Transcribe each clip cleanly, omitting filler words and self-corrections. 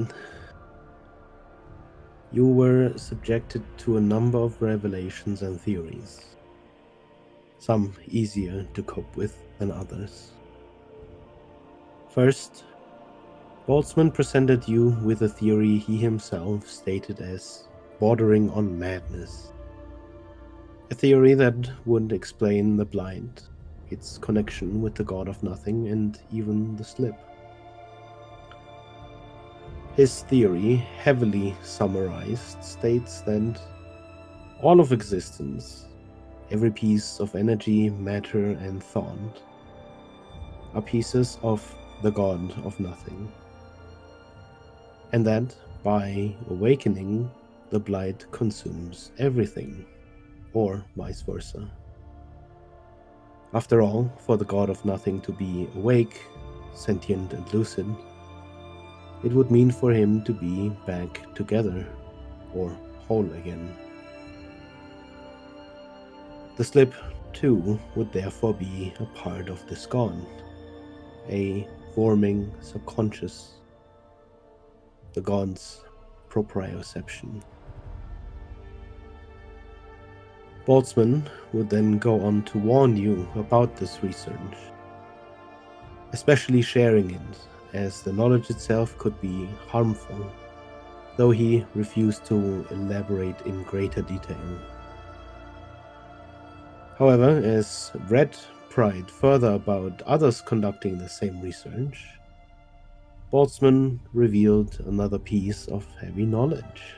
then, you were subjected to a number of revelations and theories, some easier to cope with than others. First, Boltzmann presented you with a theory he himself stated as bordering on madness. A theory that would explain the blind, its connection with the god of nothing, and even the slip. His theory, heavily summarized, states that all of existence, every piece of energy, matter, and thought, are pieces of the god of nothing. And that, by awakening, the blind consumes everything, or vice versa. After all, for the god of nothing to be awake, sentient and lucid, it would mean for him to be back together, or whole again. The slip, too, would therefore be a part of this god, a forming subconscious, the god's proprioception. Boltzmann would then go on to warn you about this research, especially sharing it, as the knowledge itself could be harmful, though he refused to elaborate in greater detail. However, as Red pried further about others conducting the same research, Boltzmann revealed another piece of heavy knowledge.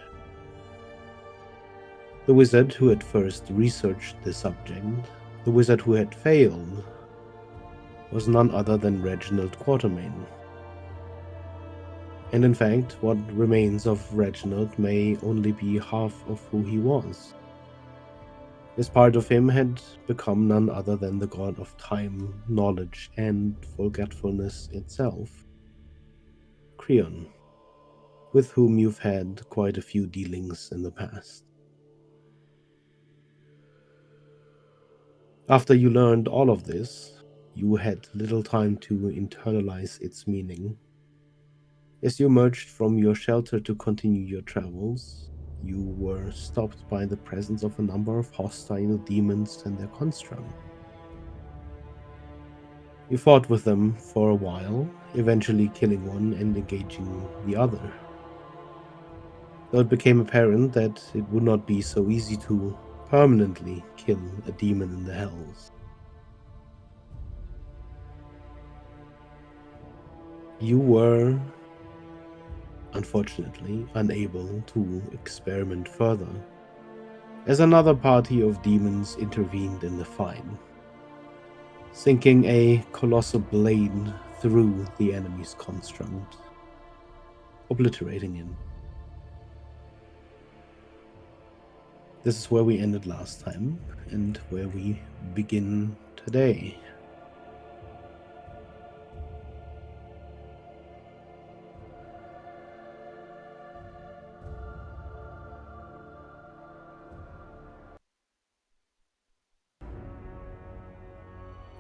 The wizard who had first researched the subject, the wizard who had failed, was none other than Reginald Quatermain. And in fact, what remains of Reginald may only be half of who he was. This part of him had become none other than the god of time, knowledge, and forgetfulness itself, Creon, with whom you've had quite a few dealings in the past. After you learned all of this, you had little time to internalize its meaning. As you emerged from your shelter to continue your travels, you were stopped by the presence of a number of hostile demons and their construct. You fought with them for a while, eventually killing one and engaging the other. Though it became apparent that it would not be so easy to permanently kill a demon in the hells. You were, unfortunately, unable to experiment further, as another party of demons intervened in the fight, sinking a colossal blade through the enemy's construct, obliterating it. This is where we ended last time, and where we begin today.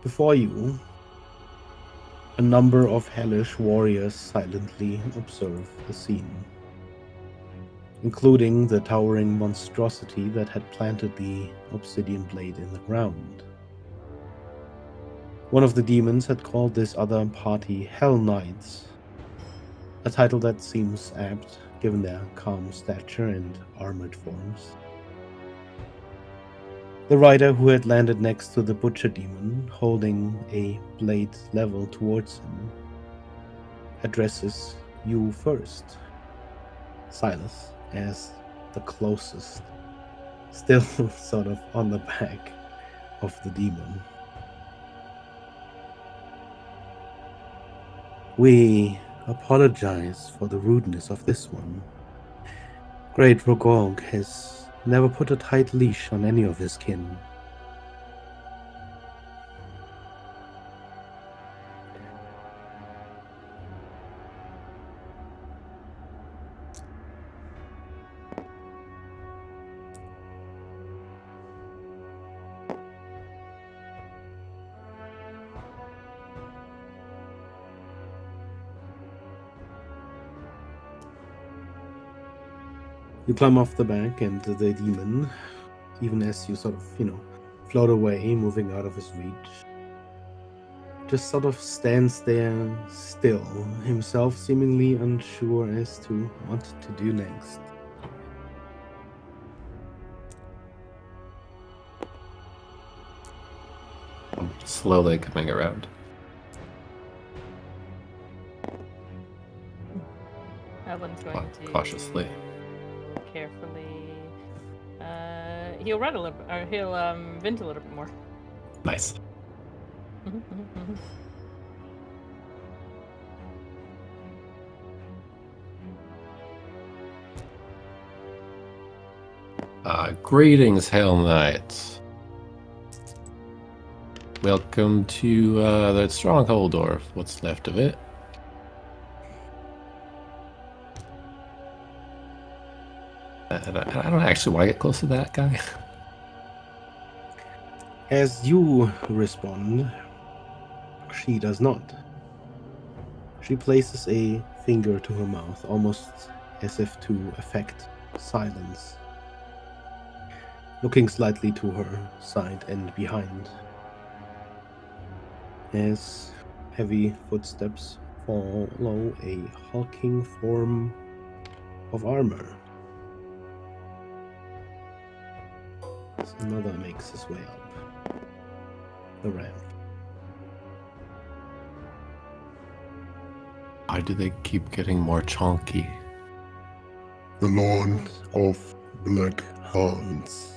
Before you, a number of hellish warriors silently observe the scene, including the towering monstrosity that had planted the obsidian blade in the ground. One of the demons had called this other party Hell Knights, a title that seems apt given their calm stature and armored forms. The rider who had landed next to the butcher demon, holding a blade level towards him, addresses you first, Silas, as the closest, still sort of on the back of the demon. We apologize for the rudeness of this one. Great Rogog has never put a tight leash on any of his kin. You climb off the back, and the demon, even as you sort of, float away, moving out of his reach, just sort of stands there still, himself seemingly unsure as to what to do next. I'm slowly coming around. Evelyn's going to Cautiously. carefully. He'll run a little bit, or he'll vent a little bit more. Nice. Greetings, Hell Knights. Welcome to the stronghold, or what's left of it. I don't actually want to get close to that guy. As you respond, she does not. She places a finger to her mouth, almost as if to affect silence, looking slightly to her side and behind, as heavy footsteps follow a hulking form of armor. As another makes his way up the ramp. Why do they keep getting more chonky? The Lord of Black Hands.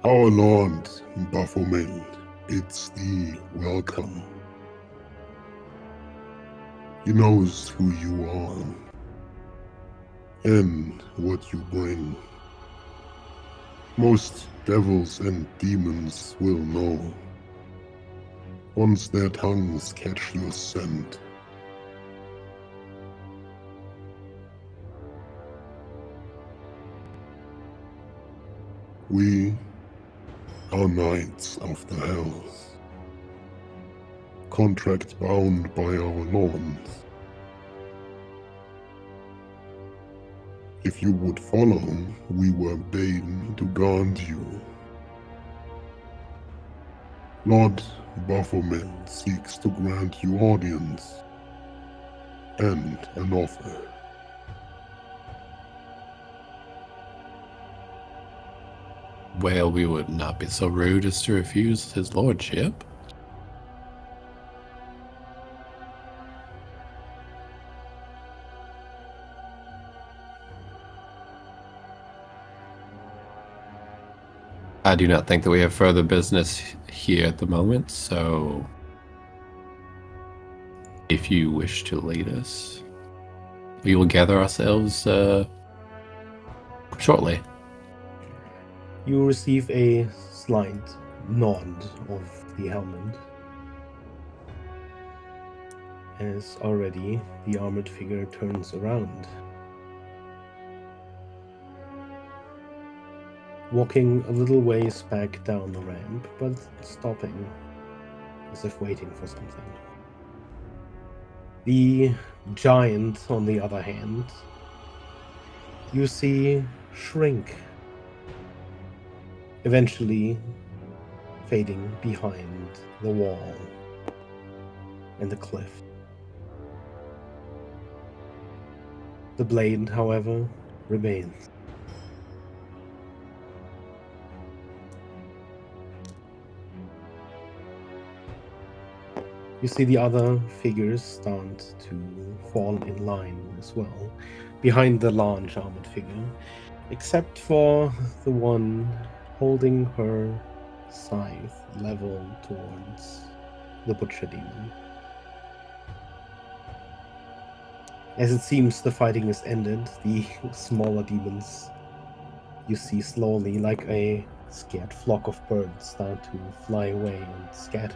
Our Lord Baphomet bids thee welcome. He knows who you are and what you bring. Most devils and demons will know once their tongues catch your scent. We are knights of the hells, contract bound by our lords. If you would follow, we were bade to guard you. Lord Baphomet seeks to grant you audience and an offer. Well, we would not be so rude as to refuse his lordship. I do not think that we have further business here at the moment, so if you wish to lead us, we will gather ourselves shortly. You receive a slight nod of the helmet, as already the armored figure turns around, walking a little ways back down the ramp, but stopping, as if waiting for something. The giant, on the other hand, you see shrink, eventually fading behind the wall and the cliff. The blade, however, remains. You see the other figures start to fall in line as well, behind the large armored figure, except for the one holding her scythe level towards the butcher demon. As it seems the fighting is ended, the smaller demons you see slowly, like a scared flock of birds, start to fly away and scatter.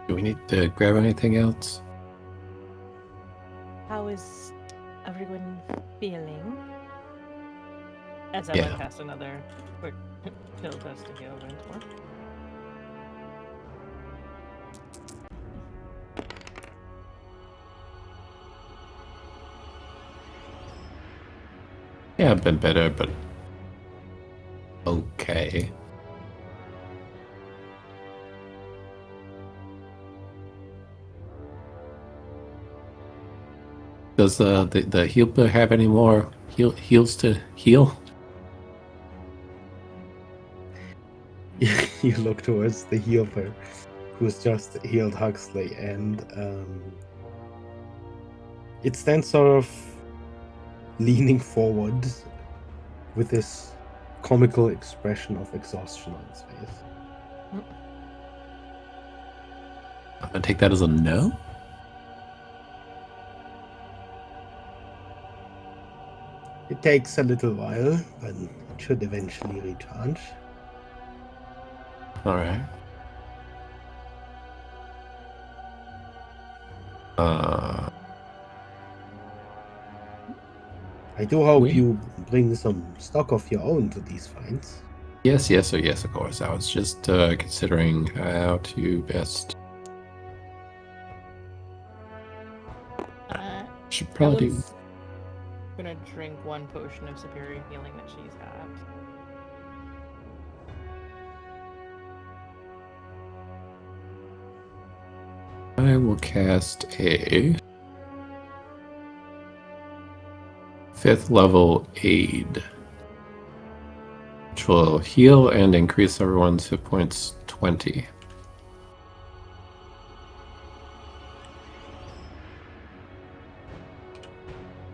Do we need to grab anything else? How is everyone feeling? As I Yeah. went past another quick pill test to heal Ventor. Yeah, I've been better, but okay. Does the healer have any more heals to heal? You look towards the healer who's just healed Huxley, and it stands sort of leaning forward with this comical expression of exhaustion on its face. I'm gonna take that as a no. It takes a little while, but it should eventually recharge. All right. I do hope We- you bring some stock of your own to these fights. Yes, of course. I was just considering how to best. Should probably do. Ella's gonna drink one potion of superior healing that she's had. I will cast a 5th level aid, which will heal and increase everyone's hit points 20.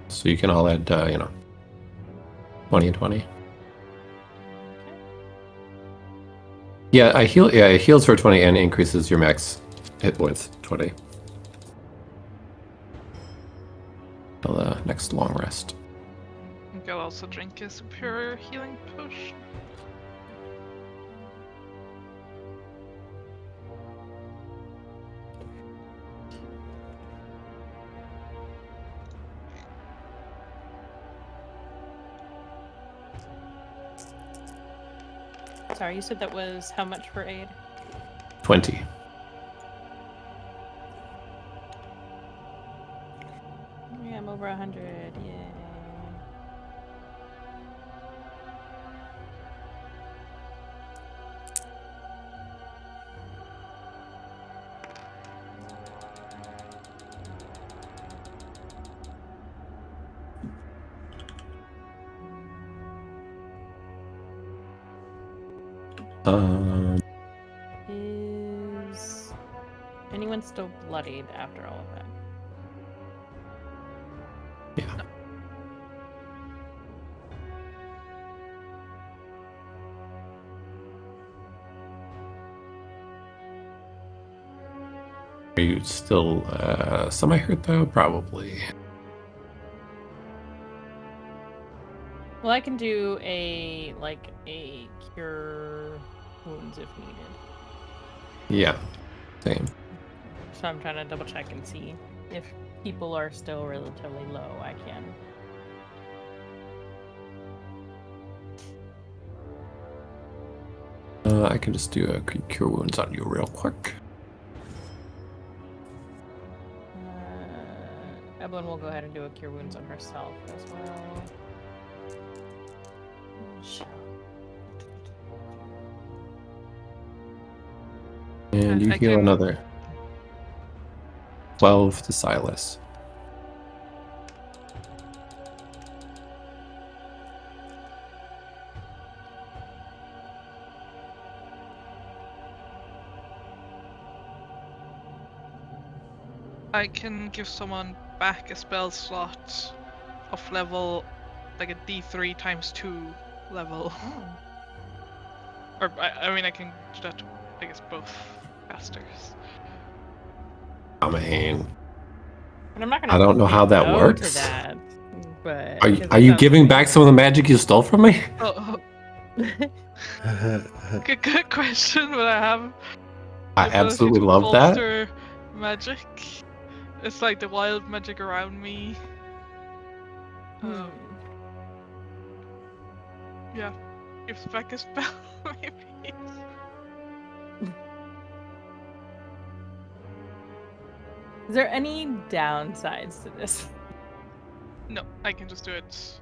So you can all add, 20 and 20. Okay. Yeah, I heal. Yeah, it heals for 20 and increases your max hit points 20. Till the next long rest. I think I'll also drink a superior healing potion. Sorry, you said that was how much for aid? 20. Yeah, I'm over 100. Yay. Is anyone still bloodied after all of that? Yeah. Are you still semi-hurt though? Probably. Well, I can do a cure wounds if needed. Yeah. Same. So I'm trying to double check and see if people are still relatively low. I can. I can just do a cure wounds on you real quick. Evelyn will go ahead and do a cure wounds on herself as well. And you I heal can- another 12 to Silas. I can give someone back a spell slot of level, like a D3 times 2 level. Oh. Or, I mean, I can do that to, I guess, both casters. I mean, And I'm not gonna. I don't know say how that no works. To that, but are because you that giving sounds- back some of the magic you stole from me? Oh, good question, but I have I ability absolutely to love that. bolster magic. It's like the wild magic around me. Hmm. Yeah, gives back a spell, maybe. Is there any downsides to this? No, I can just do it,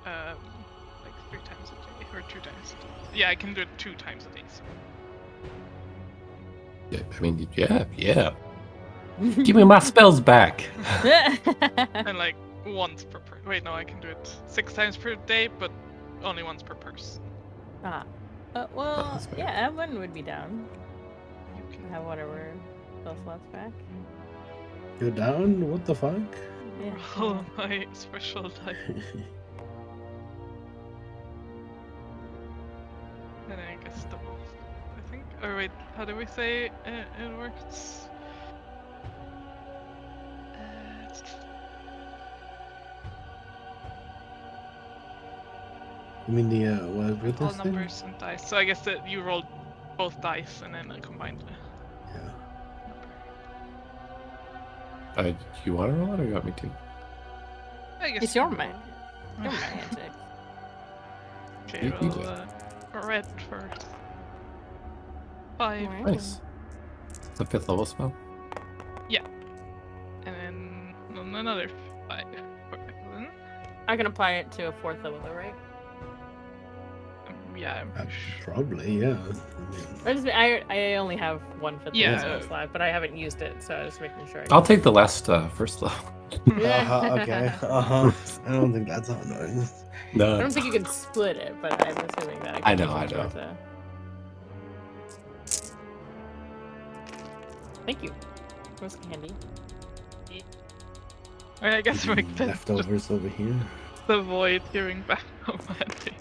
like 3 times a day or 2 times a day. Yeah, I can do it 2 times a day. So. I mean, yeah. Give me my spells back. And like once per person. Wait, no, I can do it 6 times per day, but only once per person. Ah. Well, That's fair. yeah, Evelyn would be down. You can Have whatever spell slots back. You're down? What the fuck? Yeah. roll my special die. And I guess double. I think. Or wait, how do we say it works? You mean the what with All this thing? numbers and dice. So I guess that you rolled both dice and then combined the Yeah. number. You want to roll it or you want me to? I guess It's you your roll. man. Your magic. Okay, You do roll red first. 5. Wow. Nice. It's a 5th level spell. And then another 5 for Evelyn. I can apply it to a 4th level, though, right? Yeah, I'm pretty sure. Probably, yeah. I only have 1 5th Yeah. level spell slot, but I haven't used it, so I was making sure. I'll take the last first level. Okay. I don't think that's how it works. I No. don't think you can split it, but I'm assuming that I can know, use it I know. towards a- Thank you. That was handy. I guess like the Leftovers over here. the void giving back on magic.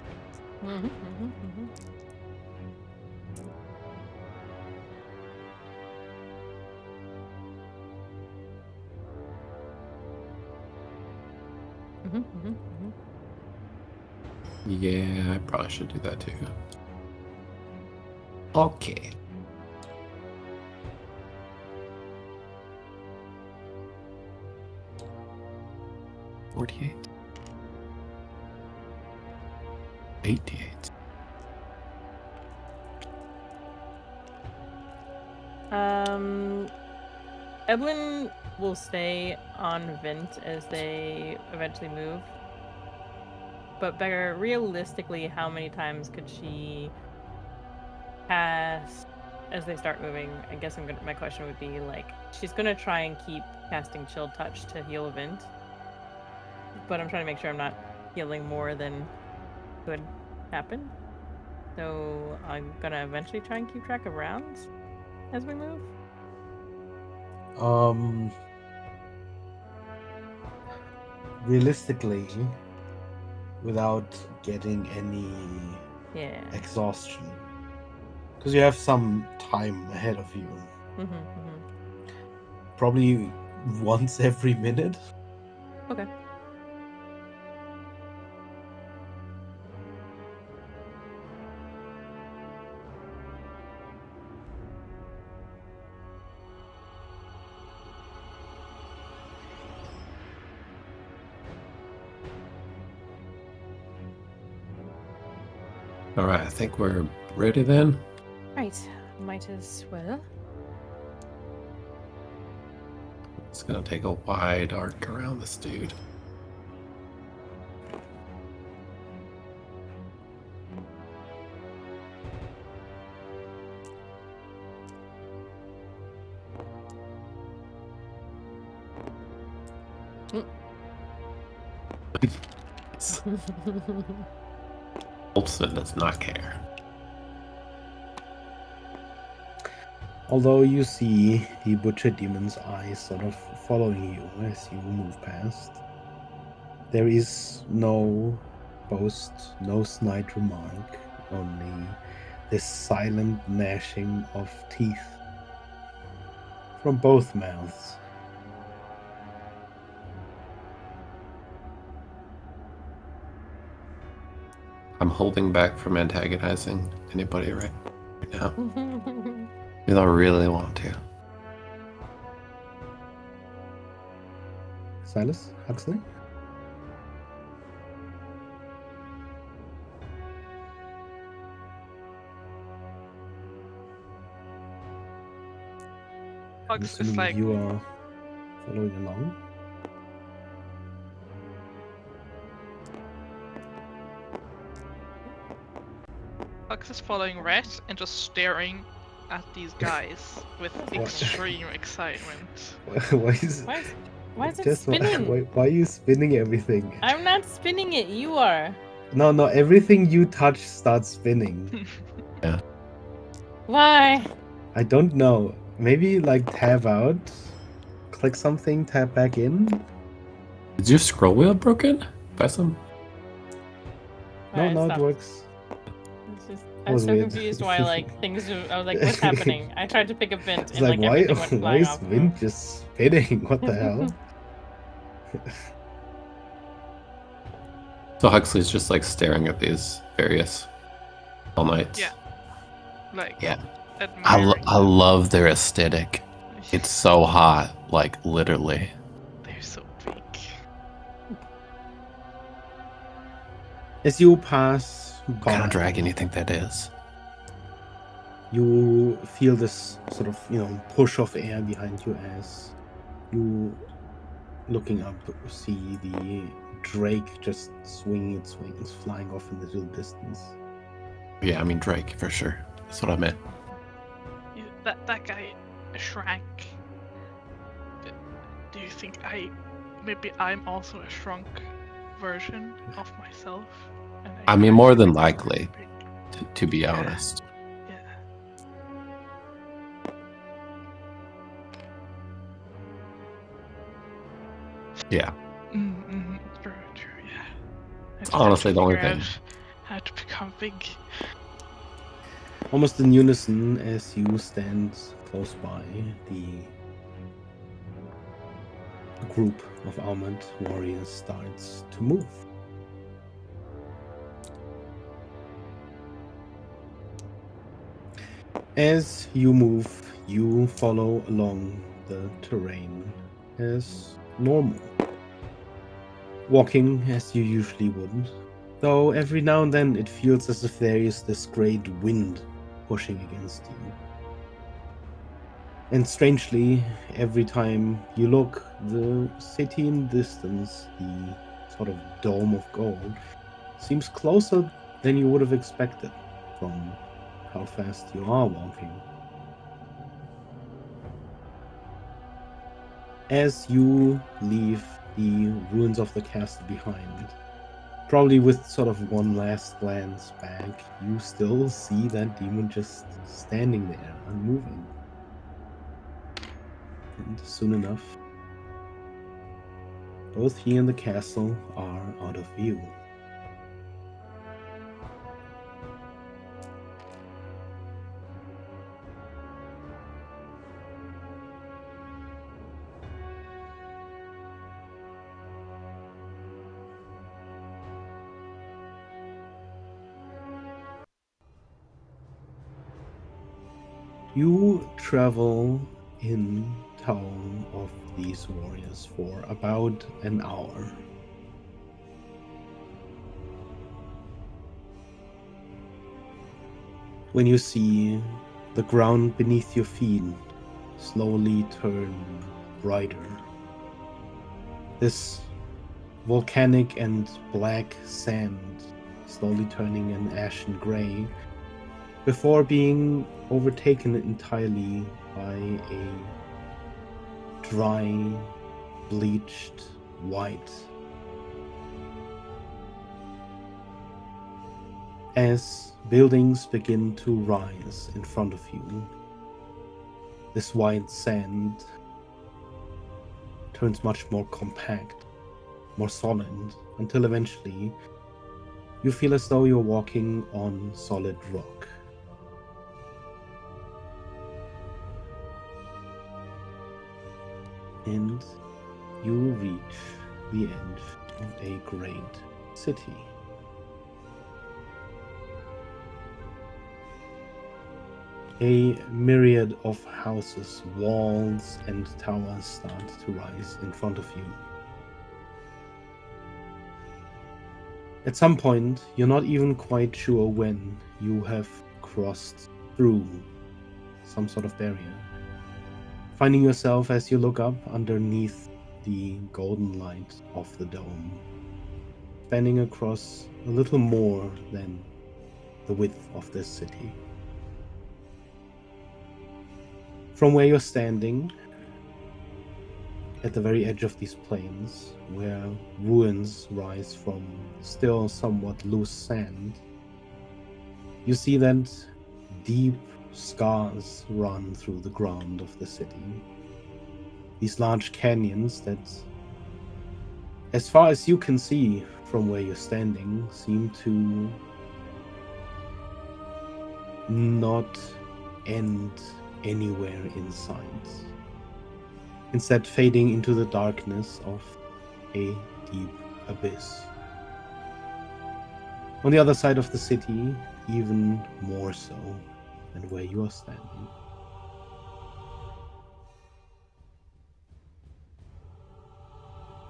Yeah, I probably should do that too. Okay. $48. $88. Evelyn will stay on Vint as they eventually move. But Becker, realistically, how many times could she cast as they start moving? I guess my question would be like, she's gonna try and keep casting Chill Touch to heal Vint. But I'm trying to make sure I'm not healing more than could happen. So I'm gonna eventually try and keep track of rounds as we move. Realistically, without getting any Yeah. exhaustion, because you have some time ahead of you. Probably once every minute. Okay. All right, I think we're ready then. Right. Might as well. It's gonna take a wide arc around this dude. Olsen does not care. Although you see the butcher demon's eyes sort of following you as you move past, there is no boast, no snide remark, only this silent gnashing of teeth from both mouths. I'm holding back from antagonizing anybody right now. We don't really want to. Silas, Huxley? I'm Hugs is assuming like, you are following along. Hugs is following Red and just staring at these guys with extreme excitement. Why is Why is it just spinning? why are you spinning everything? I'm not spinning it. You are. No, everything you touch starts spinning. Why? I don't know. Maybe like tab out, click something, tab back in. Is your scroll wheel broken by some? No, Why, no, it stop. works. It's just, That I was was so weird. confused why like things. I was like, what's happening? I tried to pick a vent It's and like like everything went why flying is off. wind just spinning? What the hell? So Huxley's just like staring at these various all nights. Yeah. Like, Yeah. admiring I them. love their aesthetic. It's so hot, like literally. They're so big. As you pass What kind of by, dragon you think that is? you feel this sort of, push of air behind you as you, looking up, see the drake just swinging its wings, flying off in the little distance. Yeah, I mean Drake for sure. That's what I meant. That guy shrank. Do you think maybe I'm also a shrunk version of myself? And I mean, more than shrank likely, big? to be Yeah. honest. Yeah. Yeah. True, yeah. I just Honestly, have to the only figure thing. out how to become big. Almost in unison, as you stand close by, the group of armored warriors starts to move. As you move, you follow along the terrain as normal, walking as you usually would, though every now and then it feels as if there is this great wind pushing against you. And strangely, every time you look, the city in the distance, the sort of dome of gold, seems closer than you would have expected from how fast you are walking. As you leave the ruins of the castle behind, probably with sort of one last glance back, you still see that demon just standing there, unmoving. And soon enough, both he and the castle are out of view. You travel in town of these warriors for about an hour. When you see the ground beneath your feet slowly turn brighter, this volcanic and black sand slowly turning an ashen gray before being overtaken entirely by a dry, bleached white. As buildings begin to rise in front of you, this white sand turns much more compact, more solid, until eventually you feel as though you're walking on solid rock. And you reach the edge of a great city. A myriad of houses, walls, and towers start to rise in front of you. At some point, you're not even quite sure when, you have crossed through some sort of barrier, finding yourself as you look up underneath the golden light of the dome, spanning across a little more than the width of this city. From where you're standing, at the very edge of these plains, where ruins rise from still somewhat loose sand, you see that deep scars run through the ground of the city. These large canyons that, as far as you can see from where you're standing, seem to not end anywhere in sight, instead fading into the darkness of a deep abyss. On the other side of the city, even more so than where you are standing.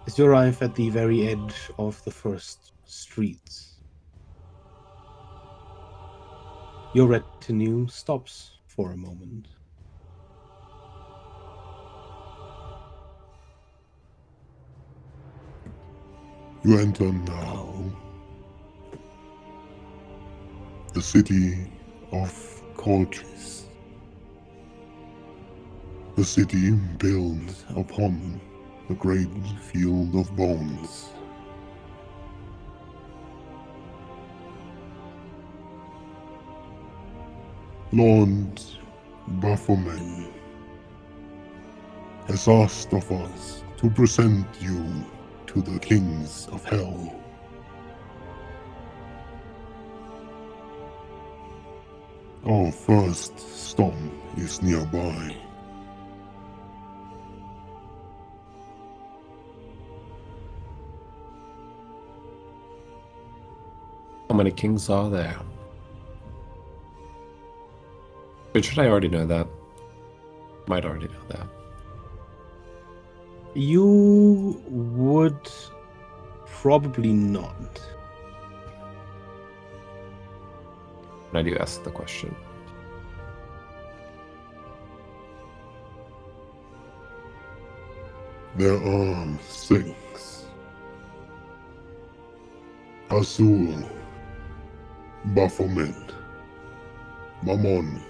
As you arrive at the very edge of the first streets, your retinue stops for a moment. You enter now the city of Colchis. The city built upon the great field of bones. Lord Baphomet has asked of us to present you to the kings of hell. Our first stop is nearby. How many kings are there? But should I already know that? Might already know that. You would probably not. And I do ask the question. There are 6. Azul, Baphomet, Mammon,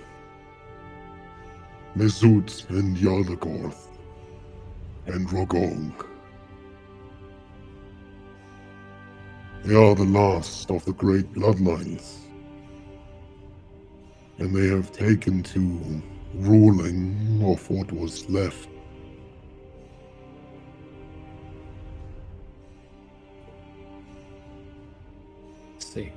Mesut and Yaldagoth, and Rogog. They are the last of the great bloodlines, and they have taken to ruling of what was left. Let's see.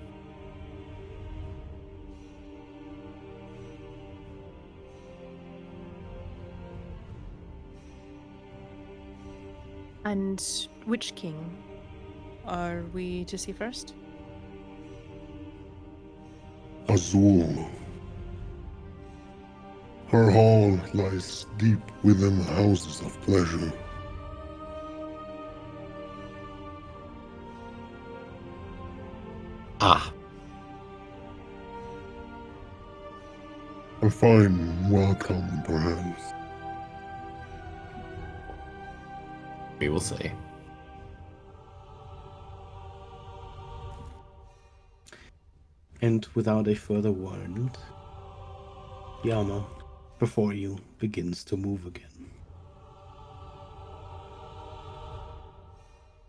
And which king are we to see first? Azul. Her hall lies deep within the houses of pleasure. Ah, A fine welcome, perhaps. we will see. And without a further word, the armor before you begins to move again,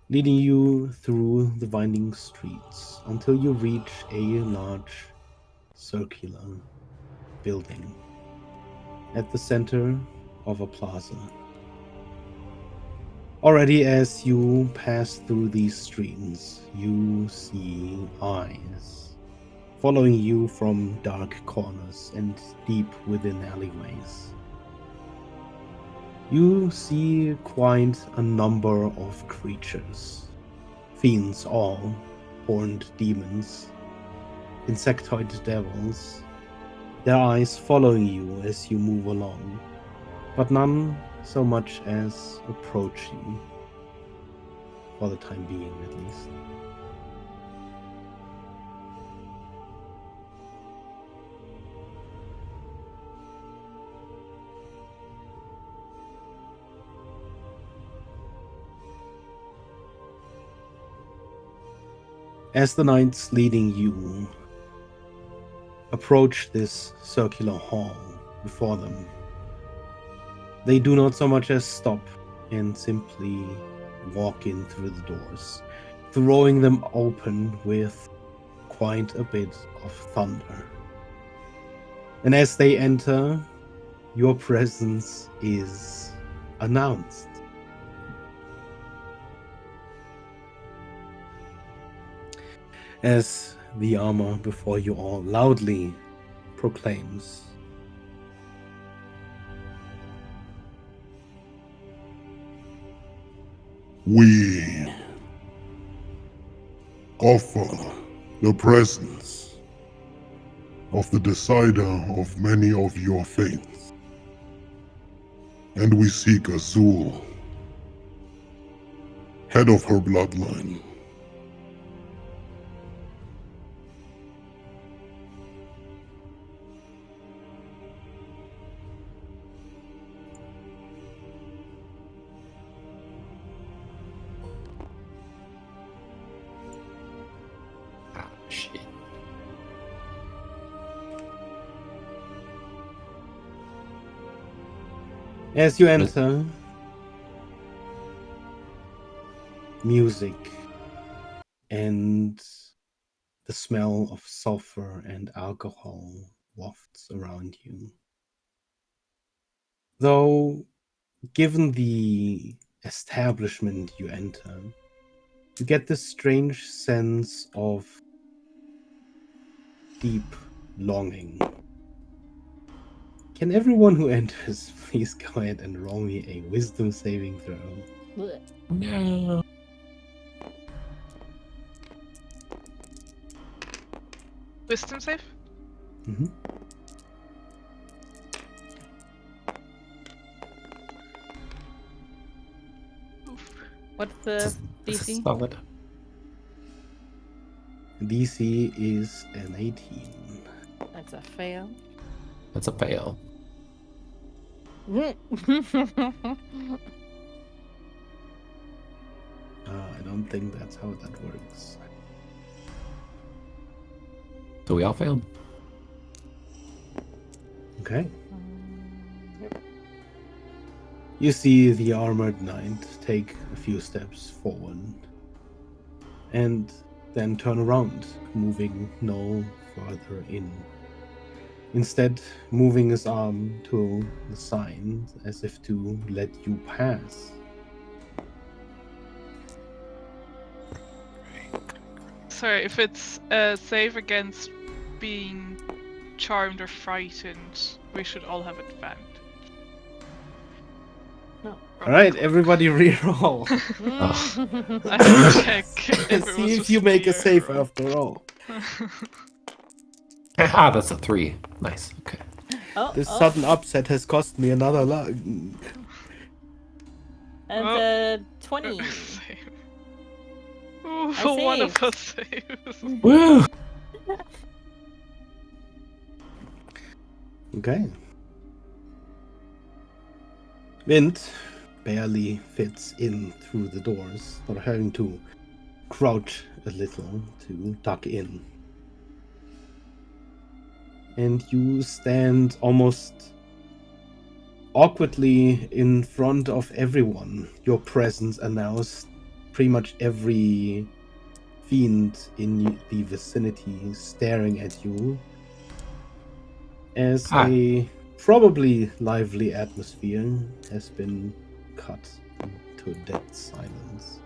leading you through the winding streets until you reach a large circular building at the center of a plaza. Already as you pass through these streets, you see eyes following you from dark corners and deep within alleyways. You see quite a number of creatures, fiends all, horned demons, insectoid devils, their eyes following you as you move along, but none so much as approach you. For the time being, at least. As the knights leading you approach this circular hall before them, they do not so much as stop and simply walk in through the doors, throwing them open with quite a bit of thunder. And as they enter, your presence is announced. As the armor before you all loudly proclaims, We offer the presence of the decider of many of your fates, and we seek Azul, head of her bloodline. Ah, shit. as you enter, music and the smell of sulfur and alcohol wafts around you. Though, given the establishment you enter, you get this strange sense of deep longing. Can everyone who enters please go ahead and roll me a wisdom saving throw? Blech. No. Wisdom save? Mm-hmm. Oof. What's the This is DC? solid. DC is an 18. That's a fail. That's a fail. I don't think that's how that works. So we all failed. Okay. Yep. You see the armored knight take a few steps forward and then turn around, moving no further in. Instead, moving his arm to the side as if to let you pass. Sorry, if it's save against being charmed or frightened, we should all have advantage. No. Alright, everybody reroll. I have to check if it See was if just you make me a save or- after all. Ah, that's a 3. Nice. Okay. Oh, This oh, sudden upset has cost me another luck. and Oh. 20. Save. Ooh, I one of saved. us saves. Woo! Okay. Mint barely fits in through the doors, or having to crouch a little to duck in. And you stand almost awkwardly in front of everyone. Your presence announced. Pretty much every fiend in the vicinity staring at you as Ah. a probably lively atmosphere has been cut into dead silence.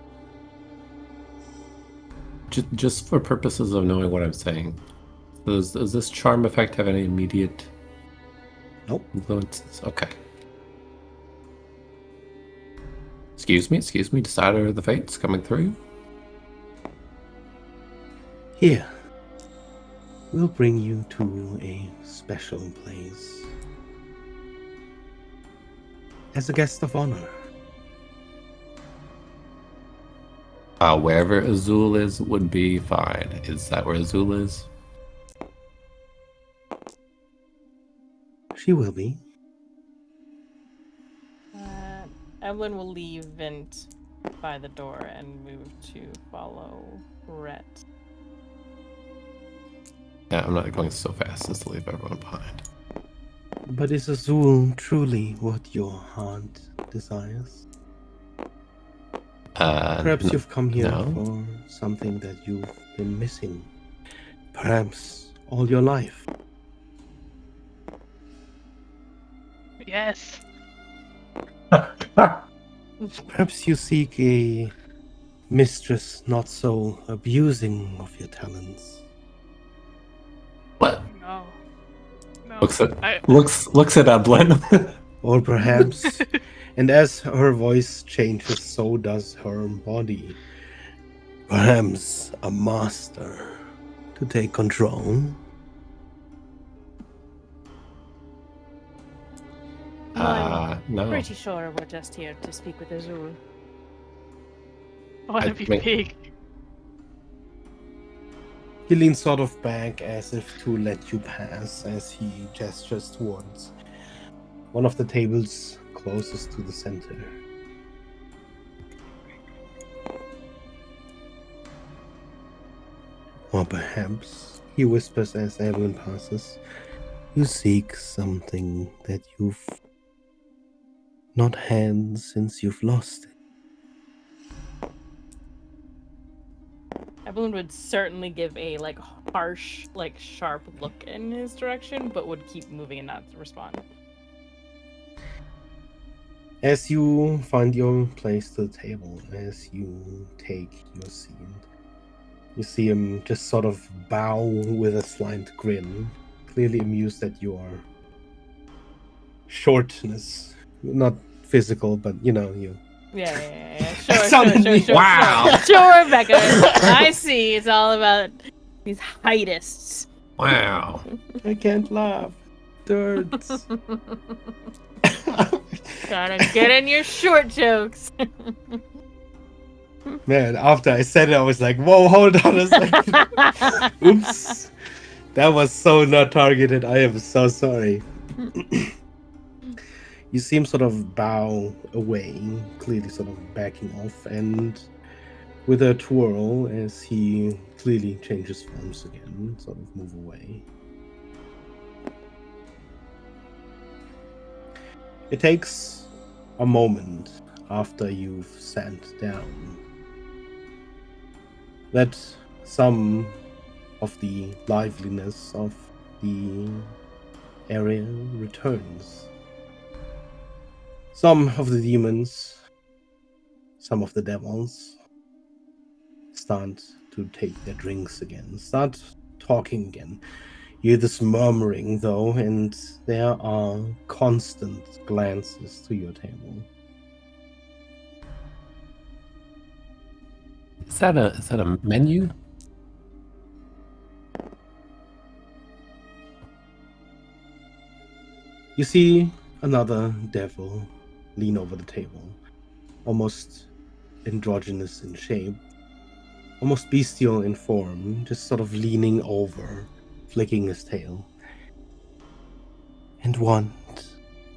Just for purposes of knowing what I'm saying, does this charm effect have any immediate Nope. influences? Okay. Excuse me, decider of the fates coming through. Here, We'll bring you to a special place as a guest of honor. Wherever Azul is would be fine. Is that where Azul is? She will be. Evelyn will leave Vint by the door and move to follow Rhett. Yeah, I'm not going so fast as to leave everyone behind. But is Azul truly what your heart desires? Perhaps you've come here no. for something that you've been missing. Perhaps all your life. Yes. Perhaps you seek a mistress not so abusing of your talents. What? No. No. Looks at Evelyn. Or perhaps, and as her voice changes, so does her body. Perhaps a master to take control. No. Pretty sure we're just here to speak with Azul. I want I to be think- big. He leans sort of back as if to let you pass as he gestures towards one of the tables closest to the center. Or perhaps, he whispers as Evelyn passes, you seek something that you've not had since you've lost it. Evelyn would certainly give a harsh, sharp look in his direction, but would keep moving and not respond. As you find your place to the table, as you take your seat, you see him just sort of bow with a slight grin, clearly amused at your shortness. Not physical, but you. Yeah. Sure. Wow. Sure, Becca. I see. It's all about these heightists. Wow. I can't laugh. Dirts. Gotta get in your short jokes. Man, after I said it, I was like, whoa, hold on a second. Oops. That was so not targeted. I am so sorry. You see him sort of bow away, clearly sort of backing off, and with a twirl as he clearly changes forms again, sort of move away. It takes a moment after you've sat down that some of the liveliness of the area returns. Some of the demons, some of the devils start to take their drinks again, start talking again. You hear this murmuring though, and there are constant glances to your table. Is that a menu? You see another devil lean over the table, almost androgynous in shape, almost bestial in form, just sort of leaning over, flicking his tail. And what,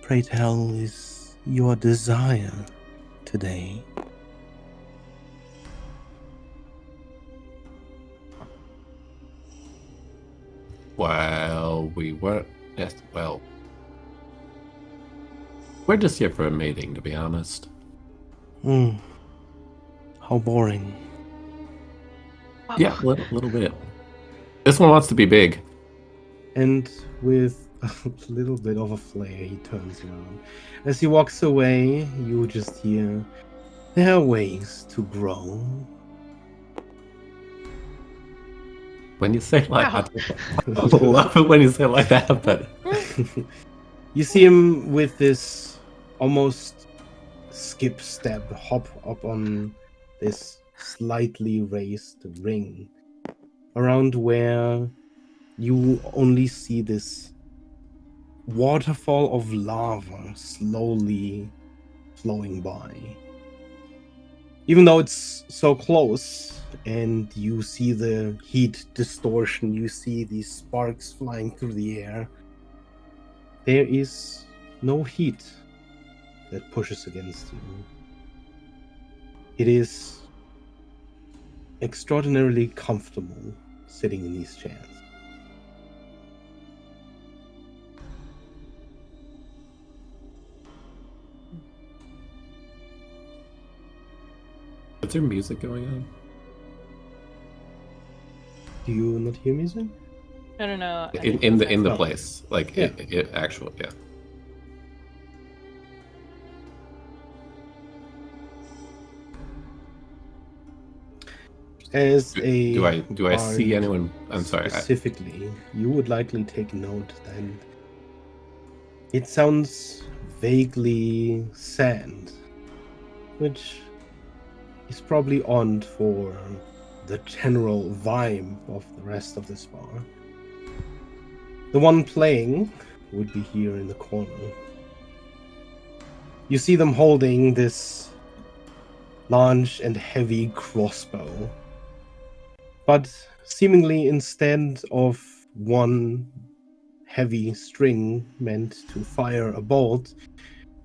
pray tell, is your desire today? Well, we were. Yes, well. We're just here for a mating, to be honest. How boring. Yeah, a little bit. This one wants to be big. And with a little bit of a flare, he turns around. As he walks away, you just hear, there are ways to grow. When you say it like Wow. that, I love it when you say it like that, but You see him with this almost skip step, hop up on this slightly raised ring around where You only see this waterfall of lava slowly flowing by. Even though it's so close and you see the heat distortion, you see these sparks flying through the air, there is no heat that pushes against you. It is extraordinarily comfortable sitting in these chairs. Is there music going on? Do you not hear music? No. I In, think in that's the in the Oh. place, like Yeah. it actual, yeah. As a Do I see bard anyone? I'm sorry. specifically, you would likely take note that it sounds vaguely sad, which is probably odd for the general vibe of the rest of this bar. The one playing would be here in the corner. You see them holding this large and heavy crossbow, but seemingly instead of one heavy string meant to fire a bolt,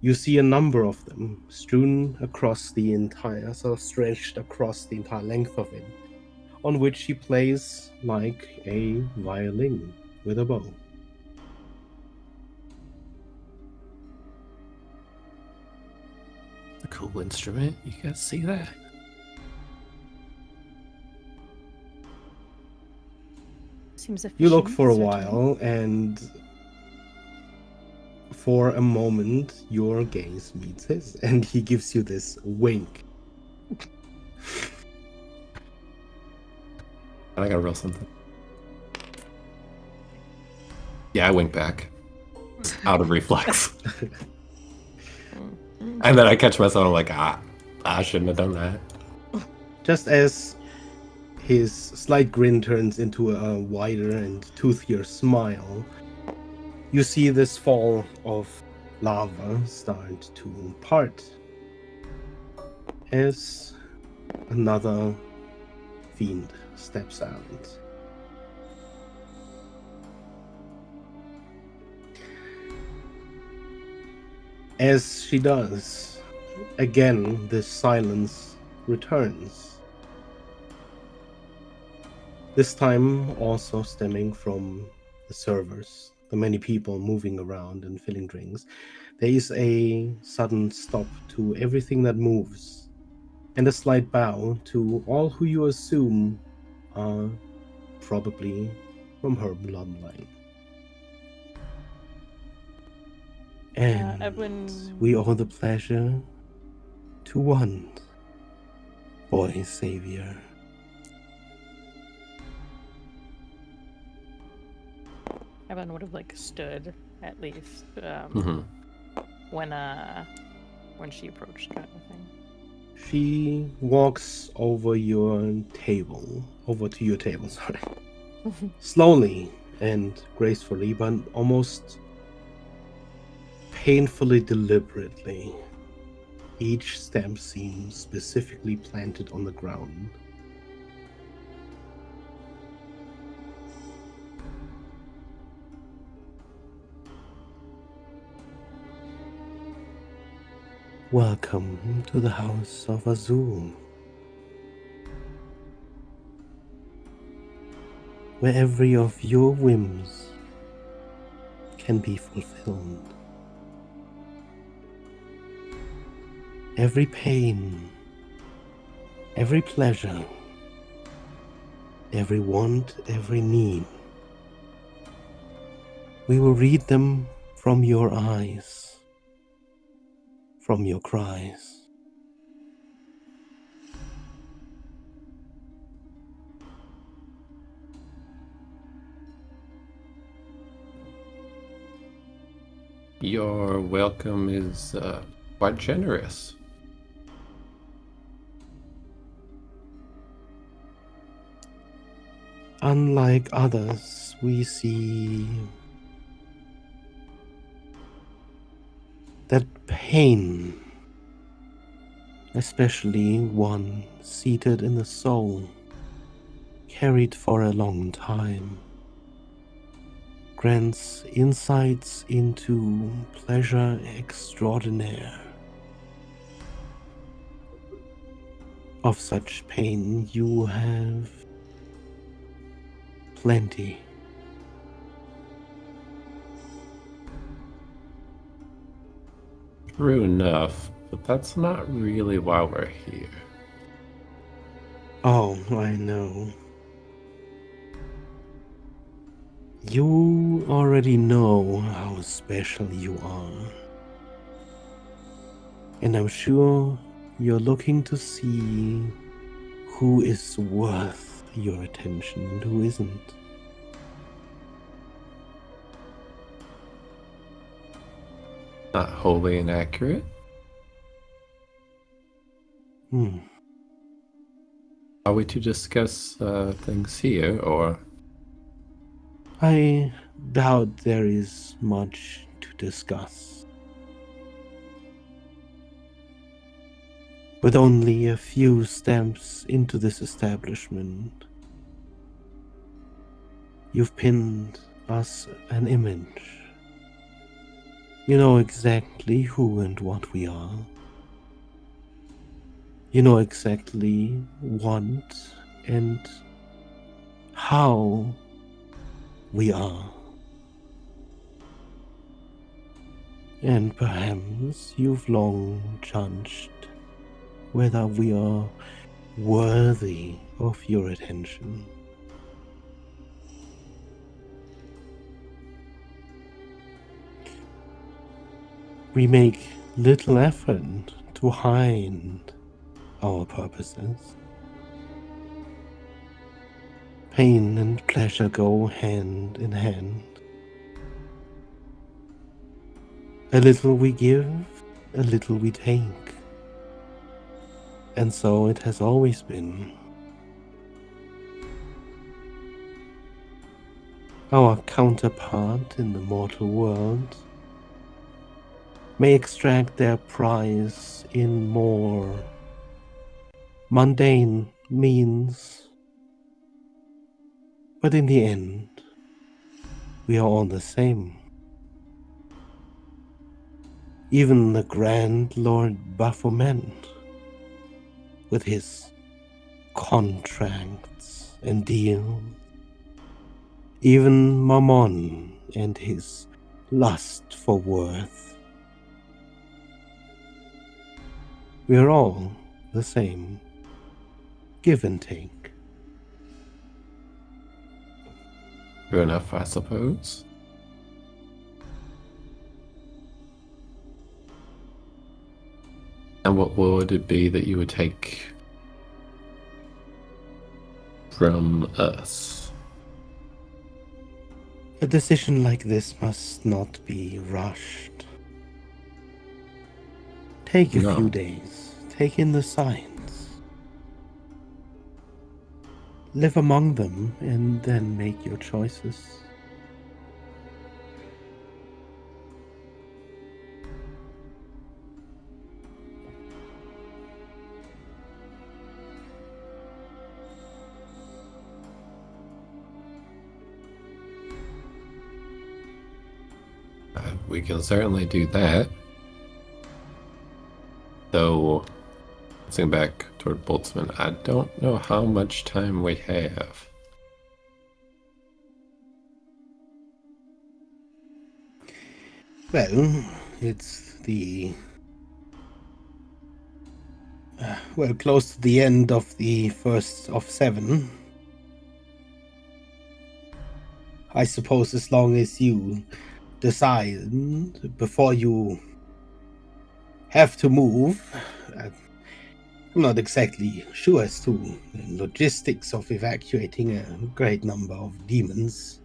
you see a number of them strewn across the entire, so stretched across the entire length of it, on which he plays like a violin with a bow. A cool instrument. You guys see that? Seems efficient. You look for a certainly. while, and for a moment, your gaze meets his, and he gives you this wink. I gotta roll something. Yeah, I wink back out of reflex, and then I catch myself. I'm like, I shouldn't have done that. Just as his slight grin turns into a wider and toothier smile, you see this fall of lava start to part as another fiend steps out. As she does, again the silence returns. This time also stemming from the servers, the many people moving around and filling drinks. There is a sudden stop to everything that moves, and a slight bow to all who you assume are probably from her bloodline. And Edwin. we owe the pleasure to one boy savior. Evan would have like stood at least Mm-hmm. when she approached, kind of thing. She walks over to your table, sorry. Slowly and gracefully, but almost painfully deliberately. Each step seems specifically planted on the ground. Welcome to the House of Azul, where every of your whims can be fulfilled. Every pain, every pleasure, every want, every need. We will read them from your eyes, from your cries. Your welcome is quite generous. Unlike others, we see that pain, especially one seated in the soul, carried for a long time, grants insights into pleasure extraordinaire. Of such pain you have plenty. True enough, but that's not really why we're here. Oh, I know. You already know how special you are. And I'm sure you're looking to see who is worth your attention and who isn't. Not wholly inaccurate. Are we to discuss things here, or? I doubt there is much to discuss. With only a few steps into this establishment, you've pinned us an image. You know exactly who and what we are. You know exactly what and how we are. And perhaps you've long judged whether we are worthy of your attention. We make little effort to hide our purposes. Pain and pleasure go hand in hand. A little we give, a little we take. And so it has always been. Our counterpart in the mortal world may extract their prize in more mundane means, but in the end, we are all the same. Even the Grand Lord Baphomet, with his contracts and deals, even Mammon and his lust for worth. We are all the same, give and take. True enough, I suppose. And what would it be that you would take from us? A decision like this must not be rushed. Take a few No. days, take in the signs, live among them, and then make your choices. We can certainly do that. Though, glancing back toward Boltzmann, I don't know how much time we have. Well, it's the close to the end of the first of 7. I suppose as long as you decide before you have to move. I'm not exactly sure as to the logistics of evacuating a great number of demons.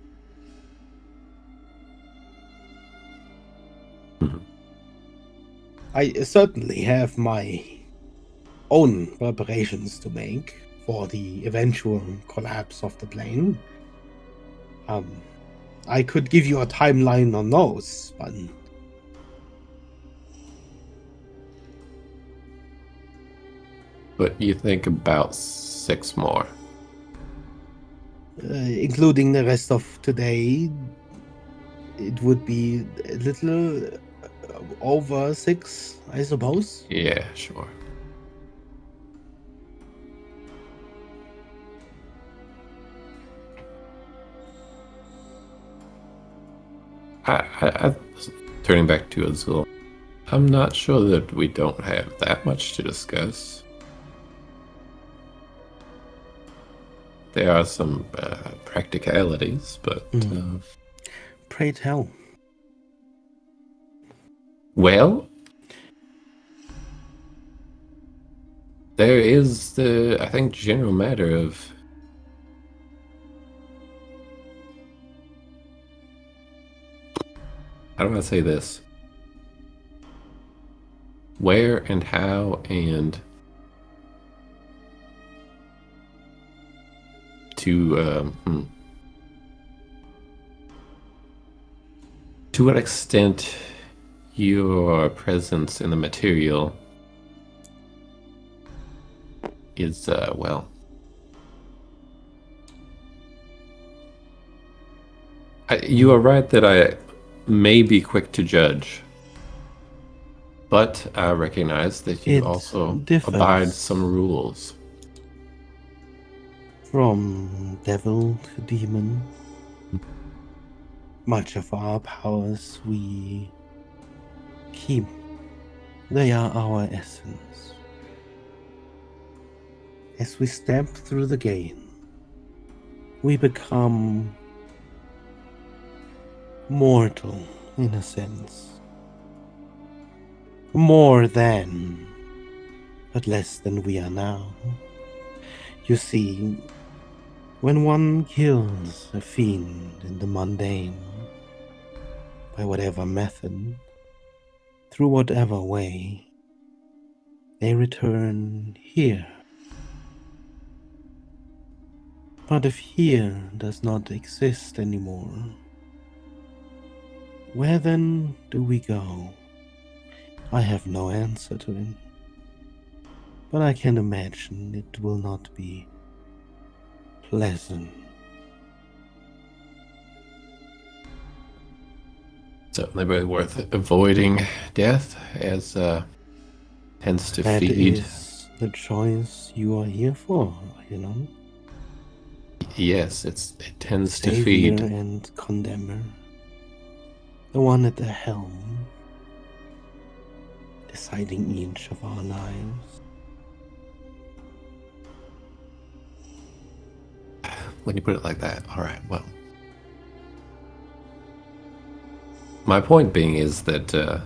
I certainly have my own preparations to make for the eventual collapse of the plane. I could give you a timeline on those, but But you think about 6 more. including the rest of today, it would be a little over 6, I suppose. Yeah, sure. I turning back to Azul, I'm not sure that we don't have that much to discuss. There are some practicalities, but Pray tell. well, there is the, I think, general matter of how do I say this? Where and how and to what extent your presence in the material is, well, you are right that I may be quick to judge, but I recognize that you It also differs. abide some rules. From devil to demon, much of our powers we keep. They are our essence. As we step through the gate, we become mortal, in a sense. More than, but less than we are now. You see, when one kills a fiend in the mundane, by whatever method, through whatever way, they return here. But if here does not exist anymore, where then do we go? I have no answer to it, but I can imagine it will not be pleasant. Certainly very worth avoiding death, as tends to That feed. is the choice you are here for, you know? Yes, it tends to Savior feed. and condemner. The one at the helm, deciding each of our lives. When you put it like that, all right. Well, my point being is that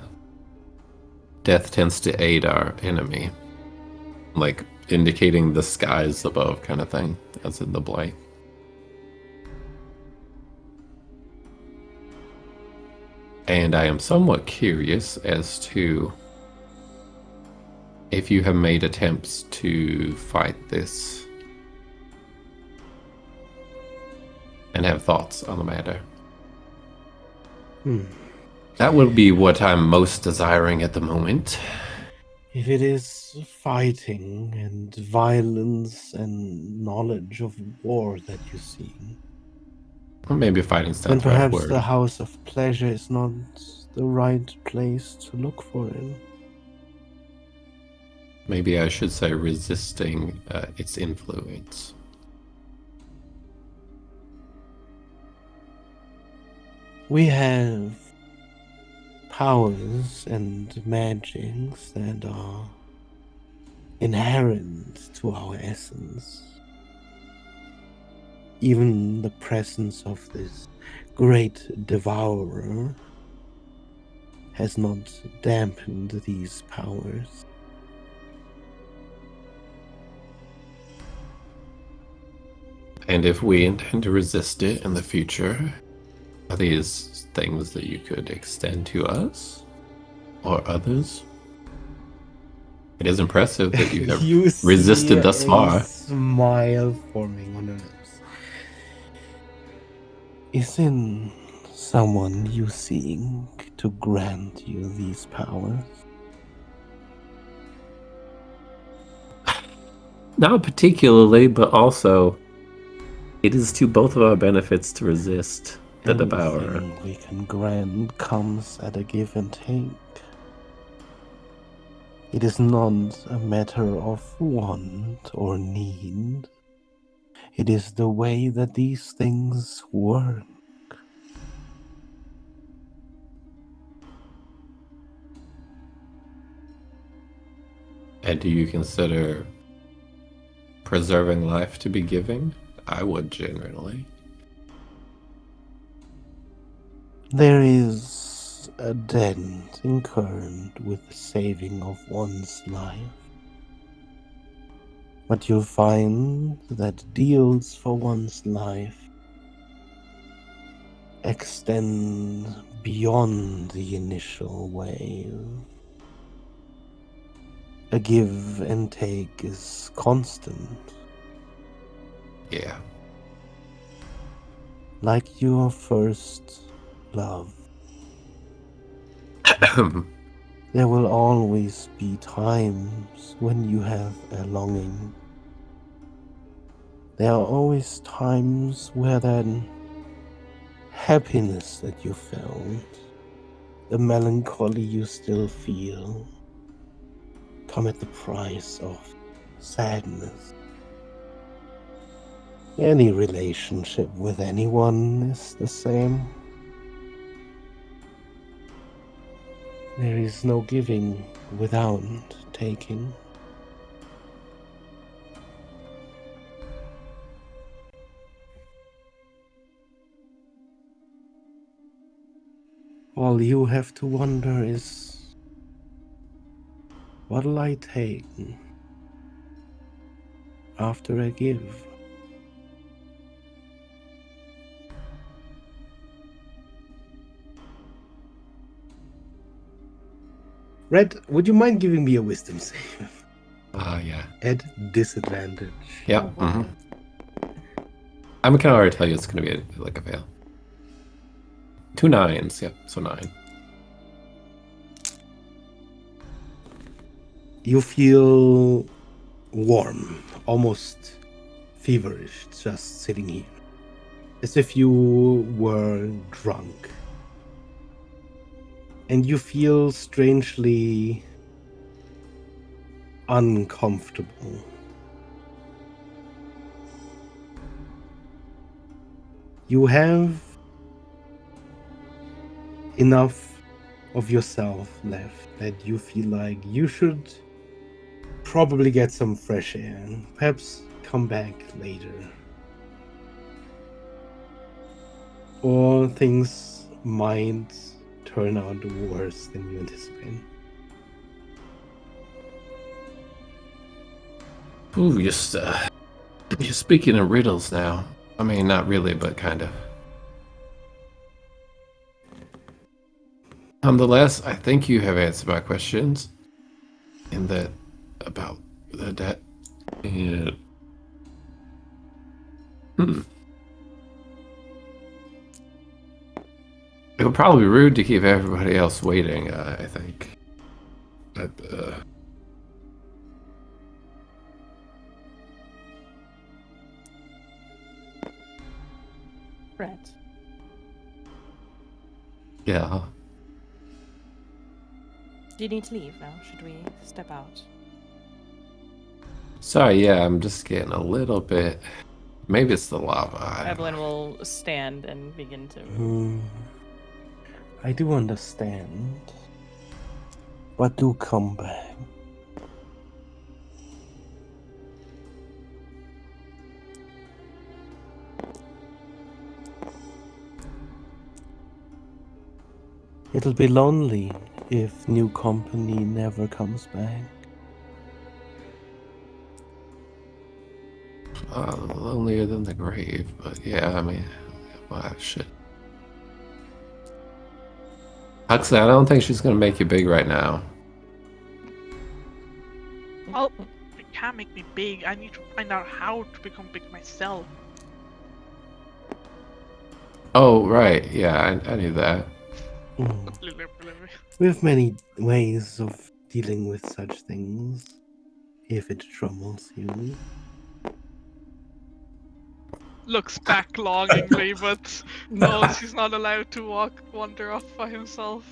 death tends to aid our enemy, like indicating the skies above, kind of thing, as in the blank. And I am somewhat curious as to if you have made attempts to fight this and have thoughts on the matter. That would be what I'm most desiring at the moment. If it is fighting and violence and knowledge of war that you seek, Or maybe fighting's then not the right perhaps word. the House of Pleasure is not the right place to look for it. Maybe I should say resisting its influence. We have powers and magics that are inherent to our essence. Even the presence of this great devourer has not dampened these powers. And if we intend to resist it in the future, are these things that you could extend to us or others? It is impressive that you have You resisted see thus a far. smile forming on her lips. Isn't someone you seek to grant you these powers? Not particularly, but also it is to both of our benefits to resist the devourer. Anything we can grant comes at a give and take. It is not a matter of want or need. It is the way that these things work. And do you consider preserving life to be giving? I would generally. There is a debt incurred with the saving of one's life. But you'll find that deals for one's life extend beyond the initial wave. A give and take is constant, Yeah. like your first love. There will always be times when you have a longing. There are always times where that happiness that you felt, the melancholy you still feel, come at the price of sadness. Any relationship with anyone is the same. There is no giving without taking. All you have to wonder is, what'll I take after I give? Red, would you mind giving me a wisdom save? Yeah. At disadvantage. Yep. I can already tell you it's going to be like a fail. 2 9s. Yep. So 9. You feel warm, almost feverish, just sitting here. As if you were drunk. And you feel strangely uncomfortable. You have enough of yourself left that you feel like you should probably get some fresh air and perhaps come back later. Or things might turn out worse than you anticipate. Ooh, you're speaking in riddles now. I mean, not really, but kind of. Nonetheless, I think you have answered my questions. In that, about the debt. And, it would probably be rude to keep everybody else waiting, I think. But, Brett. yeah. Do you need to leave now? Should we step out? Sorry, yeah, I'm just getting a little bit... Maybe it's the lava. I don't know. Evelyn will stand and begin to. I do understand. But do come back. It'll be lonely if new company never comes back. Lonelier than the grave, but yeah, I mean, wow, shit. Huxley, I don't think she's gonna make you big right now. Oh, it can't make me big. I need to find out how to become big myself. Oh, right. Yeah, I knew that. Mm. We have many ways of dealing with such things, if it troubles you. Looks back longingly, but knows he's not allowed to wander off by himself.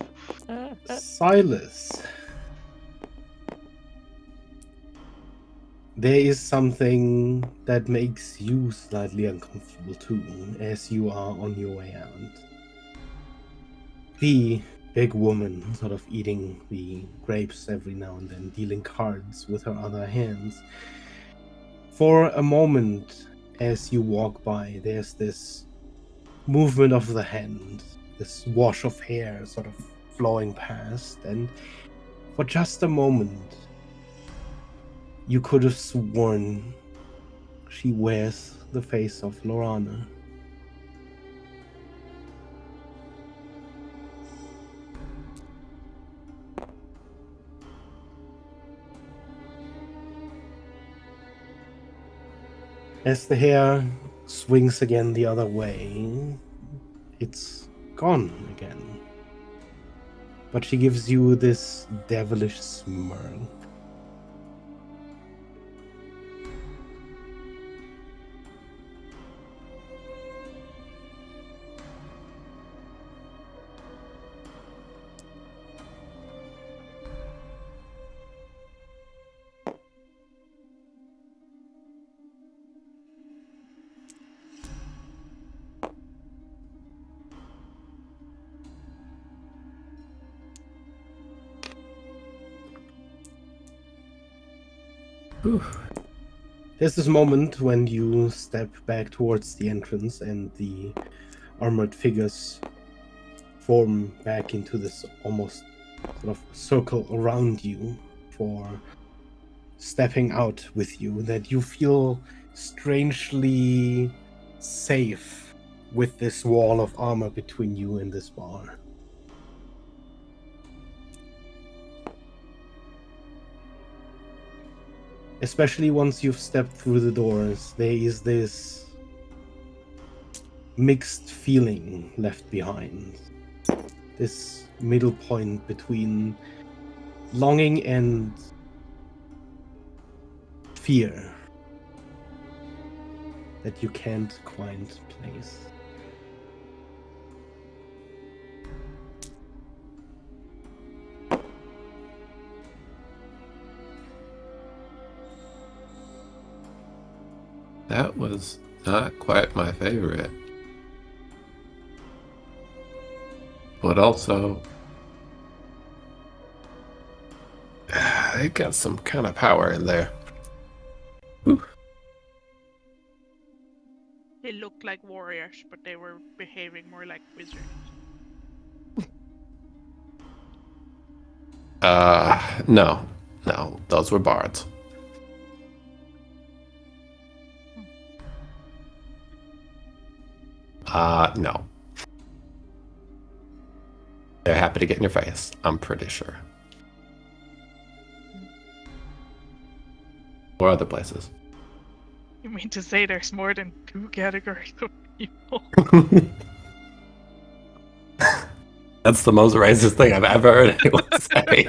Silas, there is something that makes you slightly uncomfortable too, as you are on your way out. The big woman, sort of eating the grapes every now and then, dealing cards with her other hands. For a moment, as you walk by, there's this movement of the hand, this wash of hair sort of flowing past, and for just a moment, you could have sworn she wears the face of Lorana. As the hair swings again the other way, it's gone again. But she gives you this devilish smirk. Whew. There's this moment when you step back towards the entrance and the armored figures form back into this almost sort of circle around you for stepping out with you, that you feel strangely safe with this wall of armor between you and this bar. Especially once you've stepped through the doors, there is this mixed feeling left behind. This middle point between longing and fear that you can't quite place. That was not quite my favorite. But also, it got some kind of power in there. Whew. They looked like warriors, but they were behaving more like wizards. No. No, those were bards. No. They're happy to get in your face, I'm pretty sure. Or other places. You mean to say there's more than two categories of people? That's the most racist thing I've ever heard anyone say.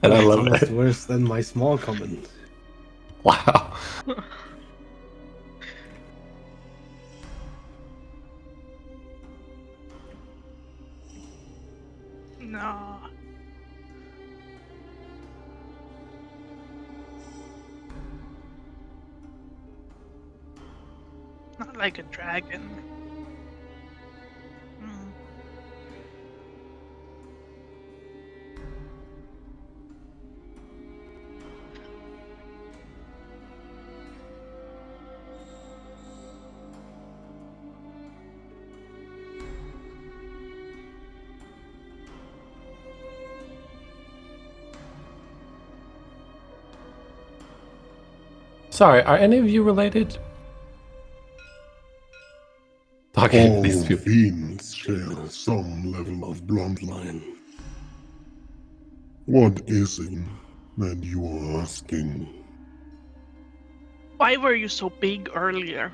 And I That's love almost it. worse than my small comment. Wow. No. Not like a dragon. Hmm. Sorry, are any of you related? Talking to All these people. fiends share some level of bloodline. What is it And you are asking, Why were you so big earlier?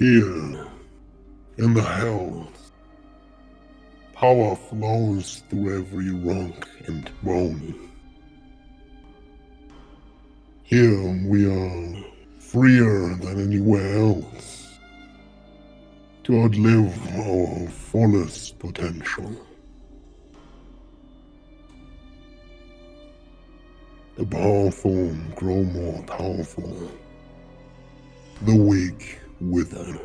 here in the hells, power flows through every rock and bone. Here we are freer than anywhere else to outlive our fullest potential. The powerful grow more powerful. The weak wither.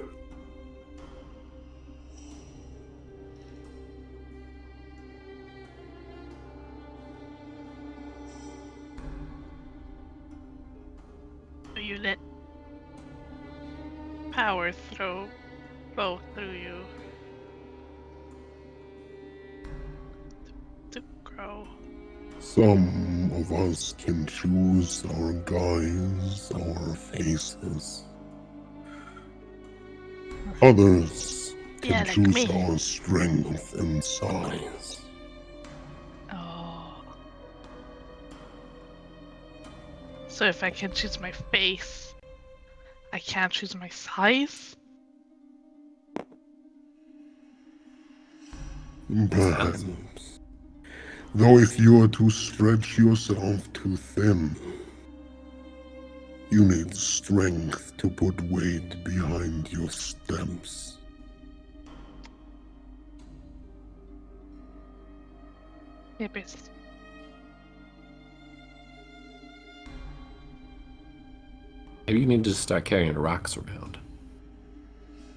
You let power flow through you to grow. Some of us can choose our guise, our faces. Others Yeah, can like choose me. our strength and size. Oh. So if I can choose my face, I can't choose my size? Perhaps. Though if you are to stretch yourself too thin, you need strength to put weight behind your steps. Maybe. Maybe you need to just start carrying rocks around.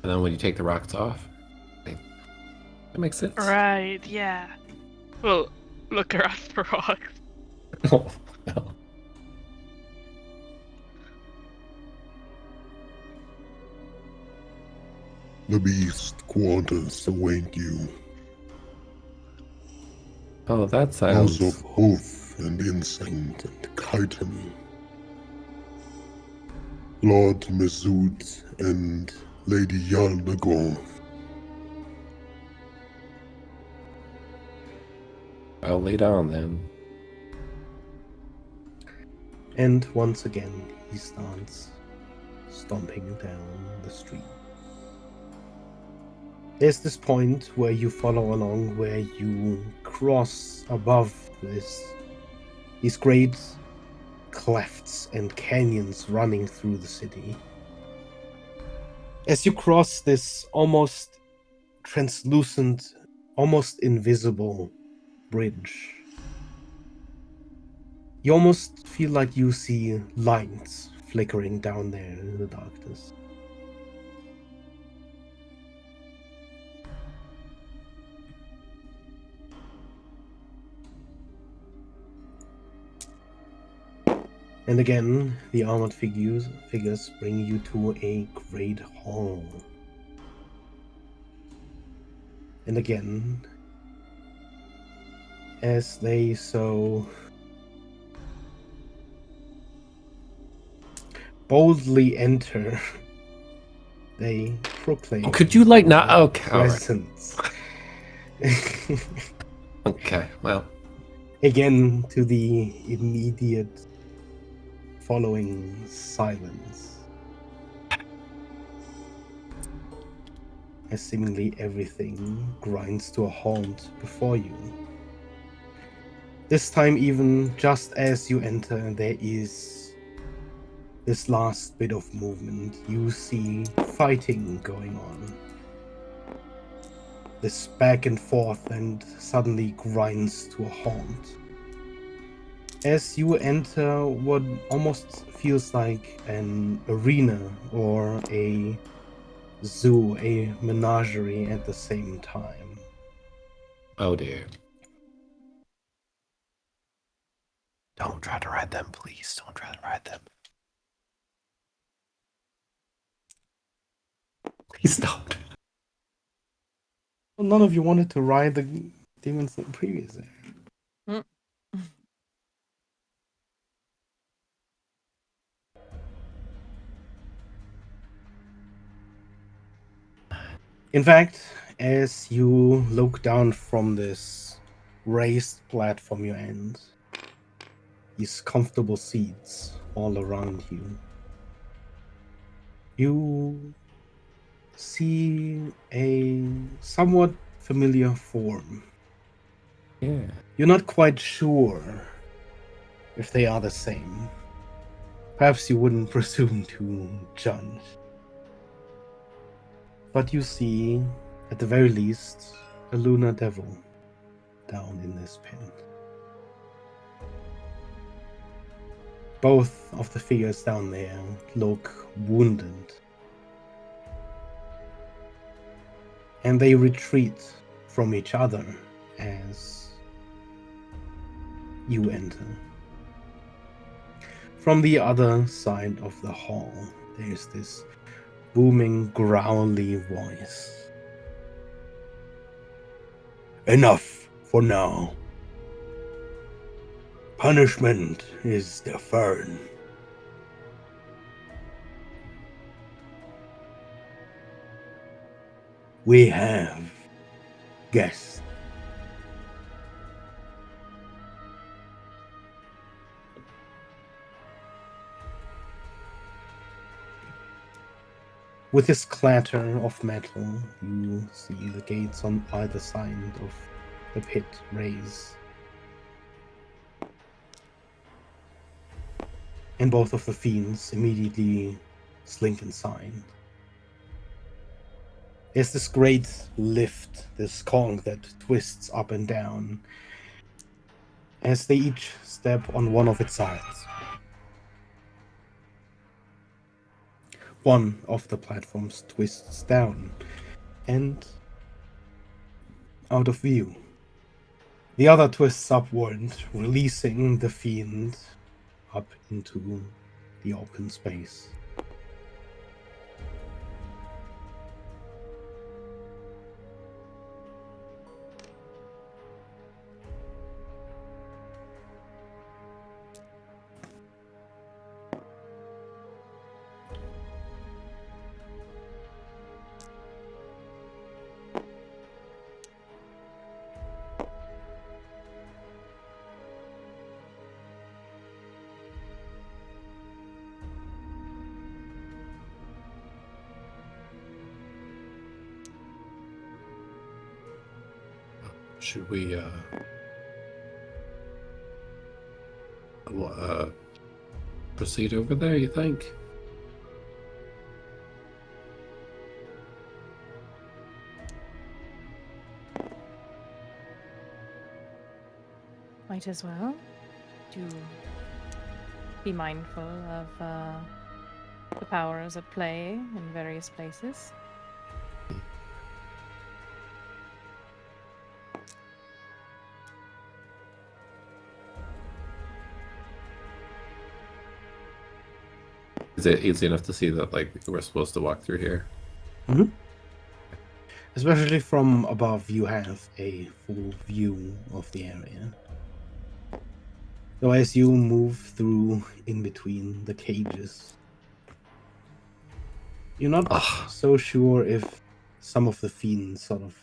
And then when you take the rocks off, that makes sense. Right, yeah. Well, look around for rocks. Oh, well. The beast quarters await you. Oh, that House of sounds... Hoof and Insect and Chitin. Lord Mesut and Lady Yaldagoth. I'll lay down then. And once again, he starts stomping down the street. There's this point where you follow along, where you cross above these great clefts and canyons running through the city. As you cross this almost translucent, almost invisible bridge, you almost feel like you see lights flickering down there in the darkness. And again, the armored figures bring you to a great hall. And again, as they so boldly enter, they proclaim. Oh, could you, like, not... their Okay, all right. presence. Okay, well. Again, to the immediate following silence, as seemingly everything grinds to a halt before you. This time, even just as you enter, there is this last bit of movement. You see fighting going on. This back and forth, and suddenly grinds to a halt. As you enter what almost feels like an arena or a zoo, a menagerie at the same time. Oh, dear. Don't try to ride them, please. Don't try to ride them. Please don't. Well, none of you wanted to ride the demons previously. Mm. In fact, As you look down from this raised platform you end, these comfortable seats all around you, you see a somewhat familiar form. Yeah. You're not quite sure if they are the same. Perhaps you wouldn't presume to judge. But you see, at the very least, a lunar devil down in this pen. Both of the figures down there look wounded. And they retreat from each other as you enter. From the other side of the hall, there's this booming, growly voice. Enough for now. Punishment is deferred. We have guests. With this clatter of metal, you see the gates on either side of the pit raise. And both of the fiends immediately slink inside. There's this great lift, this conch that twists up and down as they each step on one of its sides. One of the platforms twists down and out of view. The other twists upward, releasing the fiend up into the open space. Should we proceed over there, you think? Might as well. Do be mindful of the powers at play in various places. Is it easy enough to see that, like, we're supposed to walk through here? Mm-hmm. Especially from above, you have a full view of the area. So as you move through in between the cages, you're not Ugh. so sure if some of the fiends sort of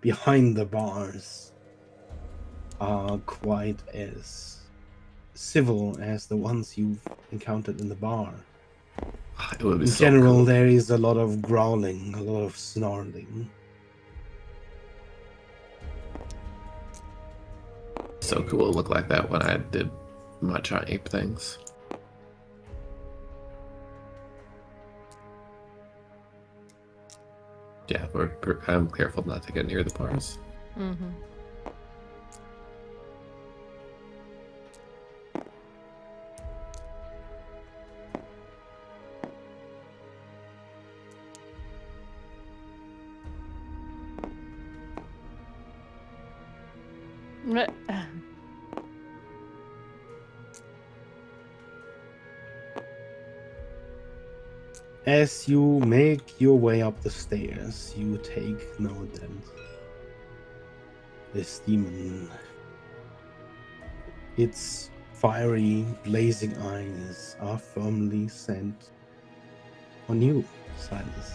behind the bars are quite as civil as the ones you've encountered in the bar. It would be In so general, cool. there is a lot of growling, a lot of snarling. So cool to look like that when I did my giant ape things. Yeah, I'm careful not to get near the bars. Mm-hmm. As you make your way up the stairs, you take note that this demon, its fiery, blazing eyes are firmly set on you, Silas.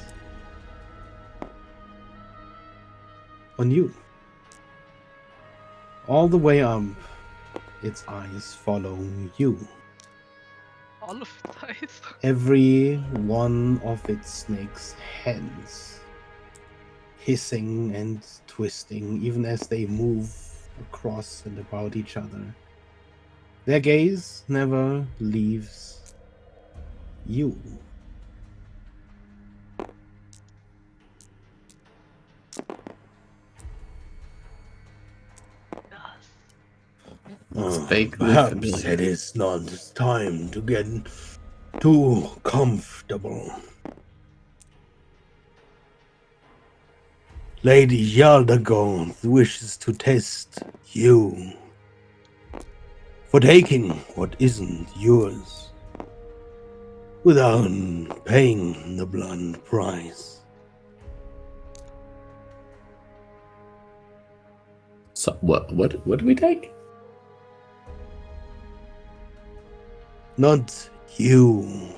on you. All the way up, its eyes follow you. All of those. Every one of its snake's hands hissing and twisting, even as they move across and about each other. Their gaze never leaves you. It's vaguely Perhaps familiar. it is not time to get too comfortable. Lady Yaldagoth wishes to test you for taking what isn't yours without paying the blunt price. So what do we take? Not you.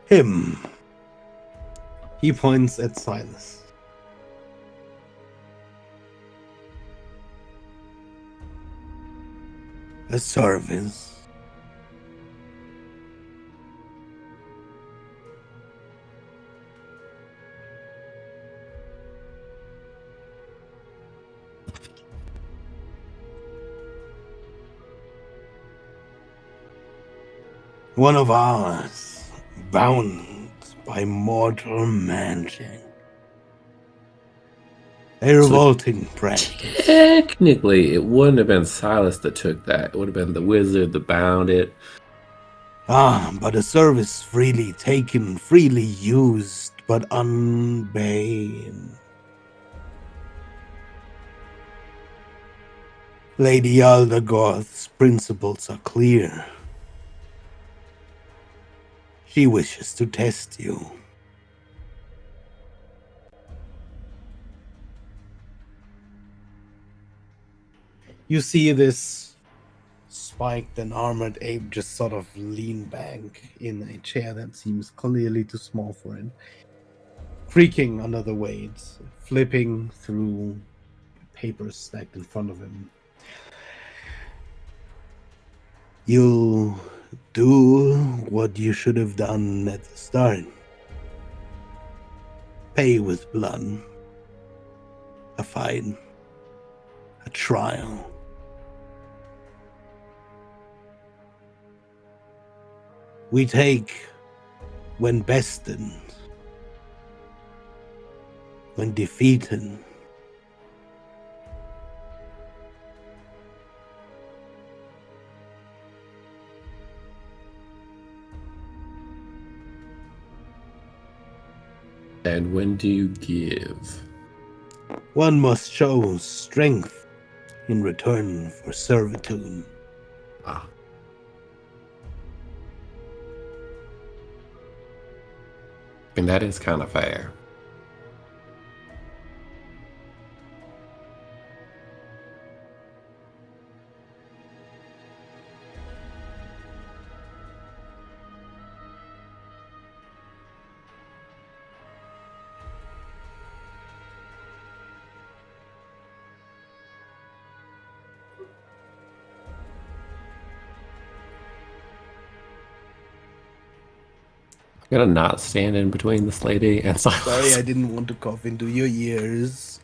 Him. He points at Silas. A service. One of ours, bound by mortal magic. A revolting practice. Technically, it wouldn't have been Silas that took that. It would have been the wizard that bound it. Ah, but a service freely taken, freely used, but unbanned. Lady Aldagoth's principles are clear. She wishes to test you. You see this spiked and armored ape just sort of lean back in a chair that seems clearly too small for him, creaking under the weight, flipping through papers stacked in front of him. You'll do what you should have done at the start. Pay with blood. A fight. A trial. We take when bested, when defeated. And when do you give? One must show strength in return for servitude. Ah. And that is kind of fair. I'm gonna not stand in between this lady and Silas. Sorry, I didn't want to cough into your ears.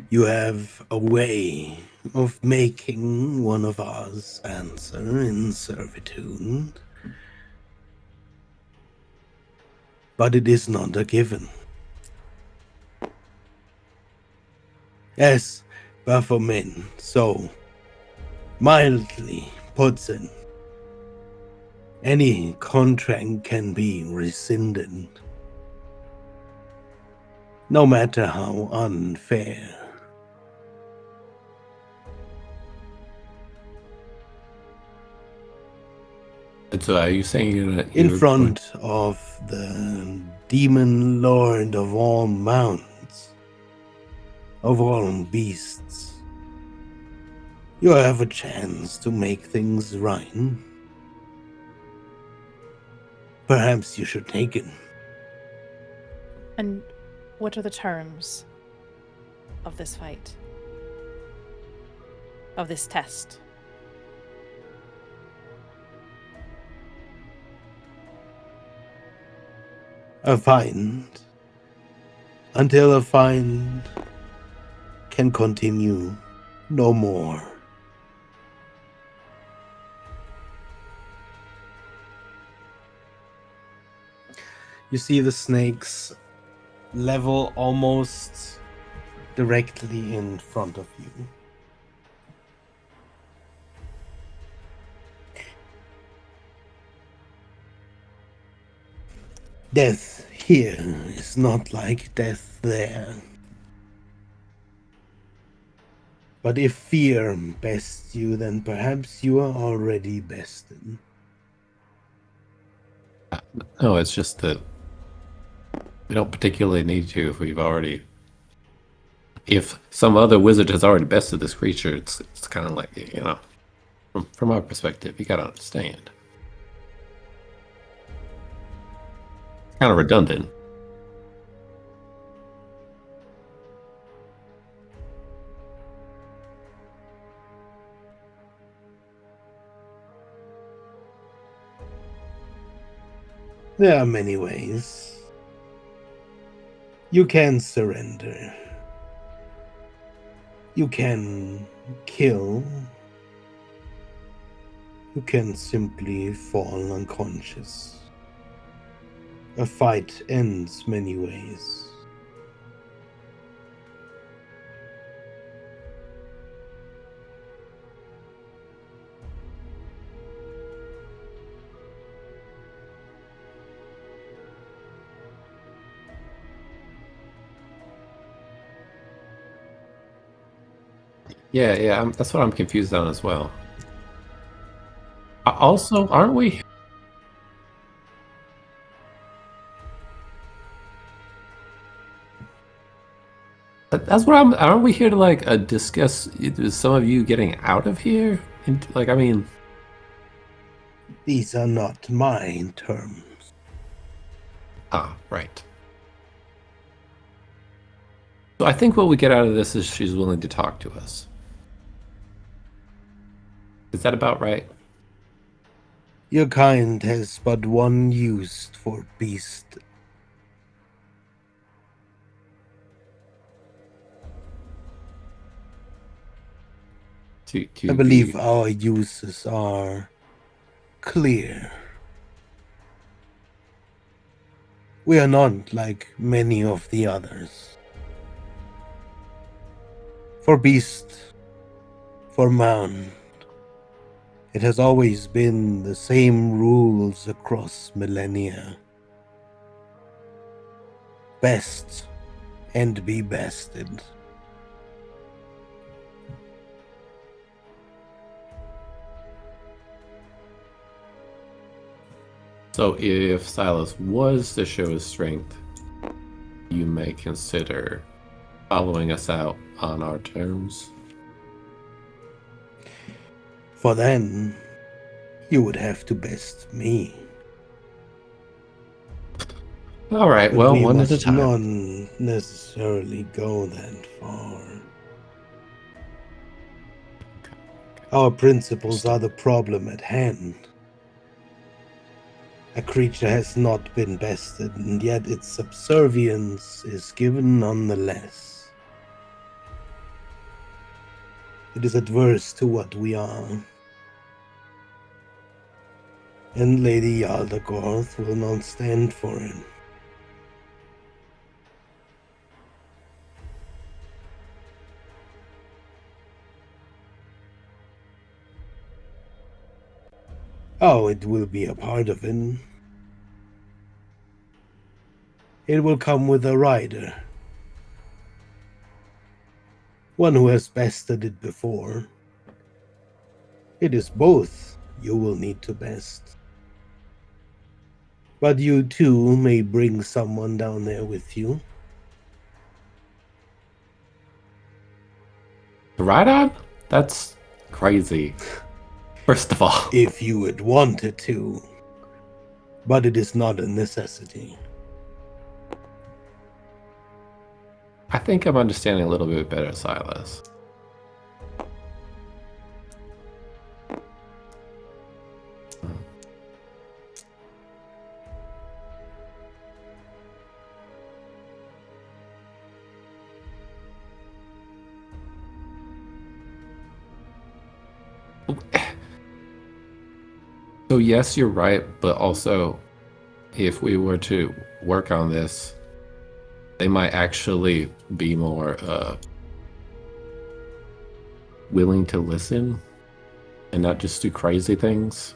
You have a way of making one of us answer in servitude, but it is not a given. As Baphomet so mildly puts it, any contract can be rescinded, no matter how unfair. And so are you saying In front of the demon lord of all mounts, of all beasts, You have a chance to make things right. Perhaps you should take it. And what are the terms of this fight? Of this test? A find. Until a find can continue no more. You see the snakes level almost directly in front of you. Death here is not like death there. But if fear bests you, then perhaps you are already bested. No, it's just that we don't particularly need to if we've already. If some other wizard has already bested this creature, it's kind of like, you know, from our perspective, you gotta understand. It's kind of redundant. There are many ways. You can surrender. You can kill. You can simply fall unconscious. A fight ends many ways. Yeah, that's what I'm confused on as well. Also, aren't we? That's what I'm. Aren't we here to like discuss some of you getting out of here? And, like, I mean, These are not my terms. right. So I think what we get out of this is she's willing to talk to us. Is that about right? Your kind has but one use for beast. I believe our uses are clear. We are not like many of the others. For beast, for man, it has always been the same rules across millennia. Best and be bested. So if Silas was to show his strength, you may consider following us out on our terms. For then, you would have to best me. All right, But well, we one at a must time. not necessarily go that far. Our principles are the problem at hand. A creature has not been bested, and yet its subservience is given nonetheless. It is adverse to what we are. And Lady Yaldagorth will not stand for it. Oh, it will be a part of it. It will come with a rider. One who has bested it before. It is both you will need to best. But you too may bring someone down there with you. The ride on? That's crazy. First of all, If you had wanted to, but it is not a necessity. I think I'm understanding a little bit better, Silas. So yes, you're right, but also if we were to work on this, they might actually be more willing to listen and not just do crazy things.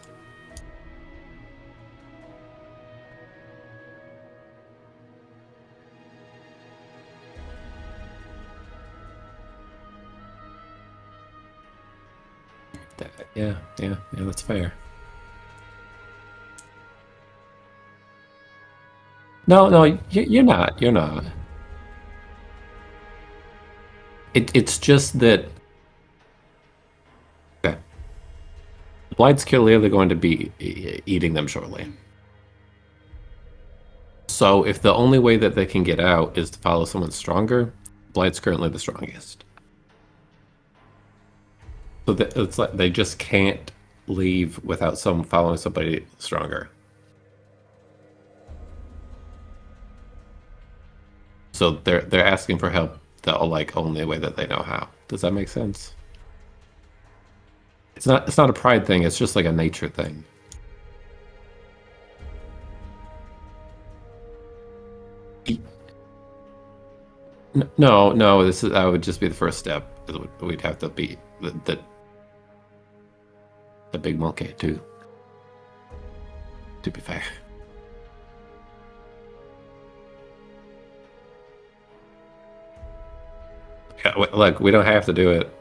Yeah, that's fair. No, you're not. You're not. It's just that. Okay. Blight's clearly going to be eating them shortly. So if the only way that they can get out is to follow someone stronger, Blight's currently the strongest. So that it's like they just can't leave without following somebody stronger. So they're asking for help the only way that they know how. Does that make sense? It's not a pride thing, it's just like a nature thing. No, that would just be the first step. We'd have to be the big monkey too. To be fair. Yeah, look, we don't have to do it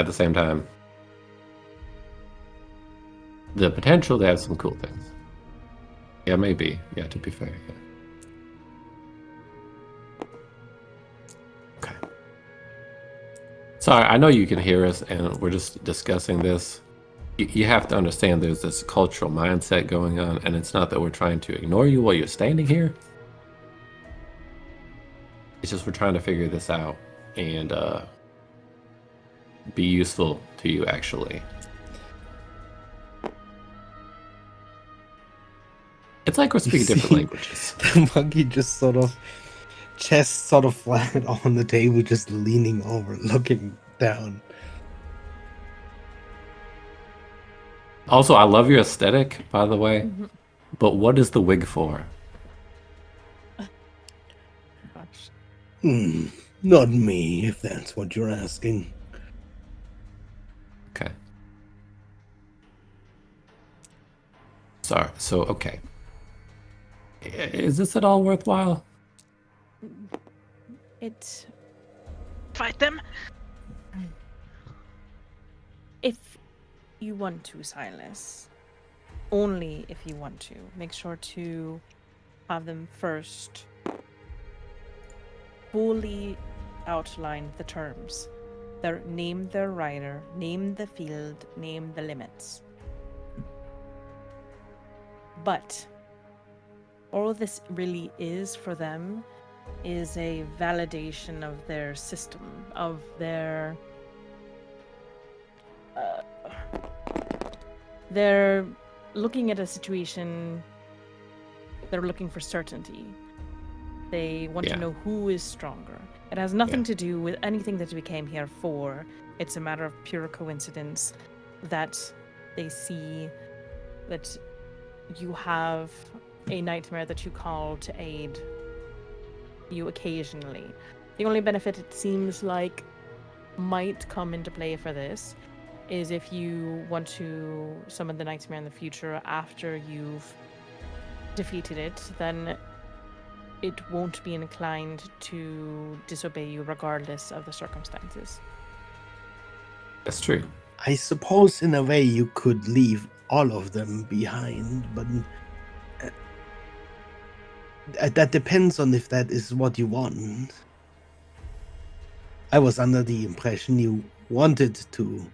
at the same time. The potential to have some cool things. Yeah, maybe. Yeah, to be fair. Yeah. Okay. Sorry, I know you can hear us, and we're just discussing this. You have to understand there's this cultural mindset going on, and it's not that we're trying to ignore you while you're standing here. It's just we're trying to figure this out and be useful to you, actually. It's like we're speaking different languages. The monkey just chest flat on the table, just leaning over, looking down. Also, I love your aesthetic, by the way. Mm-hmm. But what is the wig for? Not me, if that's what you're asking. Okay. Sorry. So, okay. Is this at all worthwhile? It. Fight them? If you want to, Silas. Only if you want to. Make sure to have them first fully outline the terms. Name their rider, name the field, name the limits. But all this really is for them is a validation of their system, of their... they're looking at a situation, they're looking for certainty. They want to know who is stronger. It has nothing to do with anything that we came here for. It's a matter of pure coincidence that they see that you have a nightmare that you call to aid you occasionally. The only benefit it seems like might come into play for this is if you want to summon the nightmare in the future after you've defeated it, then it won't be inclined to disobey you regardless of the circumstances. That's true. I suppose in a way you could leave all of them behind, but that depends on if that is what you want. I was under the impression you wanted to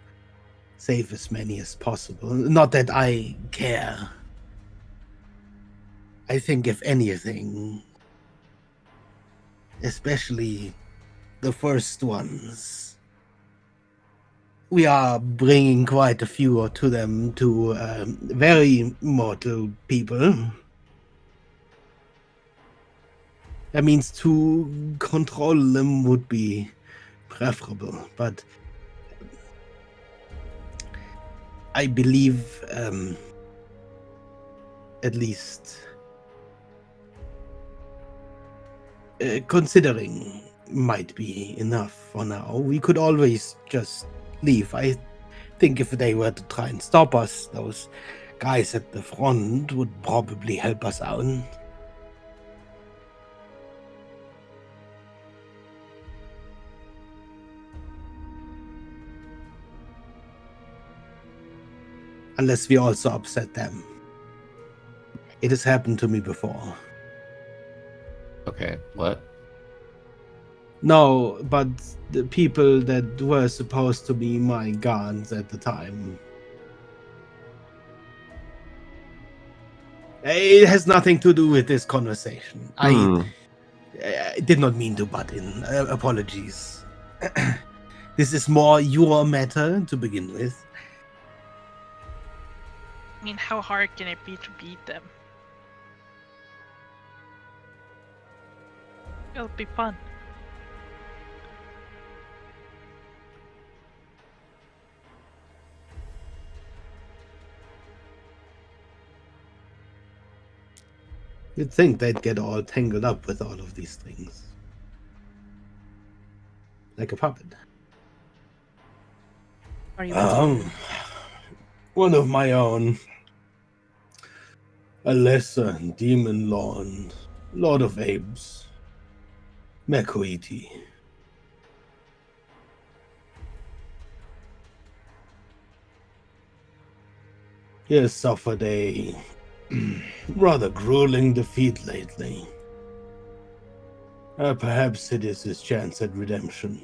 save as many as possible. Not that I care. I think, if anything, especially the first ones, we are bringing quite a few to them, to very mortal people. That means to control them would be preferable, but I believe, at least, considering might be enough for now. We could always just leave. I think if they were to try and stop us, those guys at the front would probably help us out. Unless we also upset them. It has happened to me before. Okay, what? No, but the people that were supposed to be my guards at the time. It has nothing to do with this conversation. I did not mean to butt in. Apologies. This is more your matter to begin with. I mean, how hard can it be to beat them? It'll be fun. You'd think they'd get all tangled up with all of these things. Like a puppet. Are you One of my own. A lesser demon Lord of Apes. Mekoiti. He has suffered a rather grueling defeat lately. Perhaps it is his chance at redemption.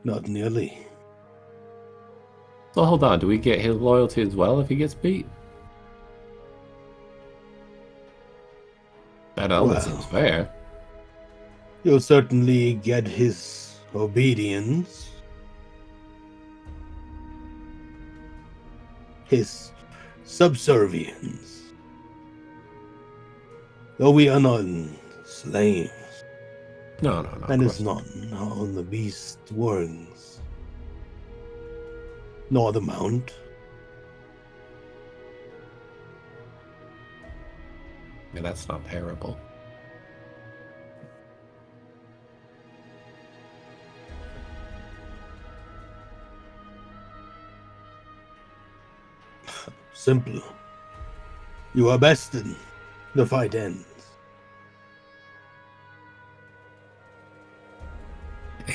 Not nearly. So hold on, do we get his loyalty as well if he gets beat? That almost seems fair. You'll certainly get his obedience. His subservience. Though we are not slaves. No. That is not how the beast works. Nor the mount. Yeah, that's not terrible. Simple. You are bested. The fight ends.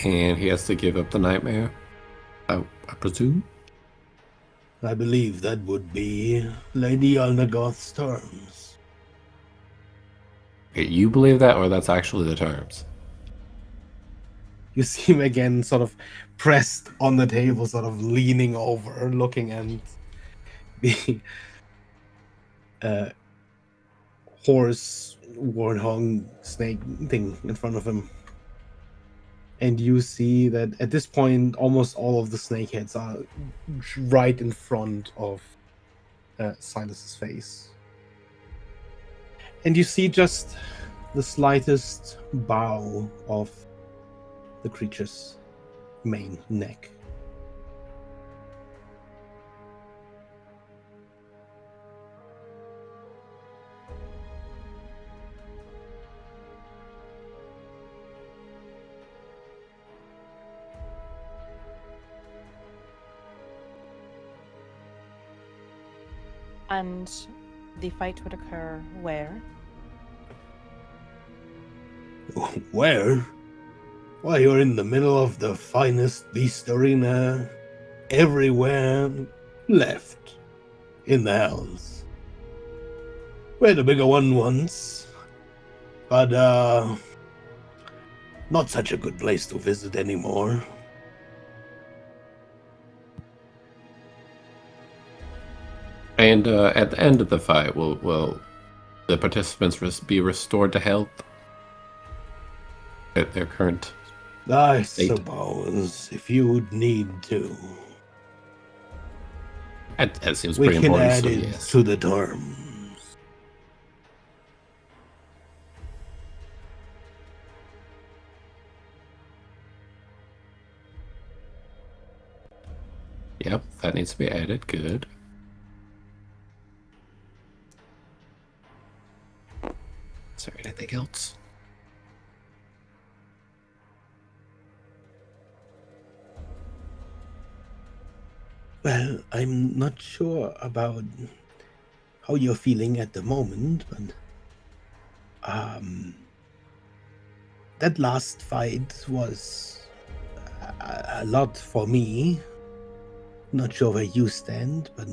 And he has to give up the nightmare, I presume? I believe that would be Lady Alnagoth's terms. Okay, you believe that, or that's actually the terms? You see him again, sort of pressed on the table, sort of leaning over, looking at the horse, warthog, snake thing in front of him. And you see that at this point, almost all of the snakeheads are right in front of Silas's face. And you see just the slightest bow of the creature's main neck. And the fight would occur where? Where? Why, you're in the middle of the finest beast arena everywhere left in the Hells. We had a bigger one once, but not such a good place to visit anymore. And at the end of the fight, will the participants be restored to health at their current? I State. suppose if you'd need to, That seems we pretty can important. add So it yes. to the terms. Yep, that needs to be added. Good. Is there anything else? Well, I'm not sure about how you're feeling at the moment, but that last fight was a lot for me. Not sure where you stand, but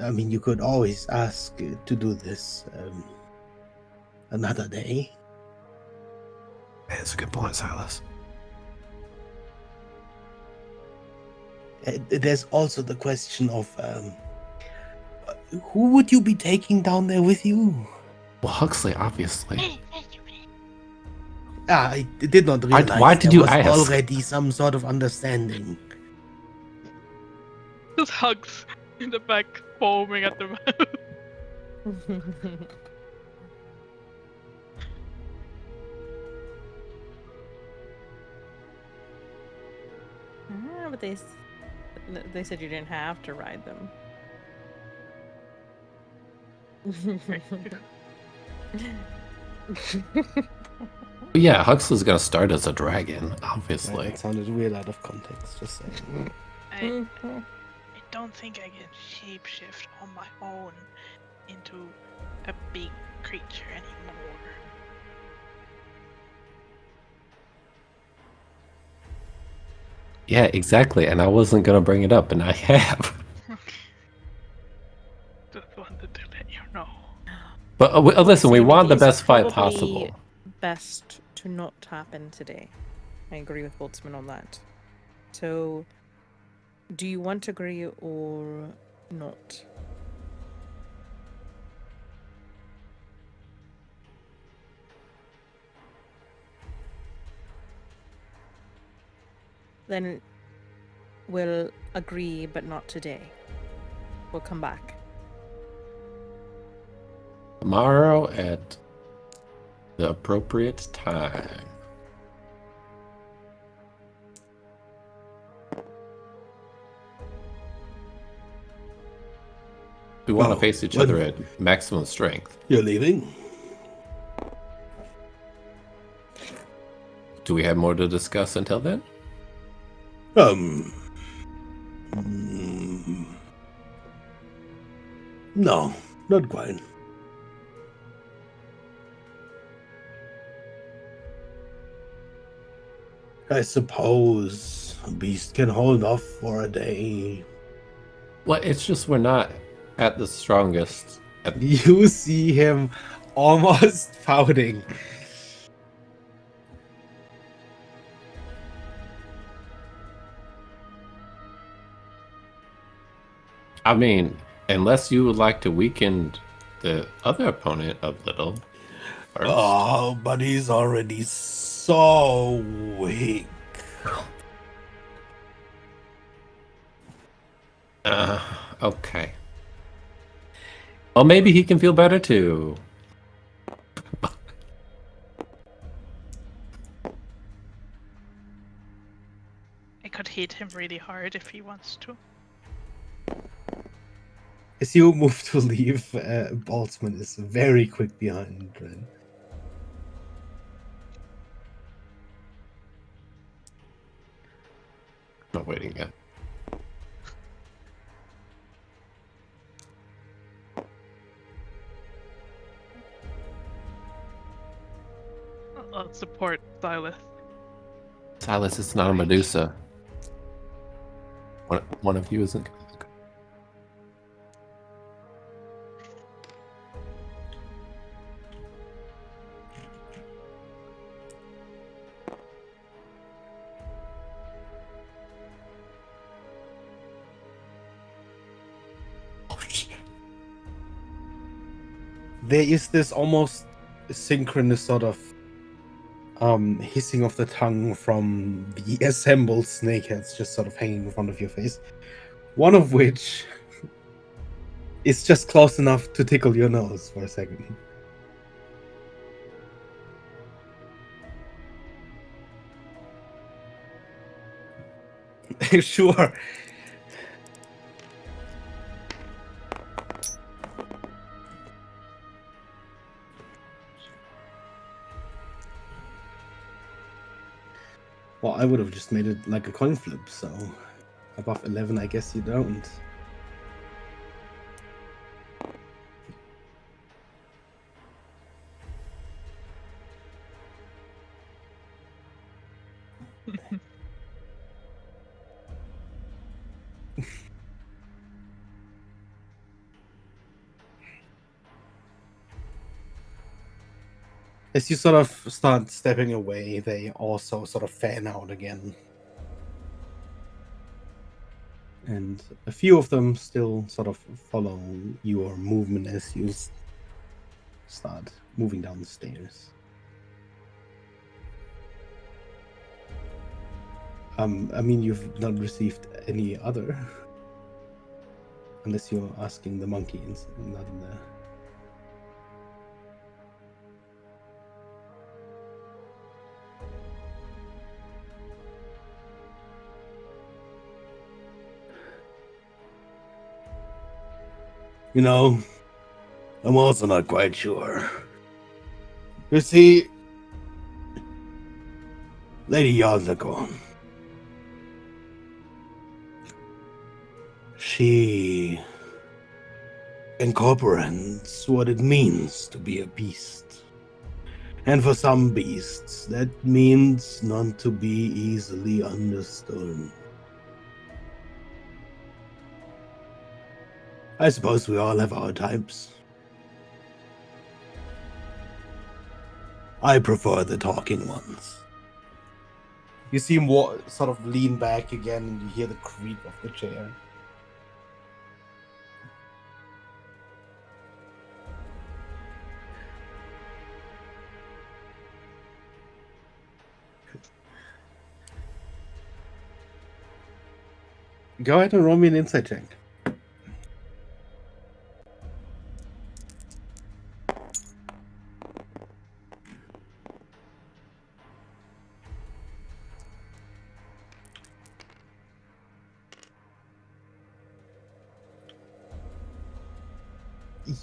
I mean, you could always ask to do this another day. That's a good point, Silas. There's also the question of who would you be taking down there with you? Well, Huxley, obviously. I did not realize why did there you was ask? already some sort of understanding. Just hugs in the back, foaming at the mouth. But they said you didn't have to ride them. Yeah, Huxley's gonna start as a dragon, obviously. That sounded weird out of context, just saying. I don't think I can shapeshift on my own into a big creature anymore. Yeah, exactly. And I wasn't gonna bring it up, and I have. Just wanted to let you know. But listen, we Polythreme want the is best fight probably possible. Best to not happen today. I agree with Boltzmann on that. So, do you want to agree or not? Then we'll agree, but not today. We'll come back. Tomorrow at the appropriate time. We want to face each other at maximum strength. You're leaving? Do we have more to discuss until then? No, not quite. I suppose a beast can hold off for a day. Well, it's just we're not at the strongest. You see him almost pouting. I mean, unless you would like to weaken the other opponent a little first. Oh, but he's already so weak. Okay. Well, maybe he can feel better too. I could hit him really hard if he wants to. As you move to leave, Boltzmann is very quick behind Ren. Not waiting yet. I'll support Silas. Silas, it's not a Medusa. One of you isn't. Oh, there is this almost synchronous sort of hissing of the tongue from the assembled snakeheads just sort of hanging in front of your face. One of which is just close enough to tickle your nose for a second. Sure. Well, I would have just made it like a coin flip, so above 11, I guess you don't. As you sort of start stepping away, they also sort of fan out again. And a few of them still sort of follow your movement as you start moving down the stairs. I mean, you've not received any other. Unless you're asking the monkey and not in there. You know, I'm also not quite sure. You see, Lady Yaldagon, she incorporates what it means to be a beast. And for some beasts, that means not to be easily understood. I suppose we all have our types. I prefer the talking ones. You see him sort of lean back again, and you hear the creak of the chair. Go ahead and roll me an insight check.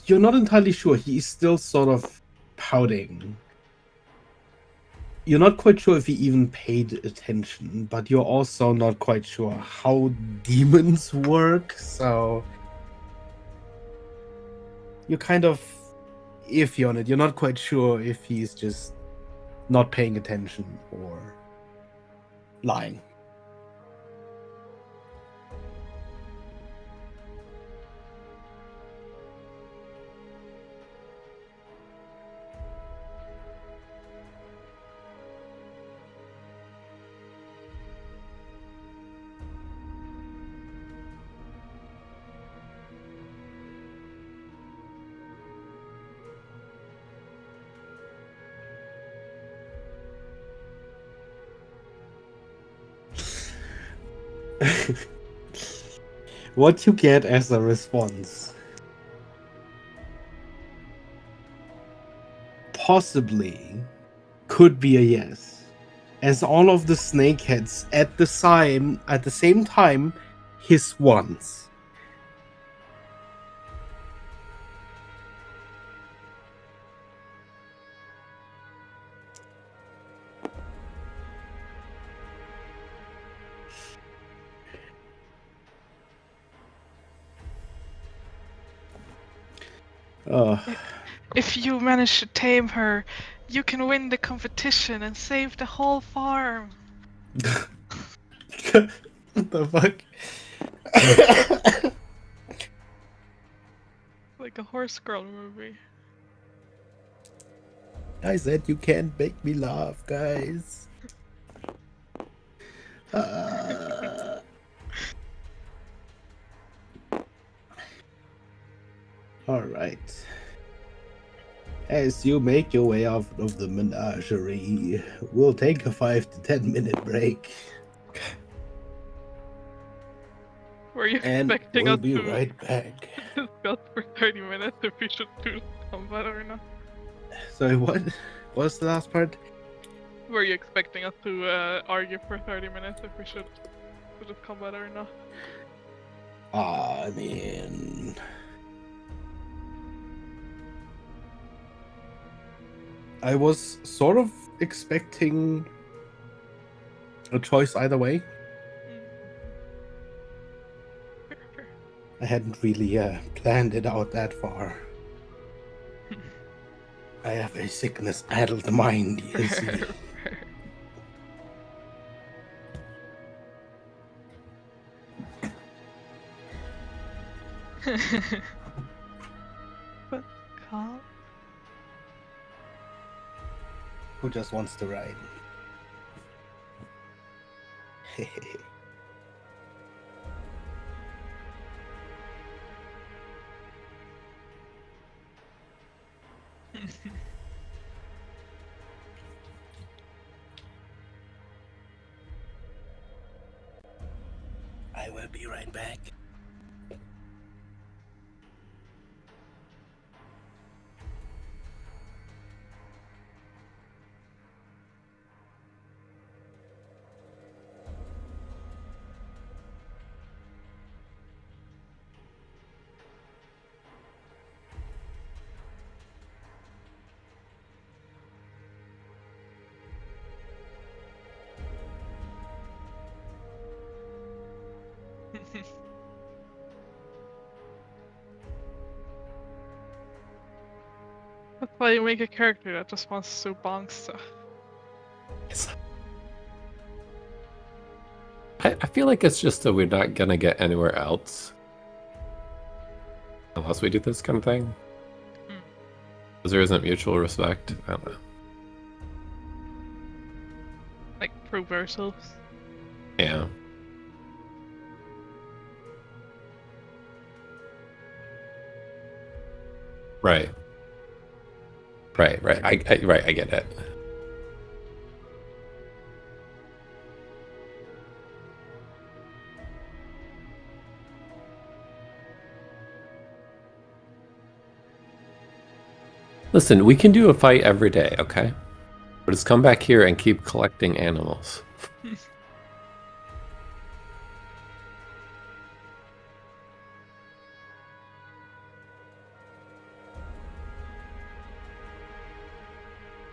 You're not entirely sure. He's still sort of pouting. You're not quite sure if he even paid attention, but you're also not quite sure how demons work, so you're kind of iffy on it. You're not quite sure if he's just not paying attention or lying. What you get as a response possibly could be a yes, as all of the snakeheads at the same time hiss once. If you manage to tame her, you can win the competition and save the whole farm. What the fuck? Like a horse girl movie. I said you can't make me laugh, guys. All right. As you make your way out of the menagerie, we'll take a 5 to 10 minute break. Were you And expecting we'll us be to right back. discuss for 30 minutes if we should do combat or not? Sorry, what? What's the last part? Were you expecting us to argue for 30 minutes if we should do this combat or not? I mean, I was sort of expecting a choice either way. Fair. I hadn't really planned it out that far. I have a sickness-addled mind, you see. Fair. But calm. Who just wants to ride? I will be right back. That's why you make a character that just wants to bonk stuff. I feel like it's just that we're not gonna get anywhere else unless we do this kind of thing. Because there isn't mutual respect. I don't know. Like, prove ourselves. Yeah. Right. Right. I get it. Listen, we can do a fight every day, okay? But just come back here and keep collecting animals.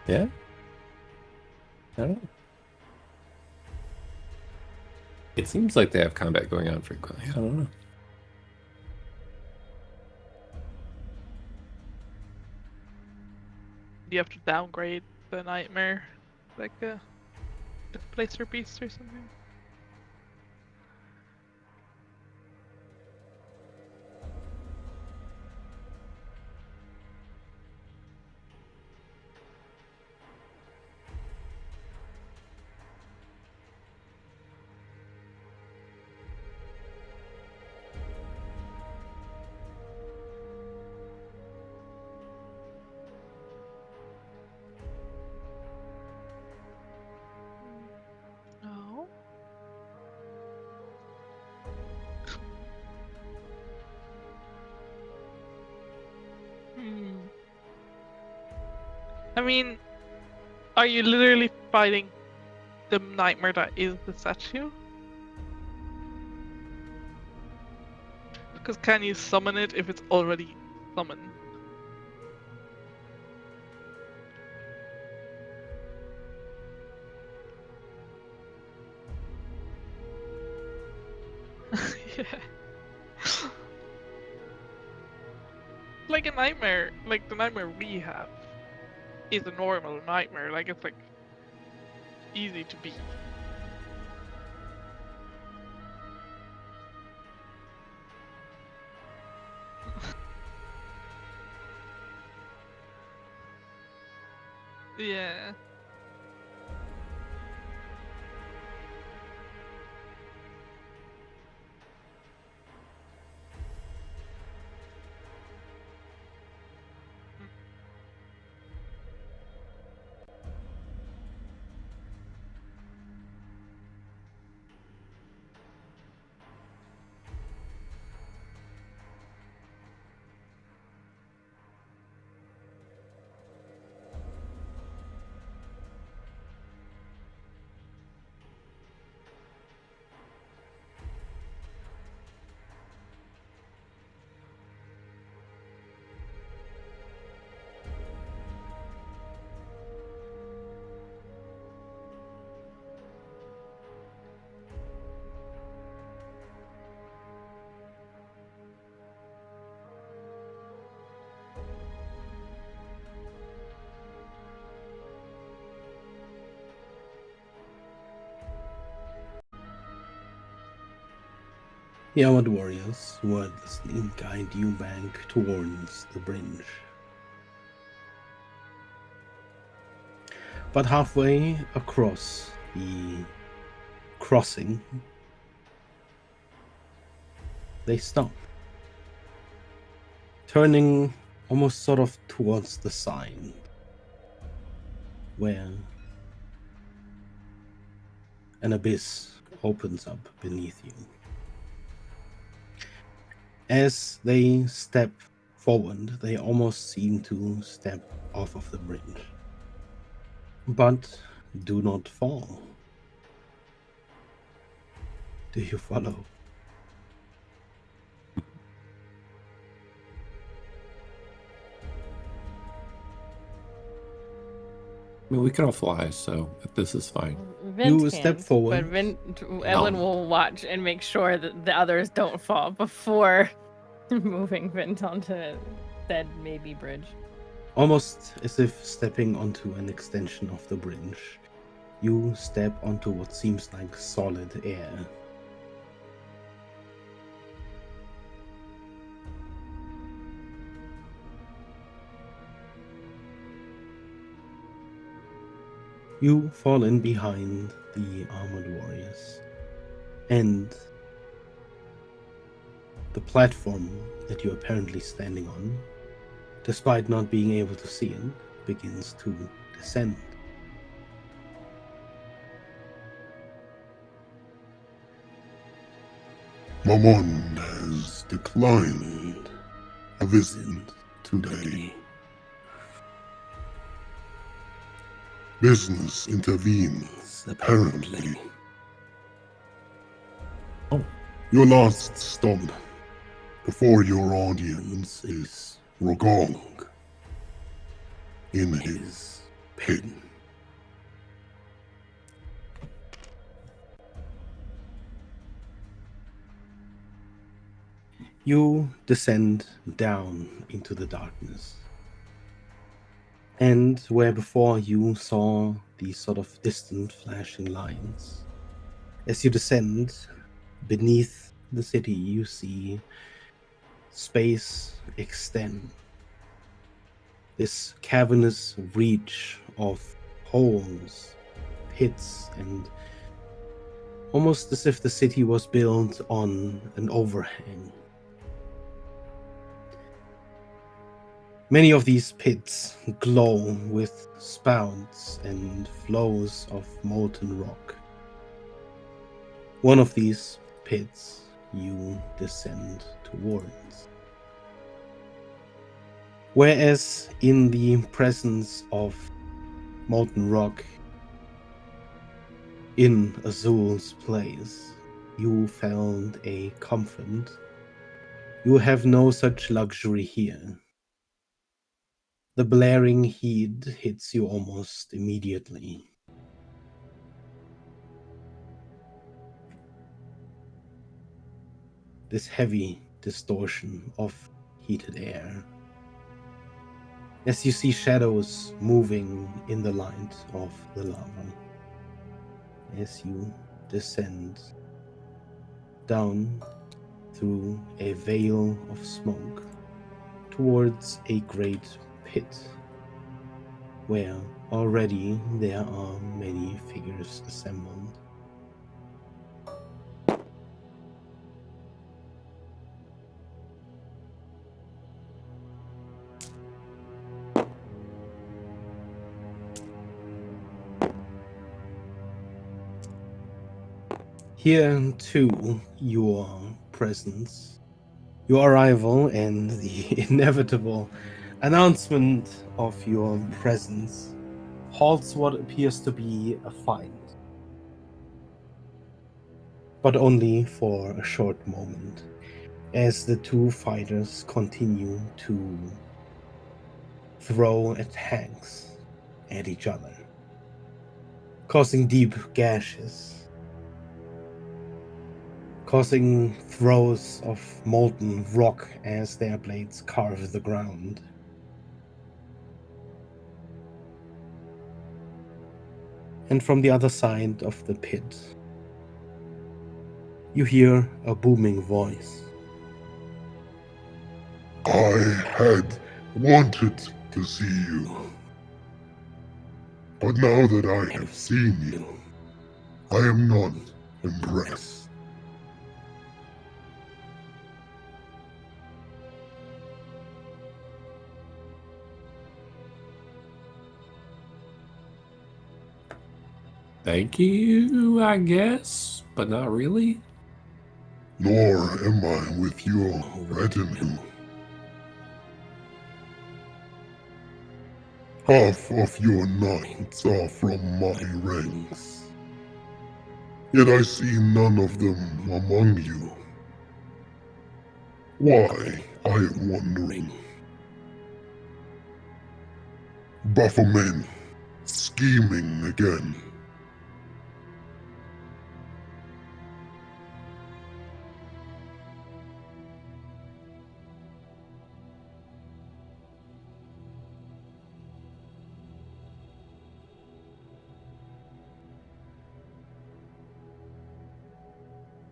Yeah? I don't know. It seems like they have combat going on frequently. I don't know. You have to downgrade the nightmare, like a displacer beast or something. No. I mean, are you literally fighting the nightmare that is the statue? Because can you summon it if it's already summoned? Yeah. Like a nightmare, like the nightmare we have is a normal nightmare, like it's like easy to beat. Yeah. The armored warriors wordlessly guide you back towards the bridge. But halfway across the crossing, they stop, turning almost sort of towards the side, where an abyss opens up beneath you. As they step forward, they almost seem to step off of the bridge, but do not fall. Do you follow? I mean, we can all fly, so this is fine. Vint You step can't, forward. but Evelyn will watch and make sure that the others don't fall before moving Vint onto said maybe bridge. Almost as if stepping onto an extension of the bridge, you step onto what seems like solid air. You fall in behind the armored warriors, and the platform that you're apparently standing on, despite not being able to see it, begins to descend. Mammon has declined a visit today. Business intervenes, apparently. Oh. Your last stop before your audience is Rogong in his pit. You descend down into the darkness. And where before you saw these sort of distant flashing lines, as you descend beneath the city, you see space extend. This cavernous reach of holes, pits, and almost as if the city was built on an overhang. Many of these pits glow with spouts and flows of molten rock. One of these pits you descend towards. Whereas in the presence of molten rock in Azul's place, you found a comfort. You have no such luxury here. The blaring heat hits you almost immediately. This heavy distortion of heated air. As you see shadows moving in the light of the lava. As you descend down through a veil of smoke towards a great pit where already there are many figures assembled. Here too, your presence, your arrival, and the inevitable announcement of your presence halts what appears to be a fight. But only for a short moment, as the two fighters continue to throw attacks at each other, causing deep gashes, causing throws of molten rock as their blades carve the ground. And from the other side of the pit, You hear a booming voice. I had wanted to see you. But now that I have seen you, I am not impressed. Thank you, I guess, but not really. Nor am I with your retinue. Half of your knights are from my ranks. Yet I see none of them among you. Why, I am wondering. Baphomet, scheming again.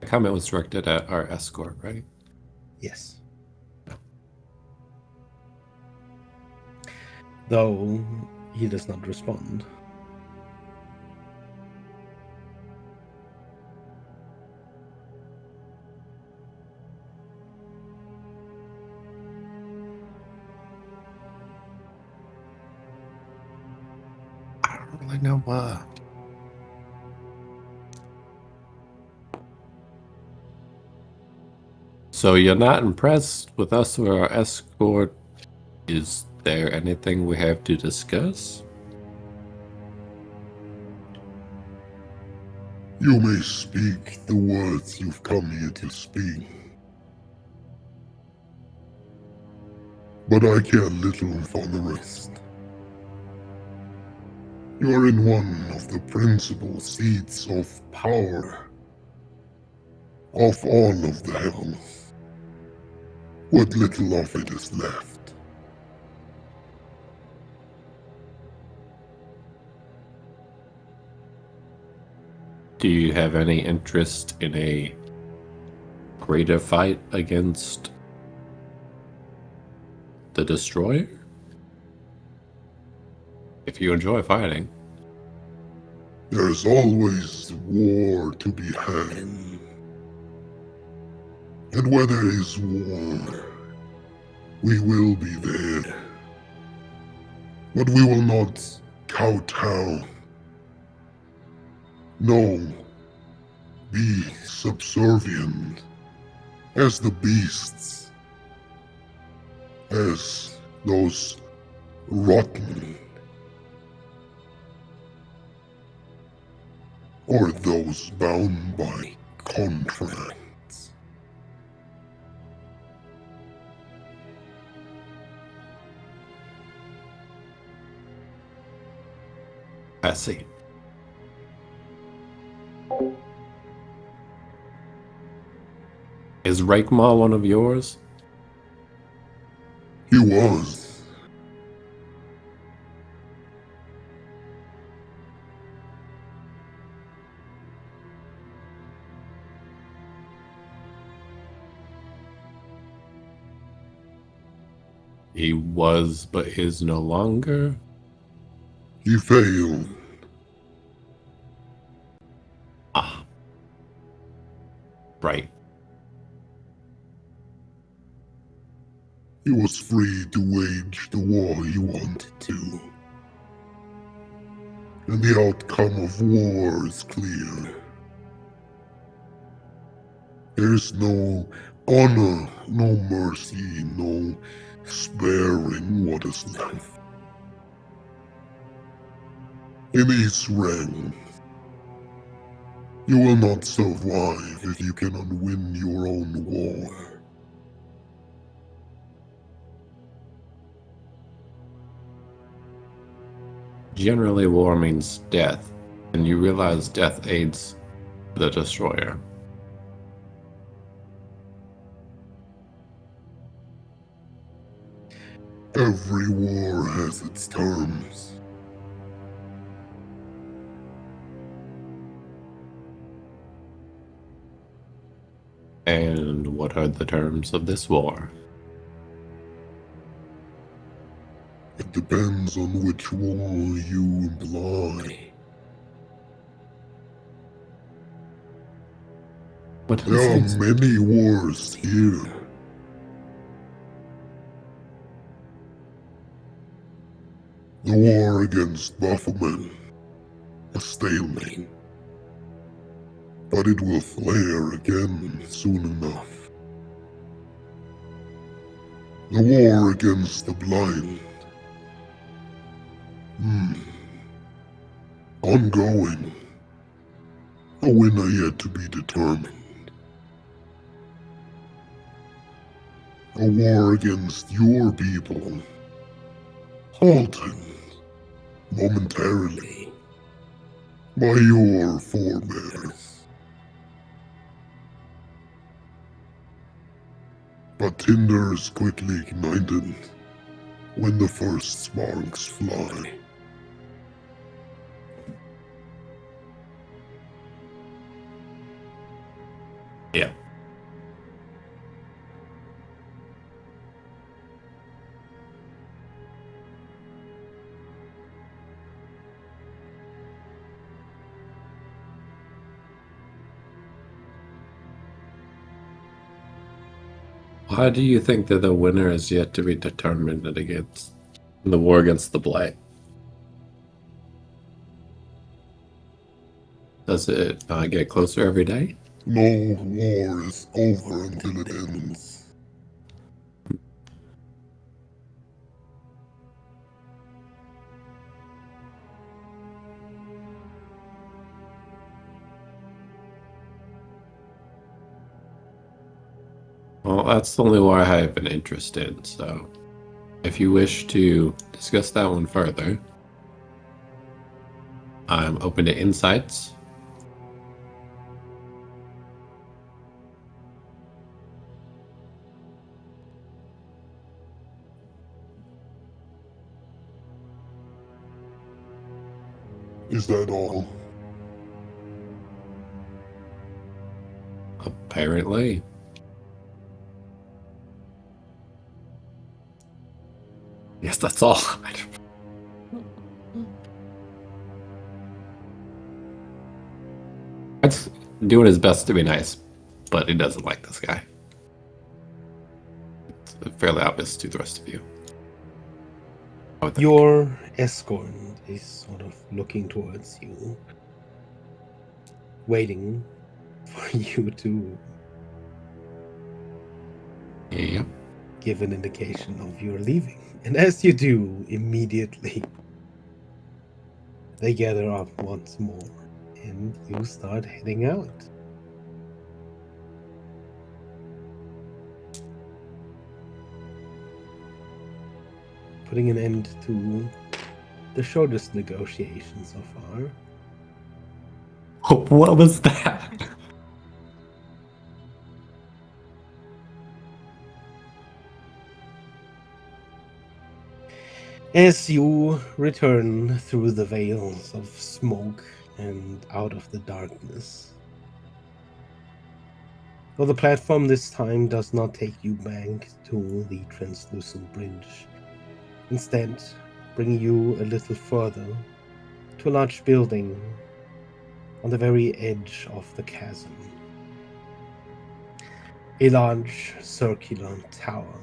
The comment was directed at our escort, right? Yes. Though he does not respond. I don't really know why. So you're not impressed with us or our escort? Is there anything we have to discuss? You may speak the words you've come here to speak. But I care little for the rest. You are in one of the principal seats of power of all of the heavens. What little of it is left. Do you have any interest in a greater fight against the Destroyer? If you enjoy fighting. There's always war to be had. And where there is war, we will be there. But we will not kowtow. No, be subservient as the beasts, as those rotten, or those bound by contracts. I see. Is Raikma one of yours? He was. He was, but is no longer? He failed. Ah. Right. He was free to wage the war he wanted to. And the outcome of war is clear. There's no honor, no mercy, no sparing what is left. In these ranks, you will not survive if you cannot win your own war. Generally, war means death, and you realize death aids the Destroyer. Every war has its terms. And what are the terms of this war? It depends on which war you imply. What There is are it? many wars here. The war against Baphomet, a stalemate. But it will flare again soon enough. The war against the blind. Ongoing. A winner yet to be determined. A war against your people. Halted. Momentarily. By your forebears. But tinders quickly ignited when the first sparks fly. Yeah. Why do you think that the winner is yet to be determined against the war against the blight? Does it get closer every day? No war is over until it ends. Well, that's the only war I have an interest in, so if you wish to discuss that one further, I'm open to insights. Is that all? Apparently. Yes, that's all. It's doing his best to be nice, but he doesn't like this guy. It's fairly obvious to the rest of you. I would think. Your escort is sort of looking towards you, waiting for you to Yep. give an indication of your leaving. And as you do, immediately they gather up once more and you start heading out. Putting an end to the shortest negotiation so far. What was that? As you return through the veils of smoke and out of the darkness. Though the platform this time does not take you back to the translucent bridge, instead bringing you a little further to a large building on the very edge of the chasm. A large circular tower,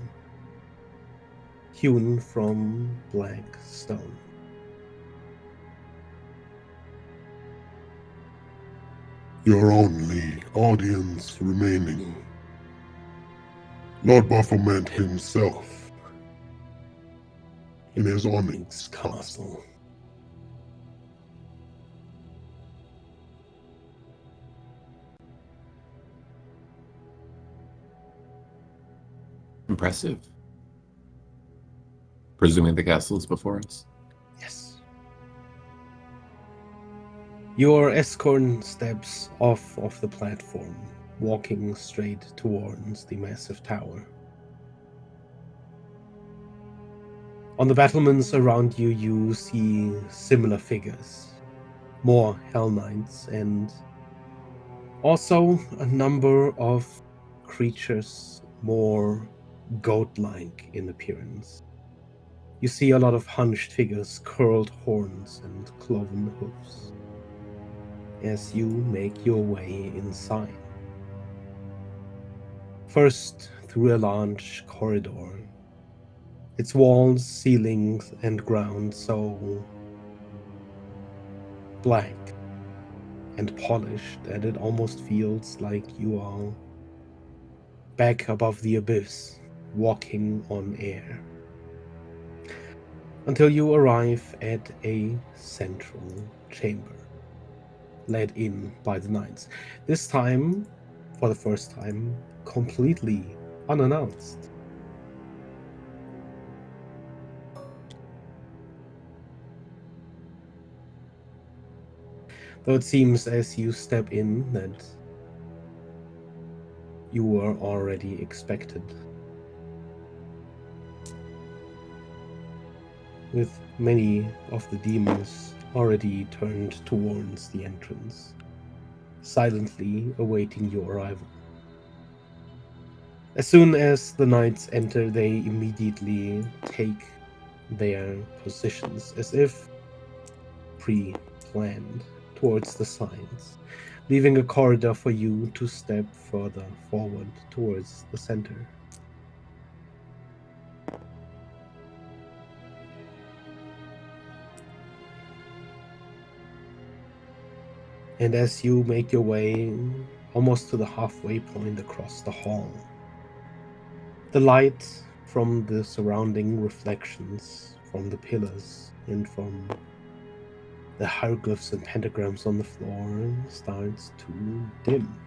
hewn from black stone. Your only audience remaining. Lord Baphomet himself. In his onyx castle. Impressive. Presuming the castle is before us. Yes. Your escort steps off of the platform, walking straight towards the massive tower. On the battlements around you, you see similar figures, more Hell Knights, and also a number of creatures more goat-like in appearance. You see a lot of hunched figures, curled horns, and cloven hoofs as you make your way inside. First, through a large corridor, its walls, ceilings, and ground so black and polished that it almost feels like you are back above the abyss, walking on air. Until you arrive at a central chamber, led in by the knights. This time, for the first time, completely unannounced. Though it seems as you step in that you were already expected. With many of the demons already turned towards the entrance, silently awaiting your arrival. As soon as the knights enter, they immediately take their positions as if pre-planned towards the sides, leaving a corridor for you to step further forward towards the center. And as you make your way almost to the halfway point across the hall, the light from the surrounding reflections from the pillars and from the hieroglyphs and pentagrams on the floor starts to dim.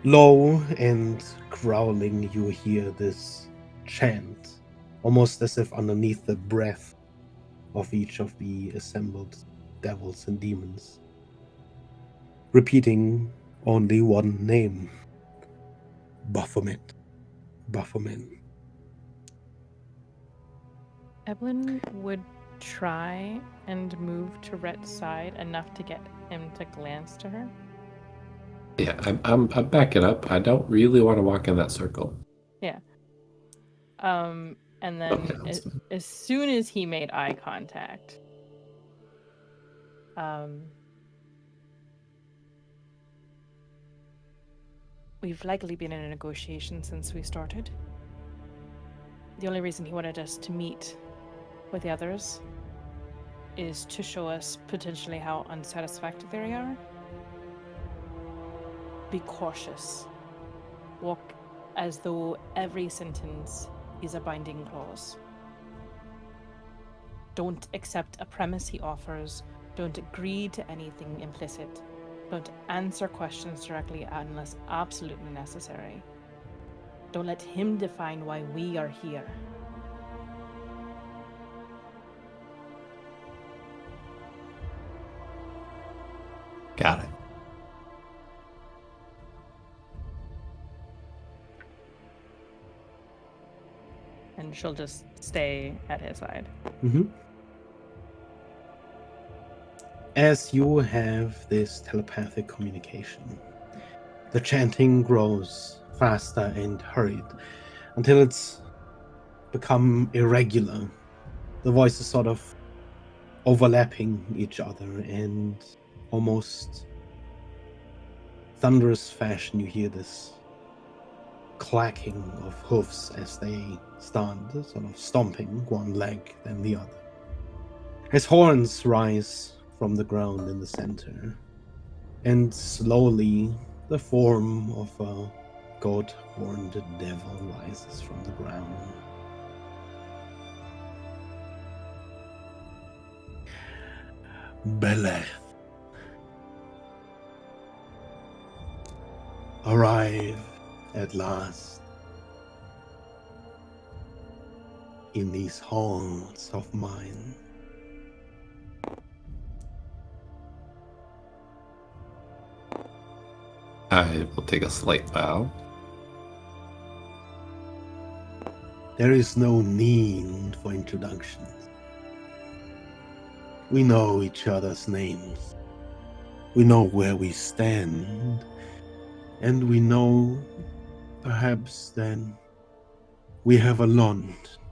Low and growling, you hear this chant, almost as if underneath the breath of each of the assembled devils and demons, repeating only one name: Baphomet, Baphomet. Evelyn would try and move to Rhett's side enough to get him to glance to her. Yeah, I'm backing up. I don't really want to walk in that circle. Yeah. And then Okay, that's fine. as soon as he made eye contact, we've likely been in a negotiation since we started. The only reason he wanted us to meet with the others is to show us potentially how unsatisfactory they are. Be cautious. Walk as though every sentence is a binding clause. Don't accept a premise he offers. Don't agree to anything implicit. Don't answer questions directly unless absolutely necessary. Don't let him define why we are here. Got it. And she'll just stay at his side. Mm-hmm. As you have this telepathic communication, the chanting grows faster and hurried until it's become irregular. The voices sort of overlapping each other, and almost thunderous fashion you hear this clacking of hoofs as they start sort of stomping one leg then the other. As horns rise from the ground in the center, and slowly the form of a goat-horned devil rises from the ground. Beleth, arrive at last in these halls of mine. I will take a slight bow. There is no need for introductions. We know each other's names. We know where we stand And we know, perhaps then, we have a lot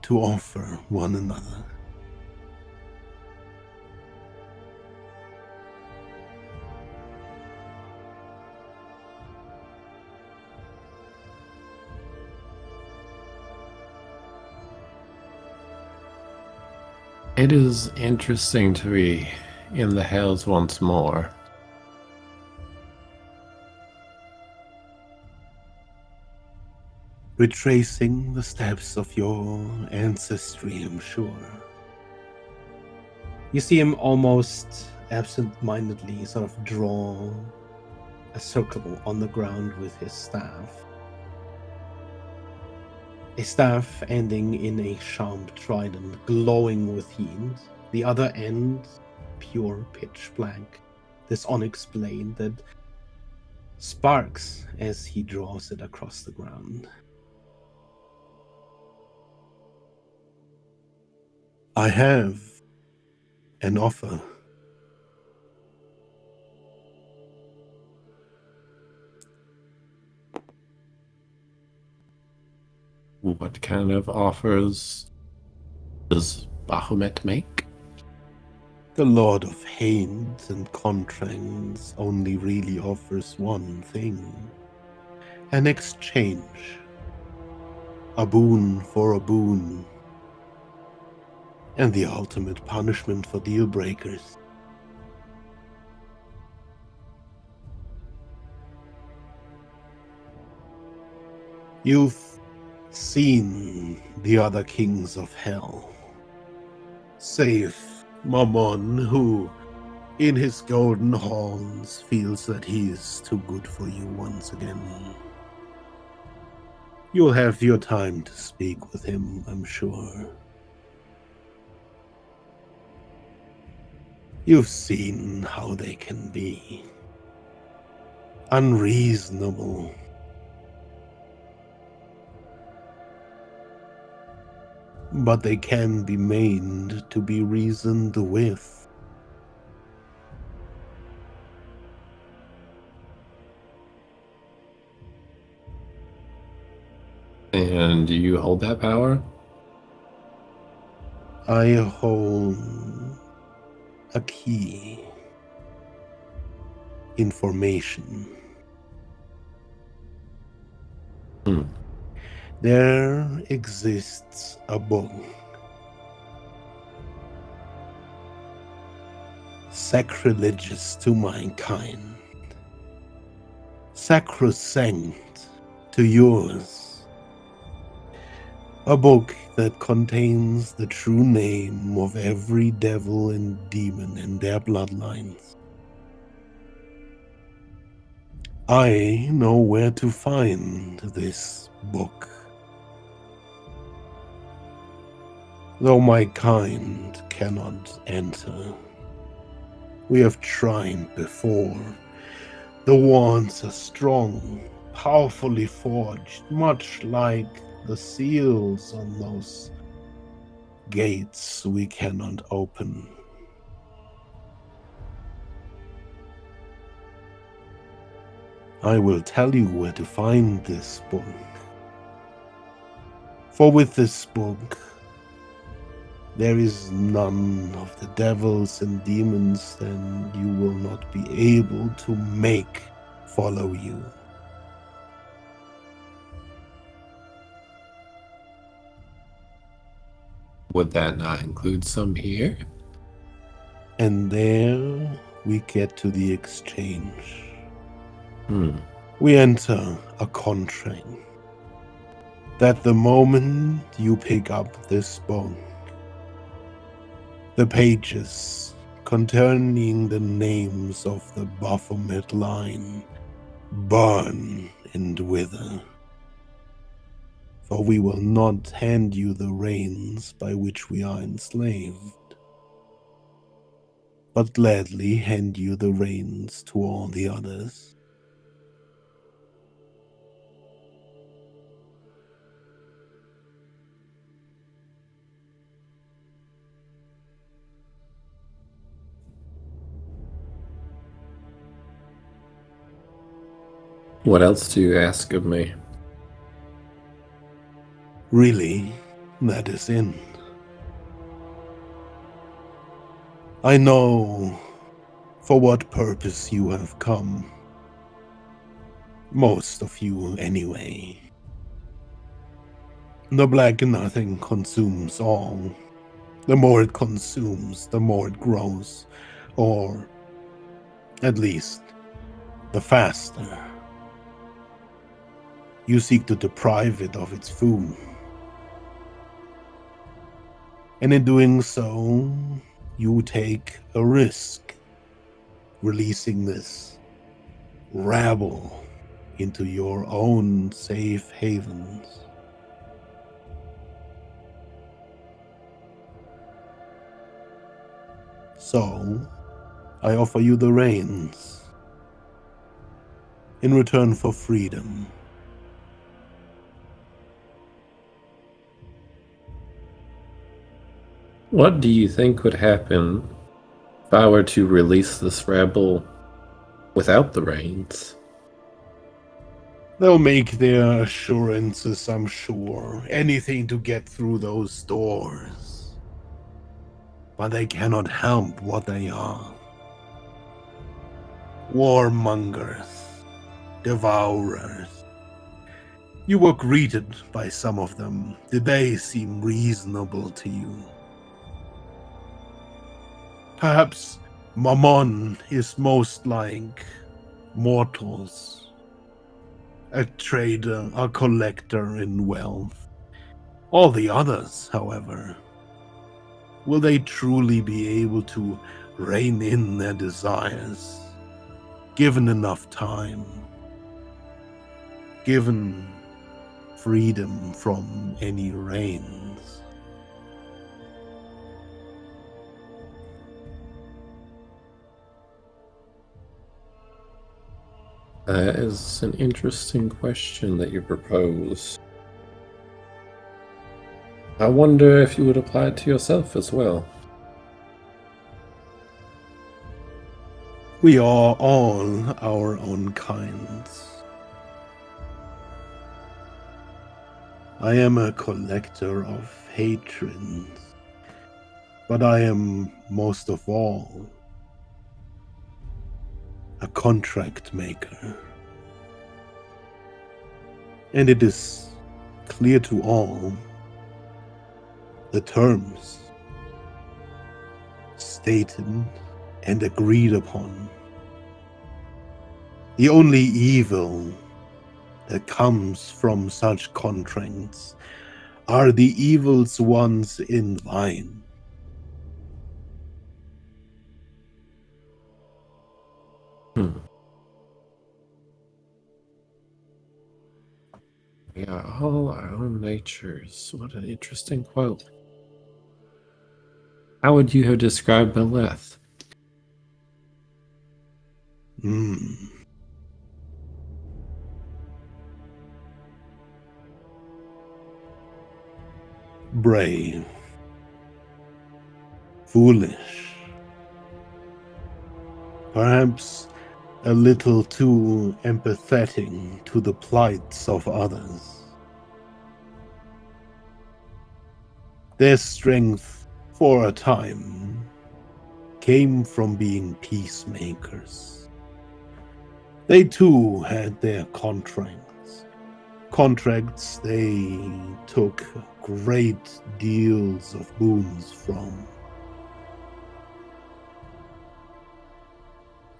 to offer one another. It is interesting to be in the Hells once more. Retracing the steps of your ancestry, I'm sure. You see him almost absent-mindedly sort of draw a circle on the ground with his staff. A staff ending in a sharp trident glowing with heat. The other end, pure pitch black. This onyx blade that sparks as he draws it across the ground. I have an offer. What kind of offers does Baphomet make? The Lord of Hate and Contrans only really offers one thing. An exchange. A boon for a boon. And the ultimate punishment for deal breakers. You've seen the other kings of hell. Save Mammon, who, in his golden halls, feels that he is too good for you once again. You'll have your time to speak with him, I'm sure. You've seen how they can be. Unreasonable. But they can be made to be reasoned with. And do you hold that power? I hold a key. Information. There exists a book. Sacrilegious to mankind. Sacrosanct to yours. A book that contains the true name of every devil and demon in their bloodlines. I know where to find this book. Though my kind cannot enter. We have tried before. The wands are strong, powerfully forged, much like the seals on those gates we cannot open. I will tell you where to find this book. For with this book, there is none of the devils and demons that you will not be able to make follow you. Would that not include some here? And there we get to the exchange. Hmm. We enter a contract that the moment you pick up this book, the pages containing the names of the Baphomet line burn and wither. For we will not hand you the reins by which we are enslaved, but gladly hand you the reins to all the others. What else do you ask of me? Really, that is it. I know for what purpose you have come. Most of you, anyway. The black nothing consumes all. The more it consumes, the more it grows. Or, at least, the faster. You seek to deprive it of its food. And in doing so, you take a risk, releasing this rabble into your own safe havens. So, I offer you the reins in return for freedom. What do you think would happen if I were to release this rebel without the reins? They'll make their assurances, I'm sure. Anything to get through those doors. But they cannot help what they are. Warmongers. Devourers. You were greeted by some of them. Did they seem reasonable to you? Perhaps Mammon is most like mortals. A trader, a collector in wealth. All the others, however, will they truly be able to rein in their desires, given enough time, given freedom from any reins? That is an interesting question that you propose. I wonder if you would apply it to yourself as well. We are all our own kinds. I am a collector of hatreds, but I am most of all a contract maker. And it is clear to all the terms stated and agreed upon. The only evil that comes from such contracts are the evils ones invite. We are all our own natures. What an interesting quote. How would you have described Beleth? Brave, foolish, perhaps a little too empathetic to the plights of others. Their strength, for a time, came from being peacemakers. They too had their contracts. Contracts they took great deals of boons from.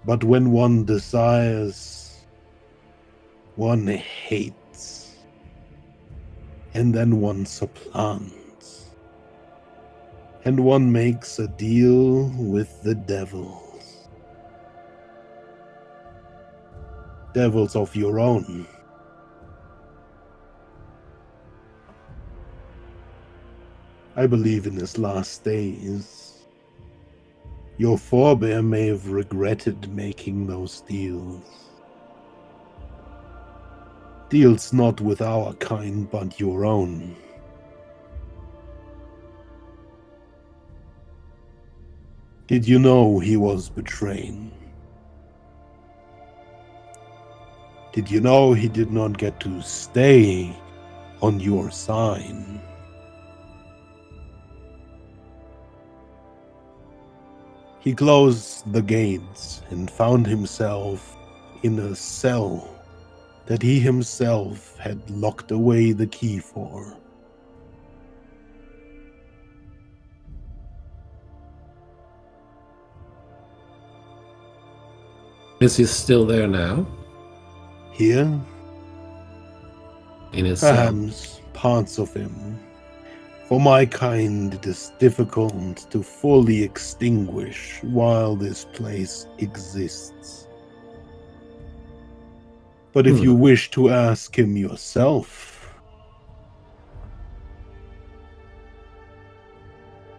But when one desires, one hates, and then one supplants, and one makes a deal with the devils. Devils of your own. I believe in his last days, your forebear may have regretted making those deals. Deals not with our kind, but your own. Did you know he was betrayed? Did you know he did not get to stay on your side? He closed the gates and found himself in a cell that he himself had locked away the key for. Is he still there now? Here, In his cell? perhaps parts of him. For my kind, it is difficult to fully extinguish while this place exists. But if you wish to ask him yourself,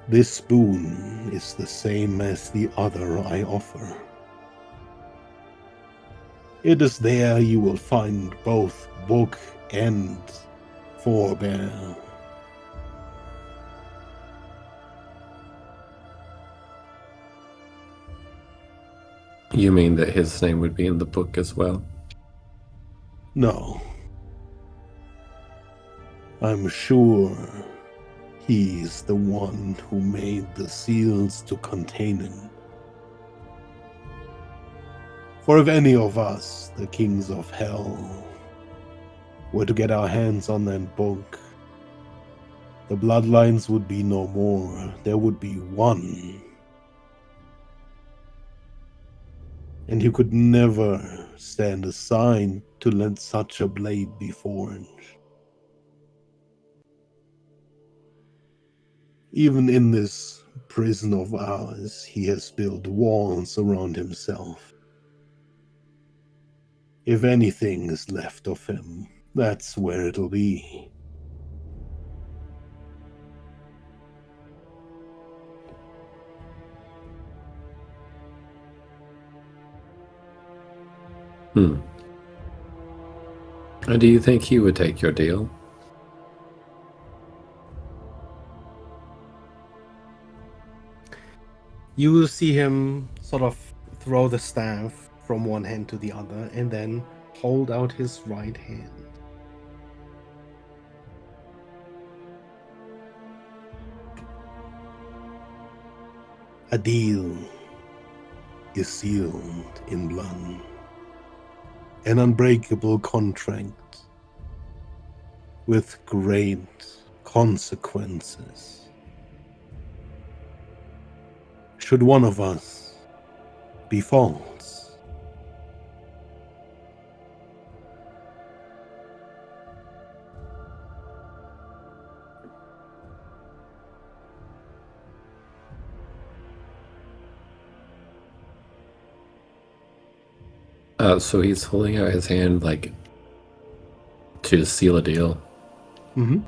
this spoon is the same as the other I offer. It is there you will find both book and forebear. You mean that his name would be in the book as well? No. I'm sure he's the one who made the seals to contain him. For if any of us, the kings of hell, were to get our hands on that book, the bloodlines would be no more. There would be one. And you could never stand aside to let such a blade be forged. Even in this prison of ours, he has built walls around himself. If anything is left of him, that's where it'll be. And do you think he would take your deal? You will see him sort of throw the staff from one hand to the other and then hold out his right hand. A deal is sealed in blood. An unbreakable contract with great consequences. Should one of us be false, So he's holding out his hand like to seal a deal. mm-hmm.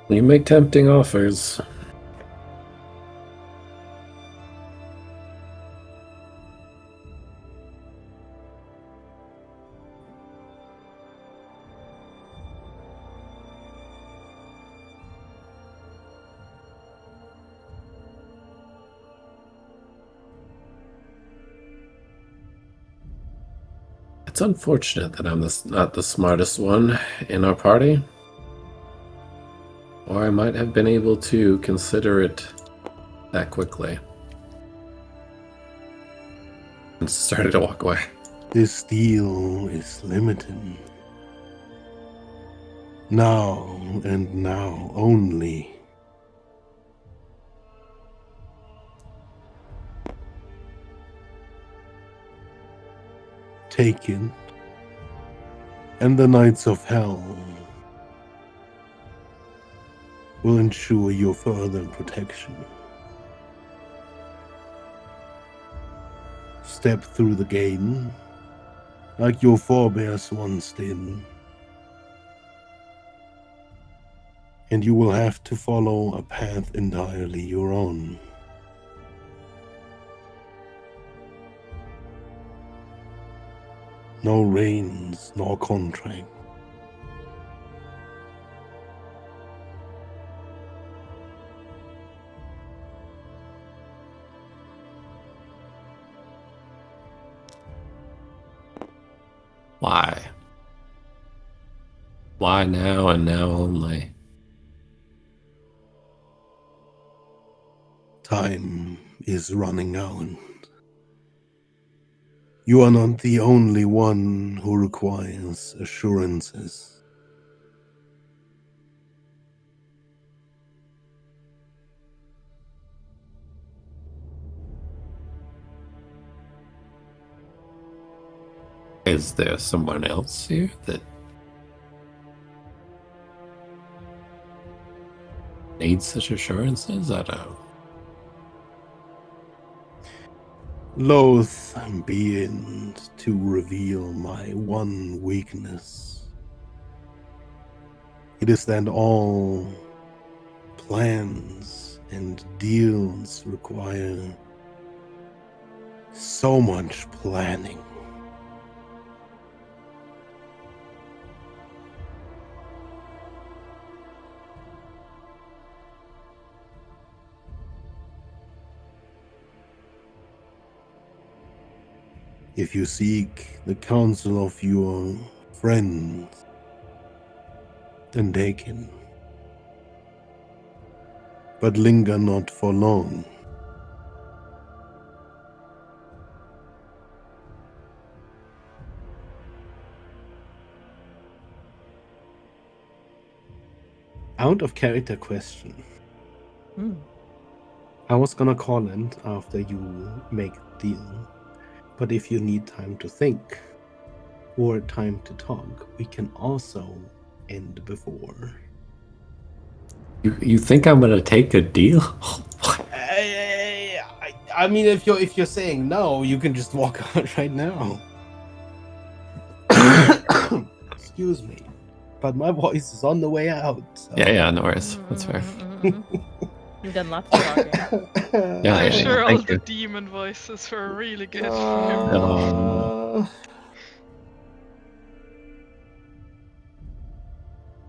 You make tempting offers. It's unfortunate that I'm not the smartest one in our party. Or I might have been able to consider it that quickly. And started to walk away. This deal is limited. Now and now only. Take it, and the Knights of Hell will ensure your further protection. Step through the gate, like your forebears once did, and you will have to follow a path entirely your own. No reins, nor contract. Why? Why now and now only? Time is running out. You are not the only one who requires assurances. Is there someone else here that needs such assurances? I don't. Loath be it to reveal my one weakness. It is that all plans and deals require so much planning. If you seek the counsel of your friends, then they can. But linger not for long. Out of character question. Hmm. I was gonna call it after you make the deal. But if you need time to think or time to talk, we can also end before. You think I'm gonna take a deal? I mean, if you're saying no, you can just walk out right now. Excuse me, but my voice is on the way out. So. Yeah, no worries. That's fair. You've done lots of talking. Yeah, I'm sure all thank the you. demon voices were really good.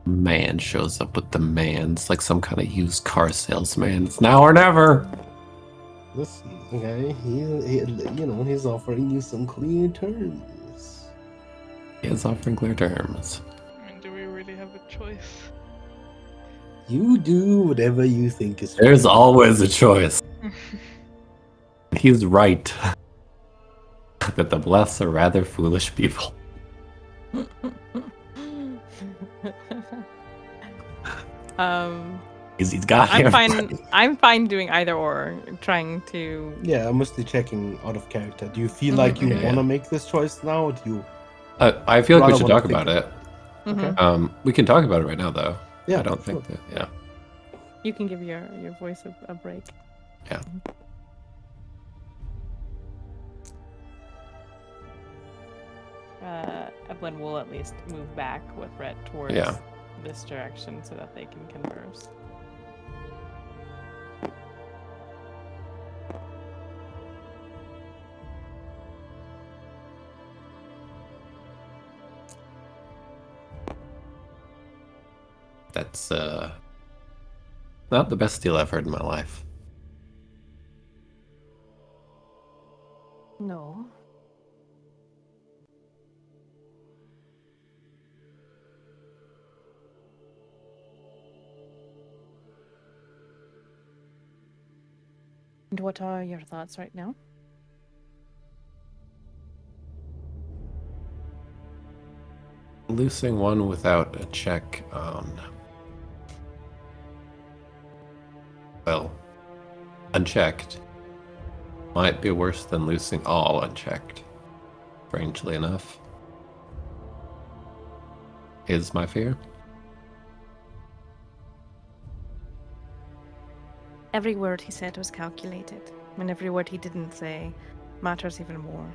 Man shows up with demands like some kind of used car salesman. It's now or never. Listen, okay, he's offering you some clear terms. He is offering clear terms. I mean, do we really have a choice? You do whatever you think is. There's always a choice. He's right. That the blessed are rather foolish people. He's got I'm him. fine. I'm fine doing either or. Trying to. Yeah, I'm mostly checking out of character. Do you feel like you Yeah. want to make this choice now? Or do you? I feel like we rather should wanna talk think about it. Mhm. We can talk about it right now, though. Yeah, I don't sure. think that. Yeah. You can give your voice a break. Yeah. Evelyn will at least move back with Rhett towards this direction so that they can converse. That's not the best deal I've heard in my life. No. And what are your thoughts right now? Losing one without a check on, well, unchecked might be worse than losing all unchecked, strangely enough. Is my fear. Every word he said was calculated, and every word he didn't say matters even more.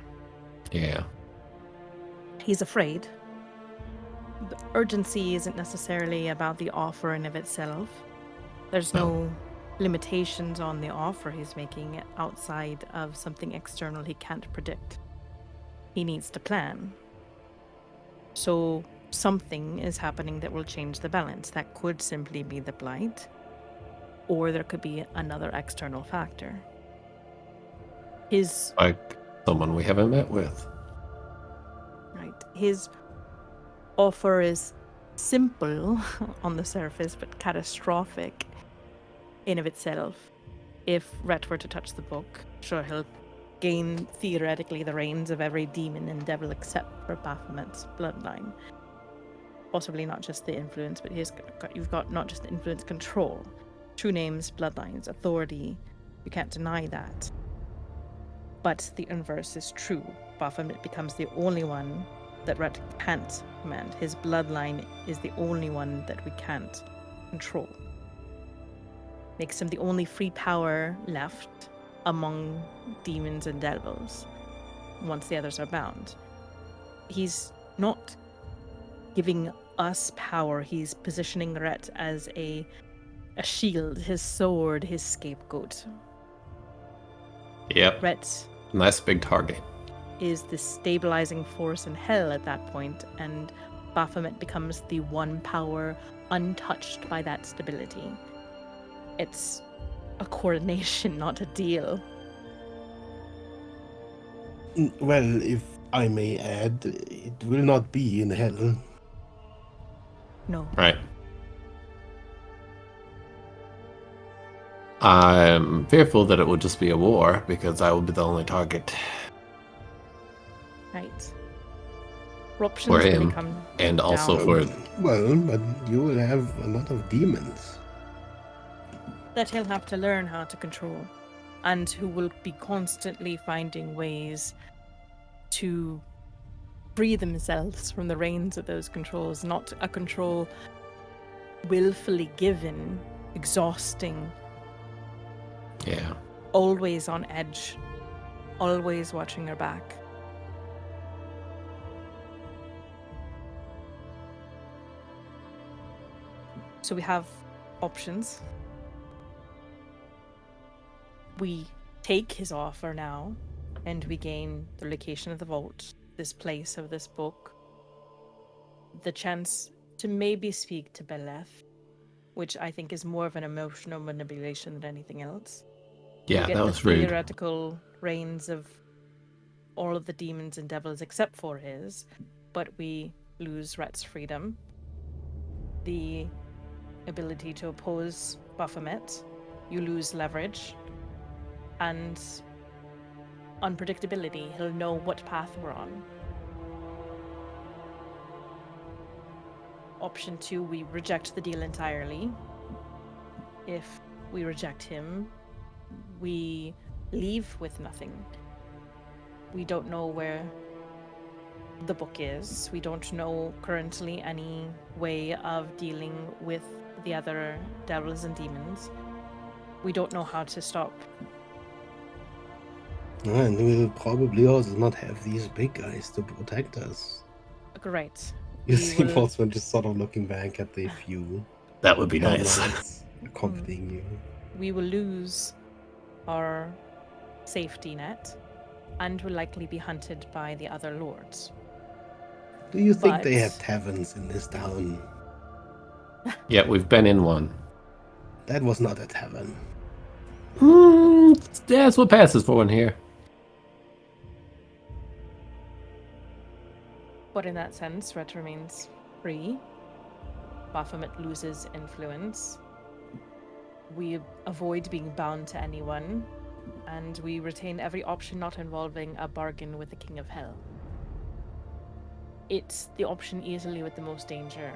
Yeah. He's afraid. The urgency isn't necessarily about the offer in of itself. There's no limitations on the offer he's making outside of something external he can't predict. He needs to plan. So something is happening that will change the balance. That could simply be the blight, or there could be another external factor. Like someone we haven't met with. Right. His offer is simple on the surface, but catastrophic in of itself. If Rhett were to touch the book, sure, he'll gain theoretically the reins of every demon and devil except for Baphomet's bloodline. Possibly not just the influence, but you've got not just influence, control. True names, bloodlines, authority. You can't deny that. But the inverse is true. Baphomet becomes the only one that Rhett can't command. His bloodline is the only one that we can't control. Makes him the only free power left among demons and devils once the others are bound. He's not giving us power, he's positioning Rhett as a shield, his sword, his scapegoat. Yep. Rhett Nice big target. is the stabilizing force in hell at that point, and Baphomet becomes the one power untouched by that stability. It's a coordination, not a deal. Well, if I may add, it will not be in hell. No. Right. I'm fearful that it will just be a war because I will be the only target Right. Options for really him, come and also down. for Well, but you will have a lot of demons. that he'll have to learn how to control, and who will be constantly finding ways to free themselves from the reins of those controls, not a control willfully given, exhausting, yeah. always on edge, always watching her back. So we have options. We take his offer now, and we gain the location of the vault, this place of this book, the chance to maybe speak to Beleth, which I think is more of an emotional manipulation than anything else. Yeah, We get that the was rude. theoretical reigns of all of the demons and devils except for his, but we lose Rhett's freedom, the ability to oppose Baphomet, you lose leverage, and unpredictability. He'll know what path we're on. Option 2, we reject the deal entirely. If we reject him, we leave with nothing. We don't know where the book is. We don't know currently any way of dealing with the other devils and demons. We don't know how to stop. And we'll probably also not have these big guys to protect us. Great. You We see will- Botsman just sort of looking back at the few That would be nice. bloodlines accompanying you. We will lose our safety net, and will likely be hunted by the other lords. Do you think they But- have taverns in this town? Yeah, we've been in one. That was not a tavern. That's what passes for one here. But in that sense, Rhett remains free. Baphomet loses influence. We avoid being bound to anyone, and we retain every option not involving a bargain with the King of Hell. It's the option easily with the most danger.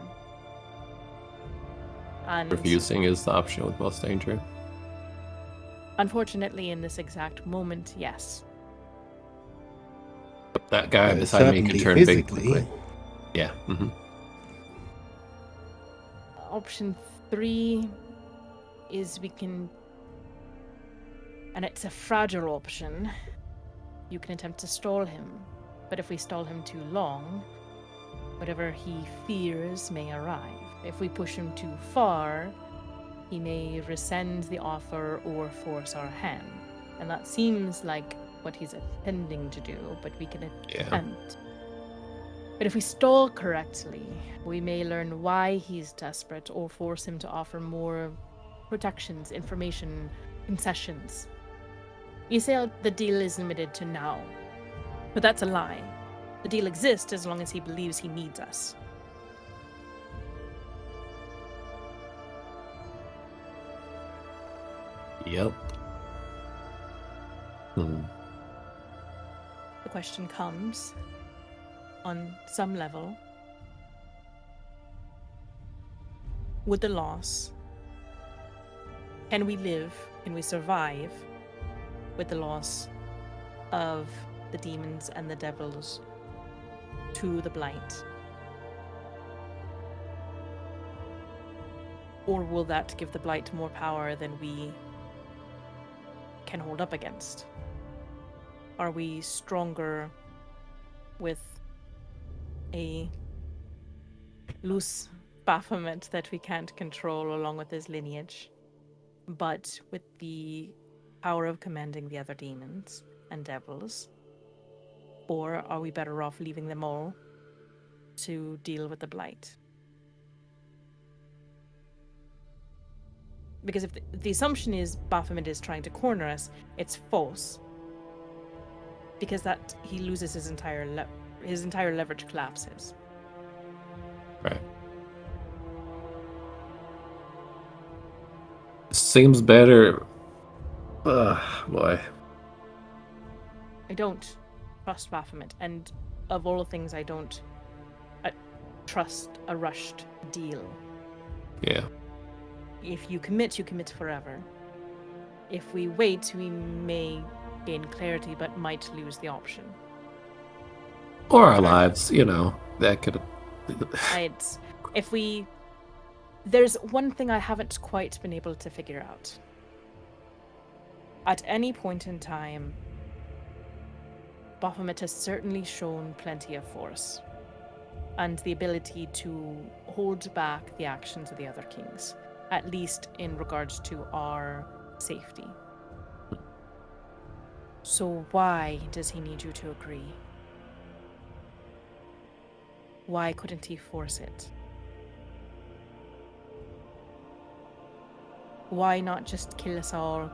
And Refusing is the option with most danger. unfortunately, in this exact moment, yes. That guy Well, beside me can certainly turn big physically. quickly. Yeah. Option 3 is we can, and it's a fragile option, you can attempt to stall him, but if we stall him too long, whatever he fears may arrive. If we push him too far, he may rescind the offer or force our hand, and that seems like what he's intending to do, but we can attempt. But if we stall correctly, we may learn why he's desperate or force him to offer more protections, information, concessions. You say the deal is limited to now, but that's a lie. The deal exists as long as he believes he needs us. Yep. The question comes, on some level, with the loss, can we live, can we survive with the loss of the demons and the devils to the blight? Or will that give the blight more power than we can hold up against? Are we stronger with a loose Baphomet that we can't control along with his lineage, but with the power of commanding the other demons and devils? Or are we better off leaving them all to deal with the blight? Because if the assumption is Baphomet is trying to corner us, it's false. Because that he loses his entire leverage collapses. Right. Seems better. Boy. I don't trust Baphomet, and of all things, I don't trust a rushed deal. Yeah. If you commit forever. If we wait, we may gain clarity, but might lose the option. Or our lives, that could. There's one thing I haven't quite been able to figure out. At any point in time, Baphomet has certainly shown plenty of force and the ability to hold back the actions of the other kings, at least in regards to our safety. So why does he need you to agree? Why couldn't he force it? Why not just kill us all,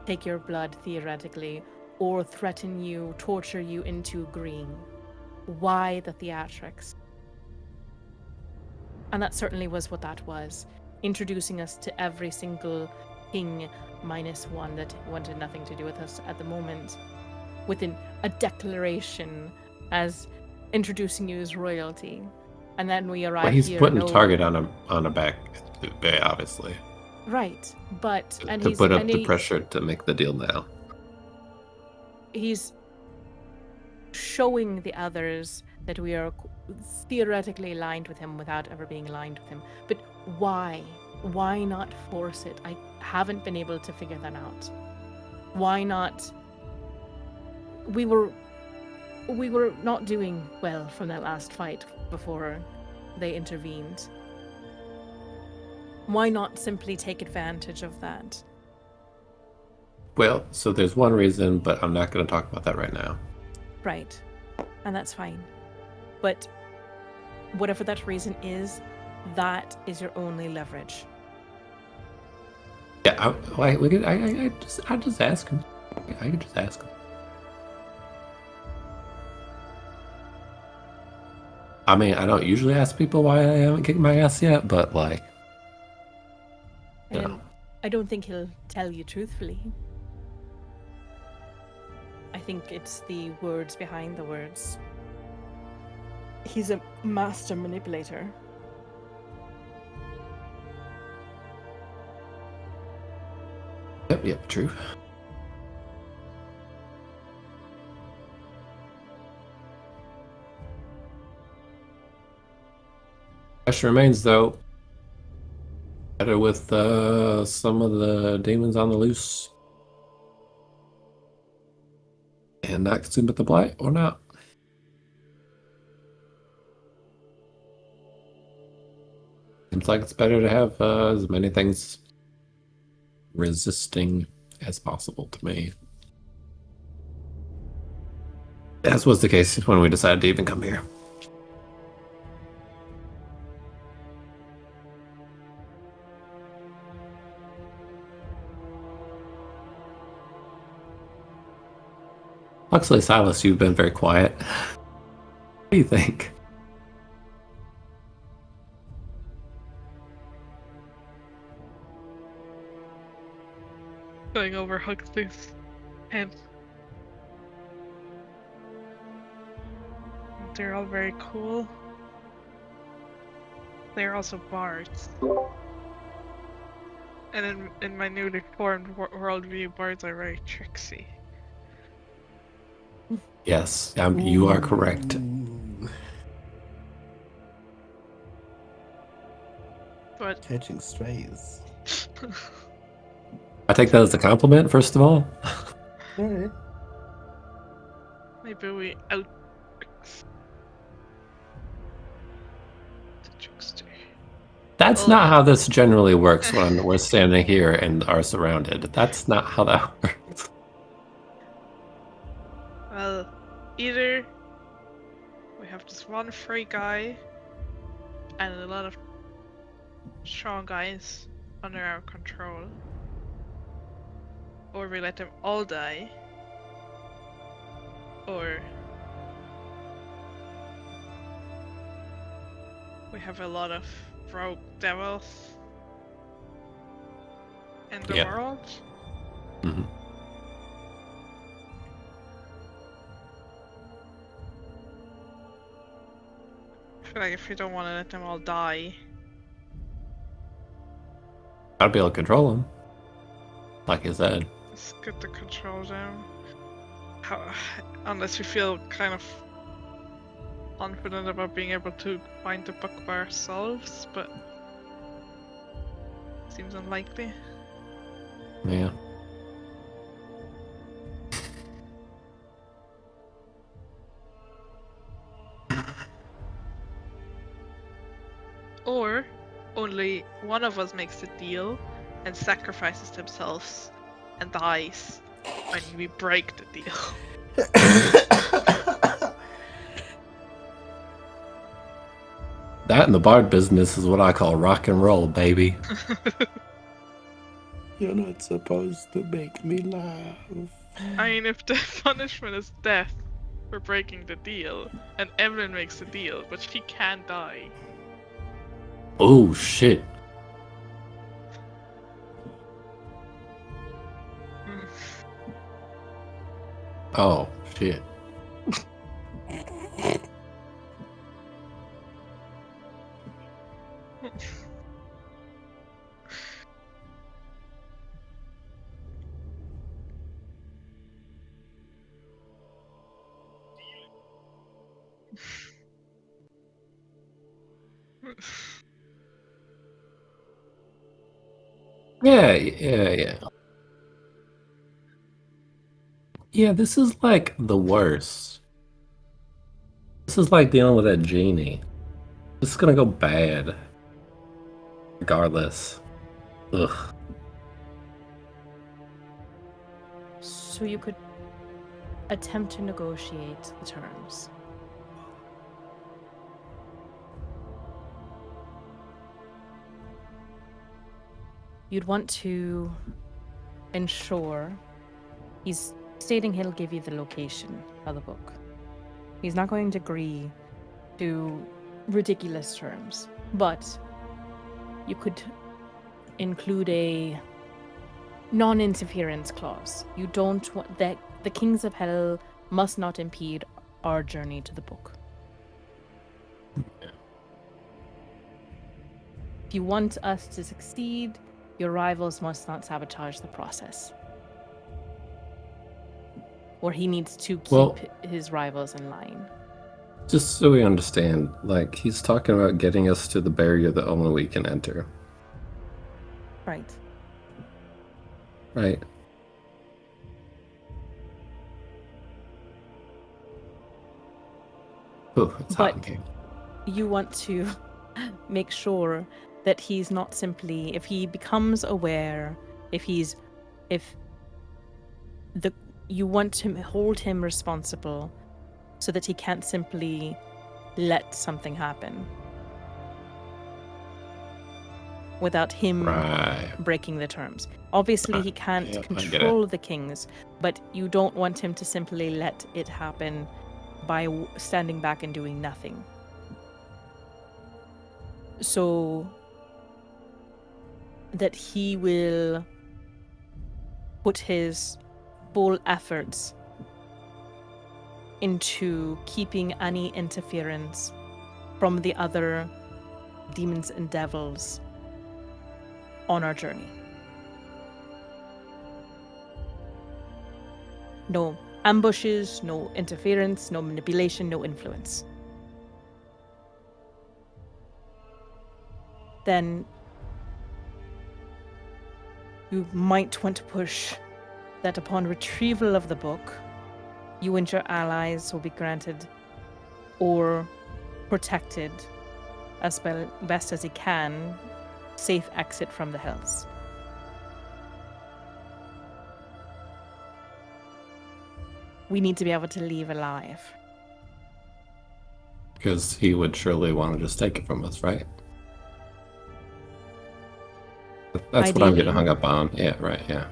take your blood theoretically, or threaten you, torture you into agreeing? Why the theatrics? And that certainly was what that was, introducing us to every single king minus one that wanted nothing to do with us at the moment, within a declaration as introducing you as royalty. And then we arrive He's here. putting a target on a back, very obviously. Right, but To put up the pressure to make the deal now. He's showing the others that we are theoretically aligned with him without ever being aligned with him. But why? Why not force it? I haven't been able to figure that out. Why not? We were not doing well from that last fight before they intervened. Why not simply take advantage of that? Well, so there's one reason, but I'm not going to talk about that right now. Right. And that's fine. But whatever that reason is, that is your only leverage. Yeah, I just ask him. I could just ask him. I mean, I don't usually ask people why I haven't kicked my ass yet, but I don't think he'll tell you truthfully. I think it's the words behind the words. He's a master manipulator. Yep, true. Question remains, though. Better with some of the demons on the loose and not consumed with the blight, or not? Seems like it's better to have as many things resisting as possible to me. As was the case when we decided to even come here. Luckily, Silas, you've been very quiet. What do you think? Going over Huxley's head. They're all very cool. They're also bards. And in my newly formed worldview, bards are very tricksy. Yes, you are correct. But Catching strays. I take that as a compliment, first of all. Alright. maybe we out the trickster. That's Well- not how this generally works when we're standing here and are surrounded. That's not how that works. Well, either we have this one free guy and a lot of strong guys under our control, or we let them all die, or we have a lot of rogue devils in the Yeah. world. Mhm. I feel like if we don't want to let them all die, I'd be able to control them. Like I said. it's good to control them. Unless we feel kind of confident about being able to find the book by ourselves, but seems unlikely. Yeah. Or only one of us makes the deal and sacrifices themselves and dies when we break the deal. That in the bard business is what I call rock and roll, baby. You're not supposed to make me laugh. I mean, if the punishment is death for breaking the deal, and Evelyn makes the deal, but she can't die. Oh, shit. Oh, shit. Yeah. Yeah, this is like the worst. This is like dealing with that genie. This is gonna go bad. Regardless. Ugh. So you could attempt to negotiate the terms. You'd want to ensure he's stating he'll give you the location of the book. He's not going to agree to ridiculous terms, but you could include a non-interference clause. You don't want that the Kings of Hell must not impede our journey to the book. If you want us to succeed, your rivals must not sabotage the process. Or he needs to keep his rivals in line. Just so we understand, like, he's talking about getting us to the barrier that only we can enter. Right. Right. Oh, it's hot in here. You want to make sure that he's not simply, if he becomes aware, you want to hold him responsible so that he can't simply let something happen without him breaking the terms. Obviously, he can't control the kings, but you don't want him to simply let it happen by standing back and doing nothing. So that he will put his full efforts into keeping any interference from the other demons and devils on our journey. No ambushes, no interference, no manipulation, no influence. Then you might want to push that upon retrieval of the book, you and your allies will be granted or protected as best as he can, safe exit from the hills. We need to be able to leave alive. Because he would surely want to just take it from us, right? That's what I'm getting Ideally. hung up on. Yeah, right, yeah.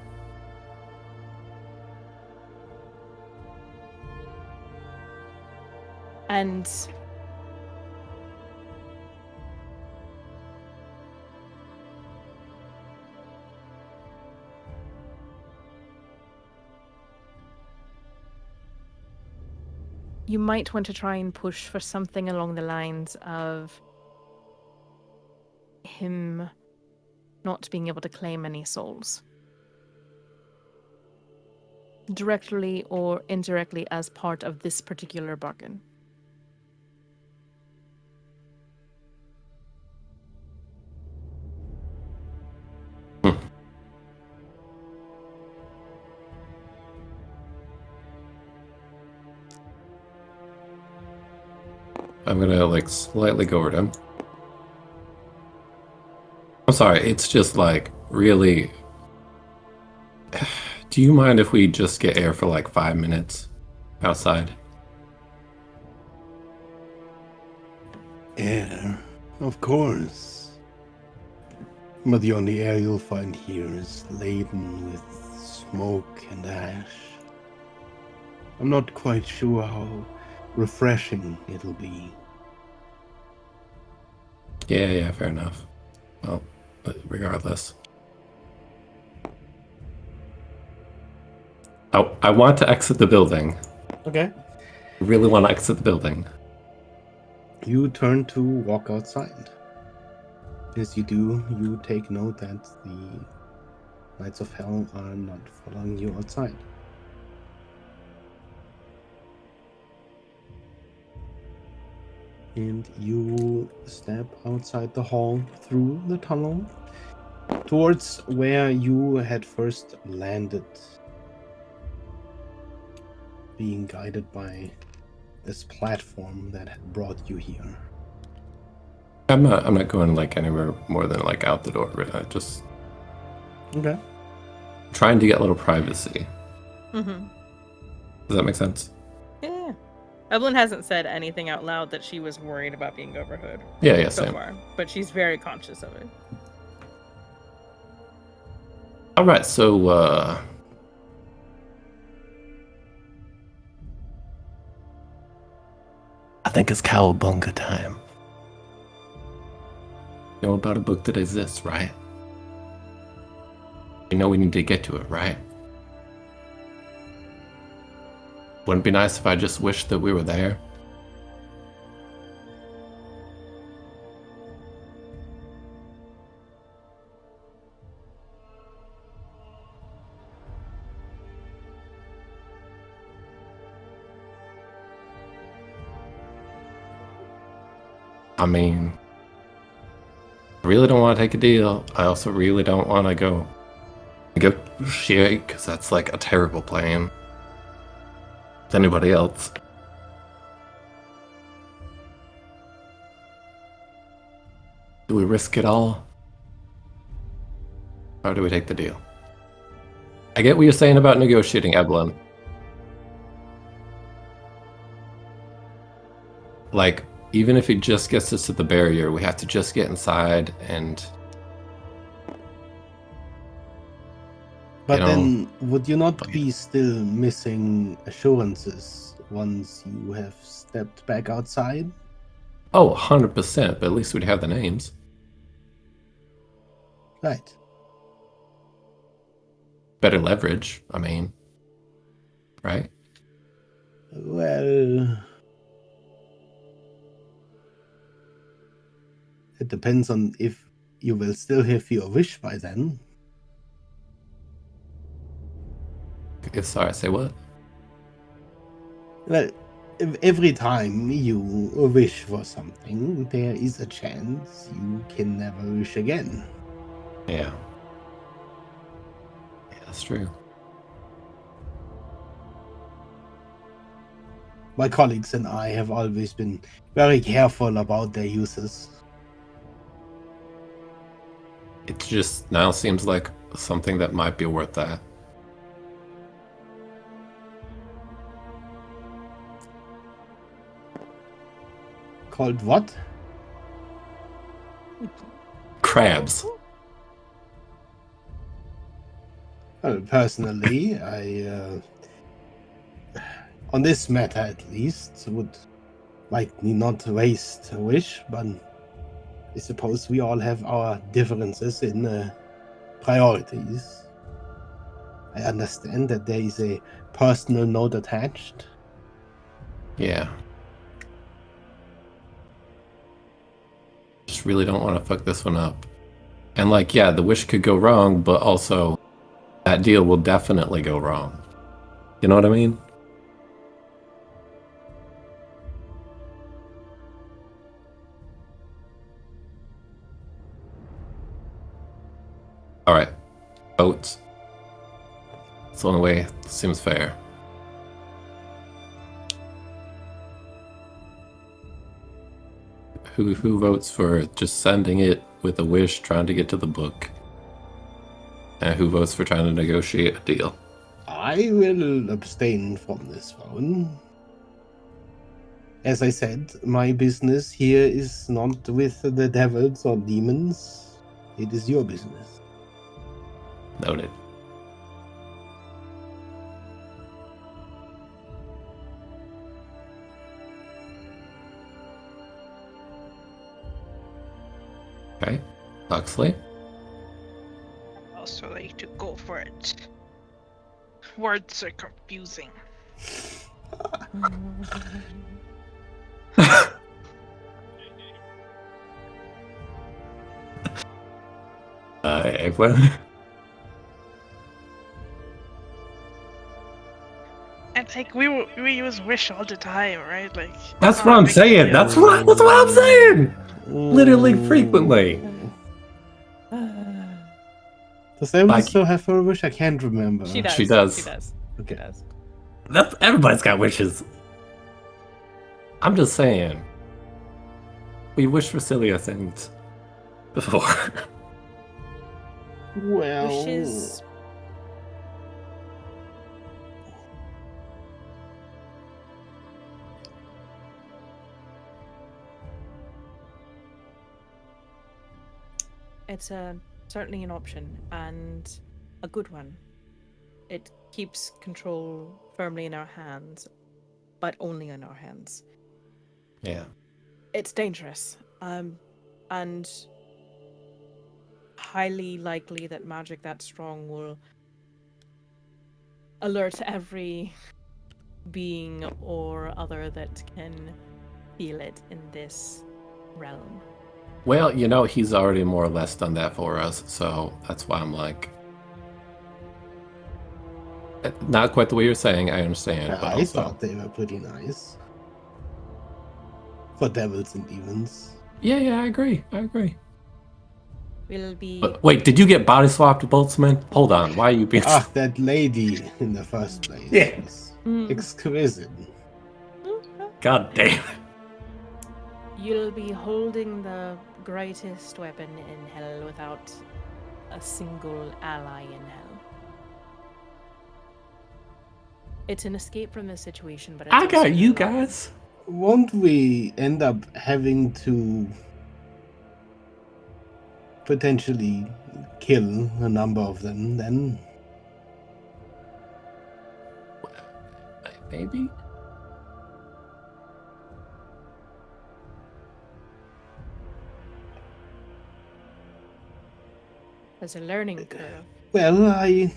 And you might want to try and push for something along the lines of him not being able to claim any souls. Directly or indirectly as part of this particular bargain. I'm gonna like slightly go over to him. I'm sorry, it's just like really. Do you mind if we just get air for like 5 minutes outside? Air, of course. But the only air you'll find here is laden with smoke and ash. I'm not quite sure how refreshing it'll be. Yeah, fair enough. Well, but regardless. I want to exit the building. Okay. I really want to exit the building. You turn to walk outside. As you do, you take note that the Knights of Hell are not following you outside. And you step outside the hall through the tunnel towards where you had first landed, being guided by this platform that had brought you here. I'm not going like anywhere more than like out the door. Right? Just Okay. trying to get a little privacy. Mm-hmm. Does that make sense? Yeah. Evelyn hasn't said anything out loud that she was worried about being overheard Yeah, so same. far, but she's very conscious of it. All right, so I think it's cowabunga time. you know about a book that exists, right? You know we need to get to it, right? Wouldn't it be nice if I just wished that we were there? I mean, I really don't want to take a deal. I also really don't want to go negotiate, because that's like a terrible plan. With anybody else. Do we risk it all? Or do we take the deal? I get what you're saying about negotiating, Evelyn. Like, even if it just gets us to the barrier, we have to just get inside and... But You know, then, would you not be still missing assurances once you have stepped back outside? Oh, 100%, but at least we'd have the names. Right. Better leverage, I mean. Right? Well, it depends on if you will still have your wish by then. Sorry, say what? Well, every time you wish for something, there is a chance you can never wish again. Yeah. Yeah, that's true. My colleagues and I have always been very careful about their uses. It just now seems like something that might be worth that. Called what? Crabs. Well, personally, on this matter at least, would likely not waste a wish, but I suppose we all have our differences in priorities. I understand that there is a personal note attached. Yeah. Just really don't want to fuck this one up. And like, yeah, the wish could go wrong, but also that deal will definitely go wrong. You know what I mean? All right. Votes. It's the only way it seems fair. Who votes for just sending it with a wish, trying to get to the book? And who votes for trying to negotiate a deal? I will abstain from this one. As I said, my business here is not with the devils or demons. It is your business. Noted. Okay. Huxley? I also like to go for it. Words are confusing. Well, And like we use wish all the time, right? Like that's not what a I'm big saying. deal. That's what I'm saying. Literally frequently. Does Evelyn Like- still have her wish? I can't remember. She does. She does. She does. Okay. She does. That's everybody's got wishes. I'm just saying. We wish for sillier things before. Well, Wishes. It's certainly an option, and a good one. It keeps control firmly in our hands, but only in our hands. Yeah. It's dangerous, and highly likely that magic that strong will alert every being or other that can feel it in this realm. Well, you know, he's already more or less done that for us, so that's why I'm like, not quite the way you're saying. I understand, but I also, thought they were pretty nice. For devils and demons. yeah, I agree. Will be But wait, did you get body swapped, Boltzmann? Hold on, why are you being? Ah, that lady in the first place Yeah. was exquisite. God damn. You'll be holding the greatest weapon in hell without a single ally in hell. It's an escape from this situation, but it's I also got you love. guys. Won't we end up having to potentially kill a number of them then? Maybe. There's a learning curve. Well, I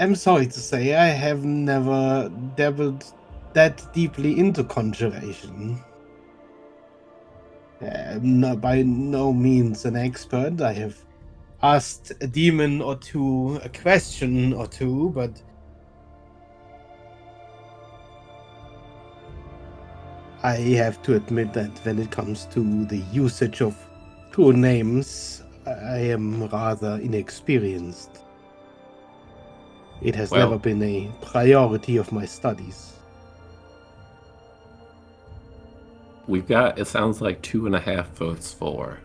am sorry to say I have never dabbled that deeply into conjuration. By no means an expert. I have asked a demon or two a question or two, but I have to admit that when it comes to the usage of true names, I am rather inexperienced. It has Well- never been a priority of my studies. We've got, it sounds like 2.5 votes for.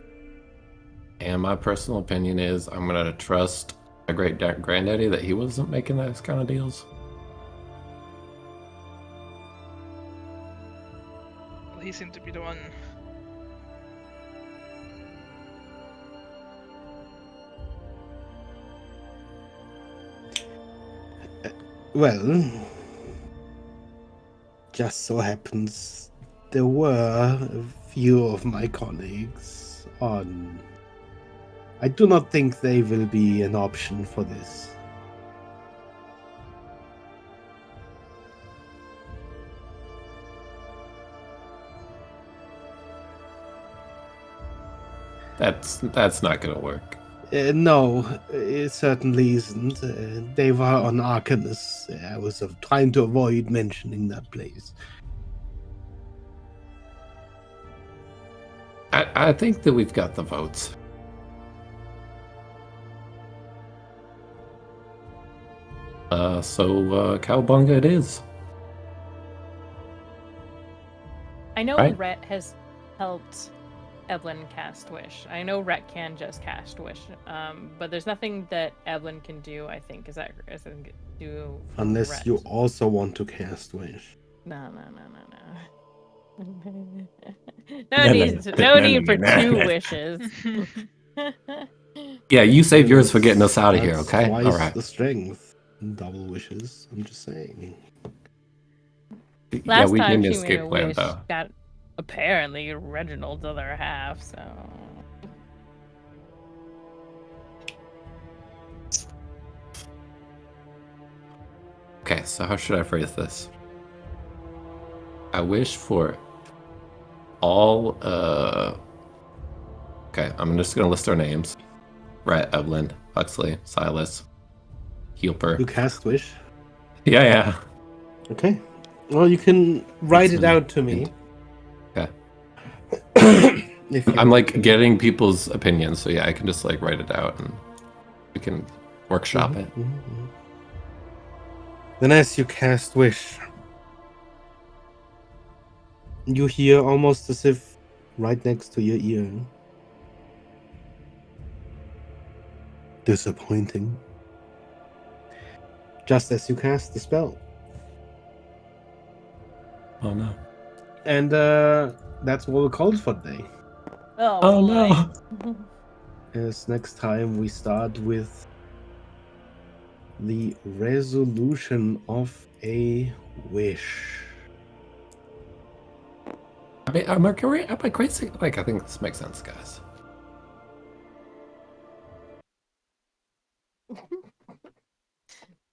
And my personal opinion is I'm going to trust my great granddaddy that he wasn't making those kind of deals. Well, he seemed to be the one. Well, just so happens there were a few of my colleagues on. I do not think they will be an option for this. That's not going to work. No, it certainly isn't. They were on Arcanus. I was trying to avoid mentioning that place. I think that we've got the votes. So Cowabunga it is. I know Right. Rhett has helped Evelyn cast Wish. I know Rhett can just cast Wish, but there's nothing that Evelyn can do. I think is that do for Unless Rhett. you also want to cast Wish. No. No need for two wishes. Yeah, you save yours for It's- getting us out of here, that's okay? Twice All right. the strength. Double wishes. I'm just saying. Yeah, Last we time need she an made a escape plan, wish, though. got apparently Reginald's other half. So Okay, so how should I phrase this? I wish for all, okay, I'm just gonna list our names. Rhett, Evelyn, Huxley, Silas, Heelper. You cast Wish? Yeah. Okay. Well, you can write it That's out to me. Okay. If you I'm want like to. getting people's opinions, so yeah, I can just like write it out and we can workshop it. Mhm. Then as you cast Wish, you hear almost as if right next to your ear. Disappointing. Just as you cast the spell. Oh no. And that's what we called for today. Oh no. As next time we start with the resolution of a wish. I mean, am I crazy? Like, I think this makes sense, guys.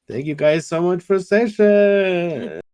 Thank you guys so much for session.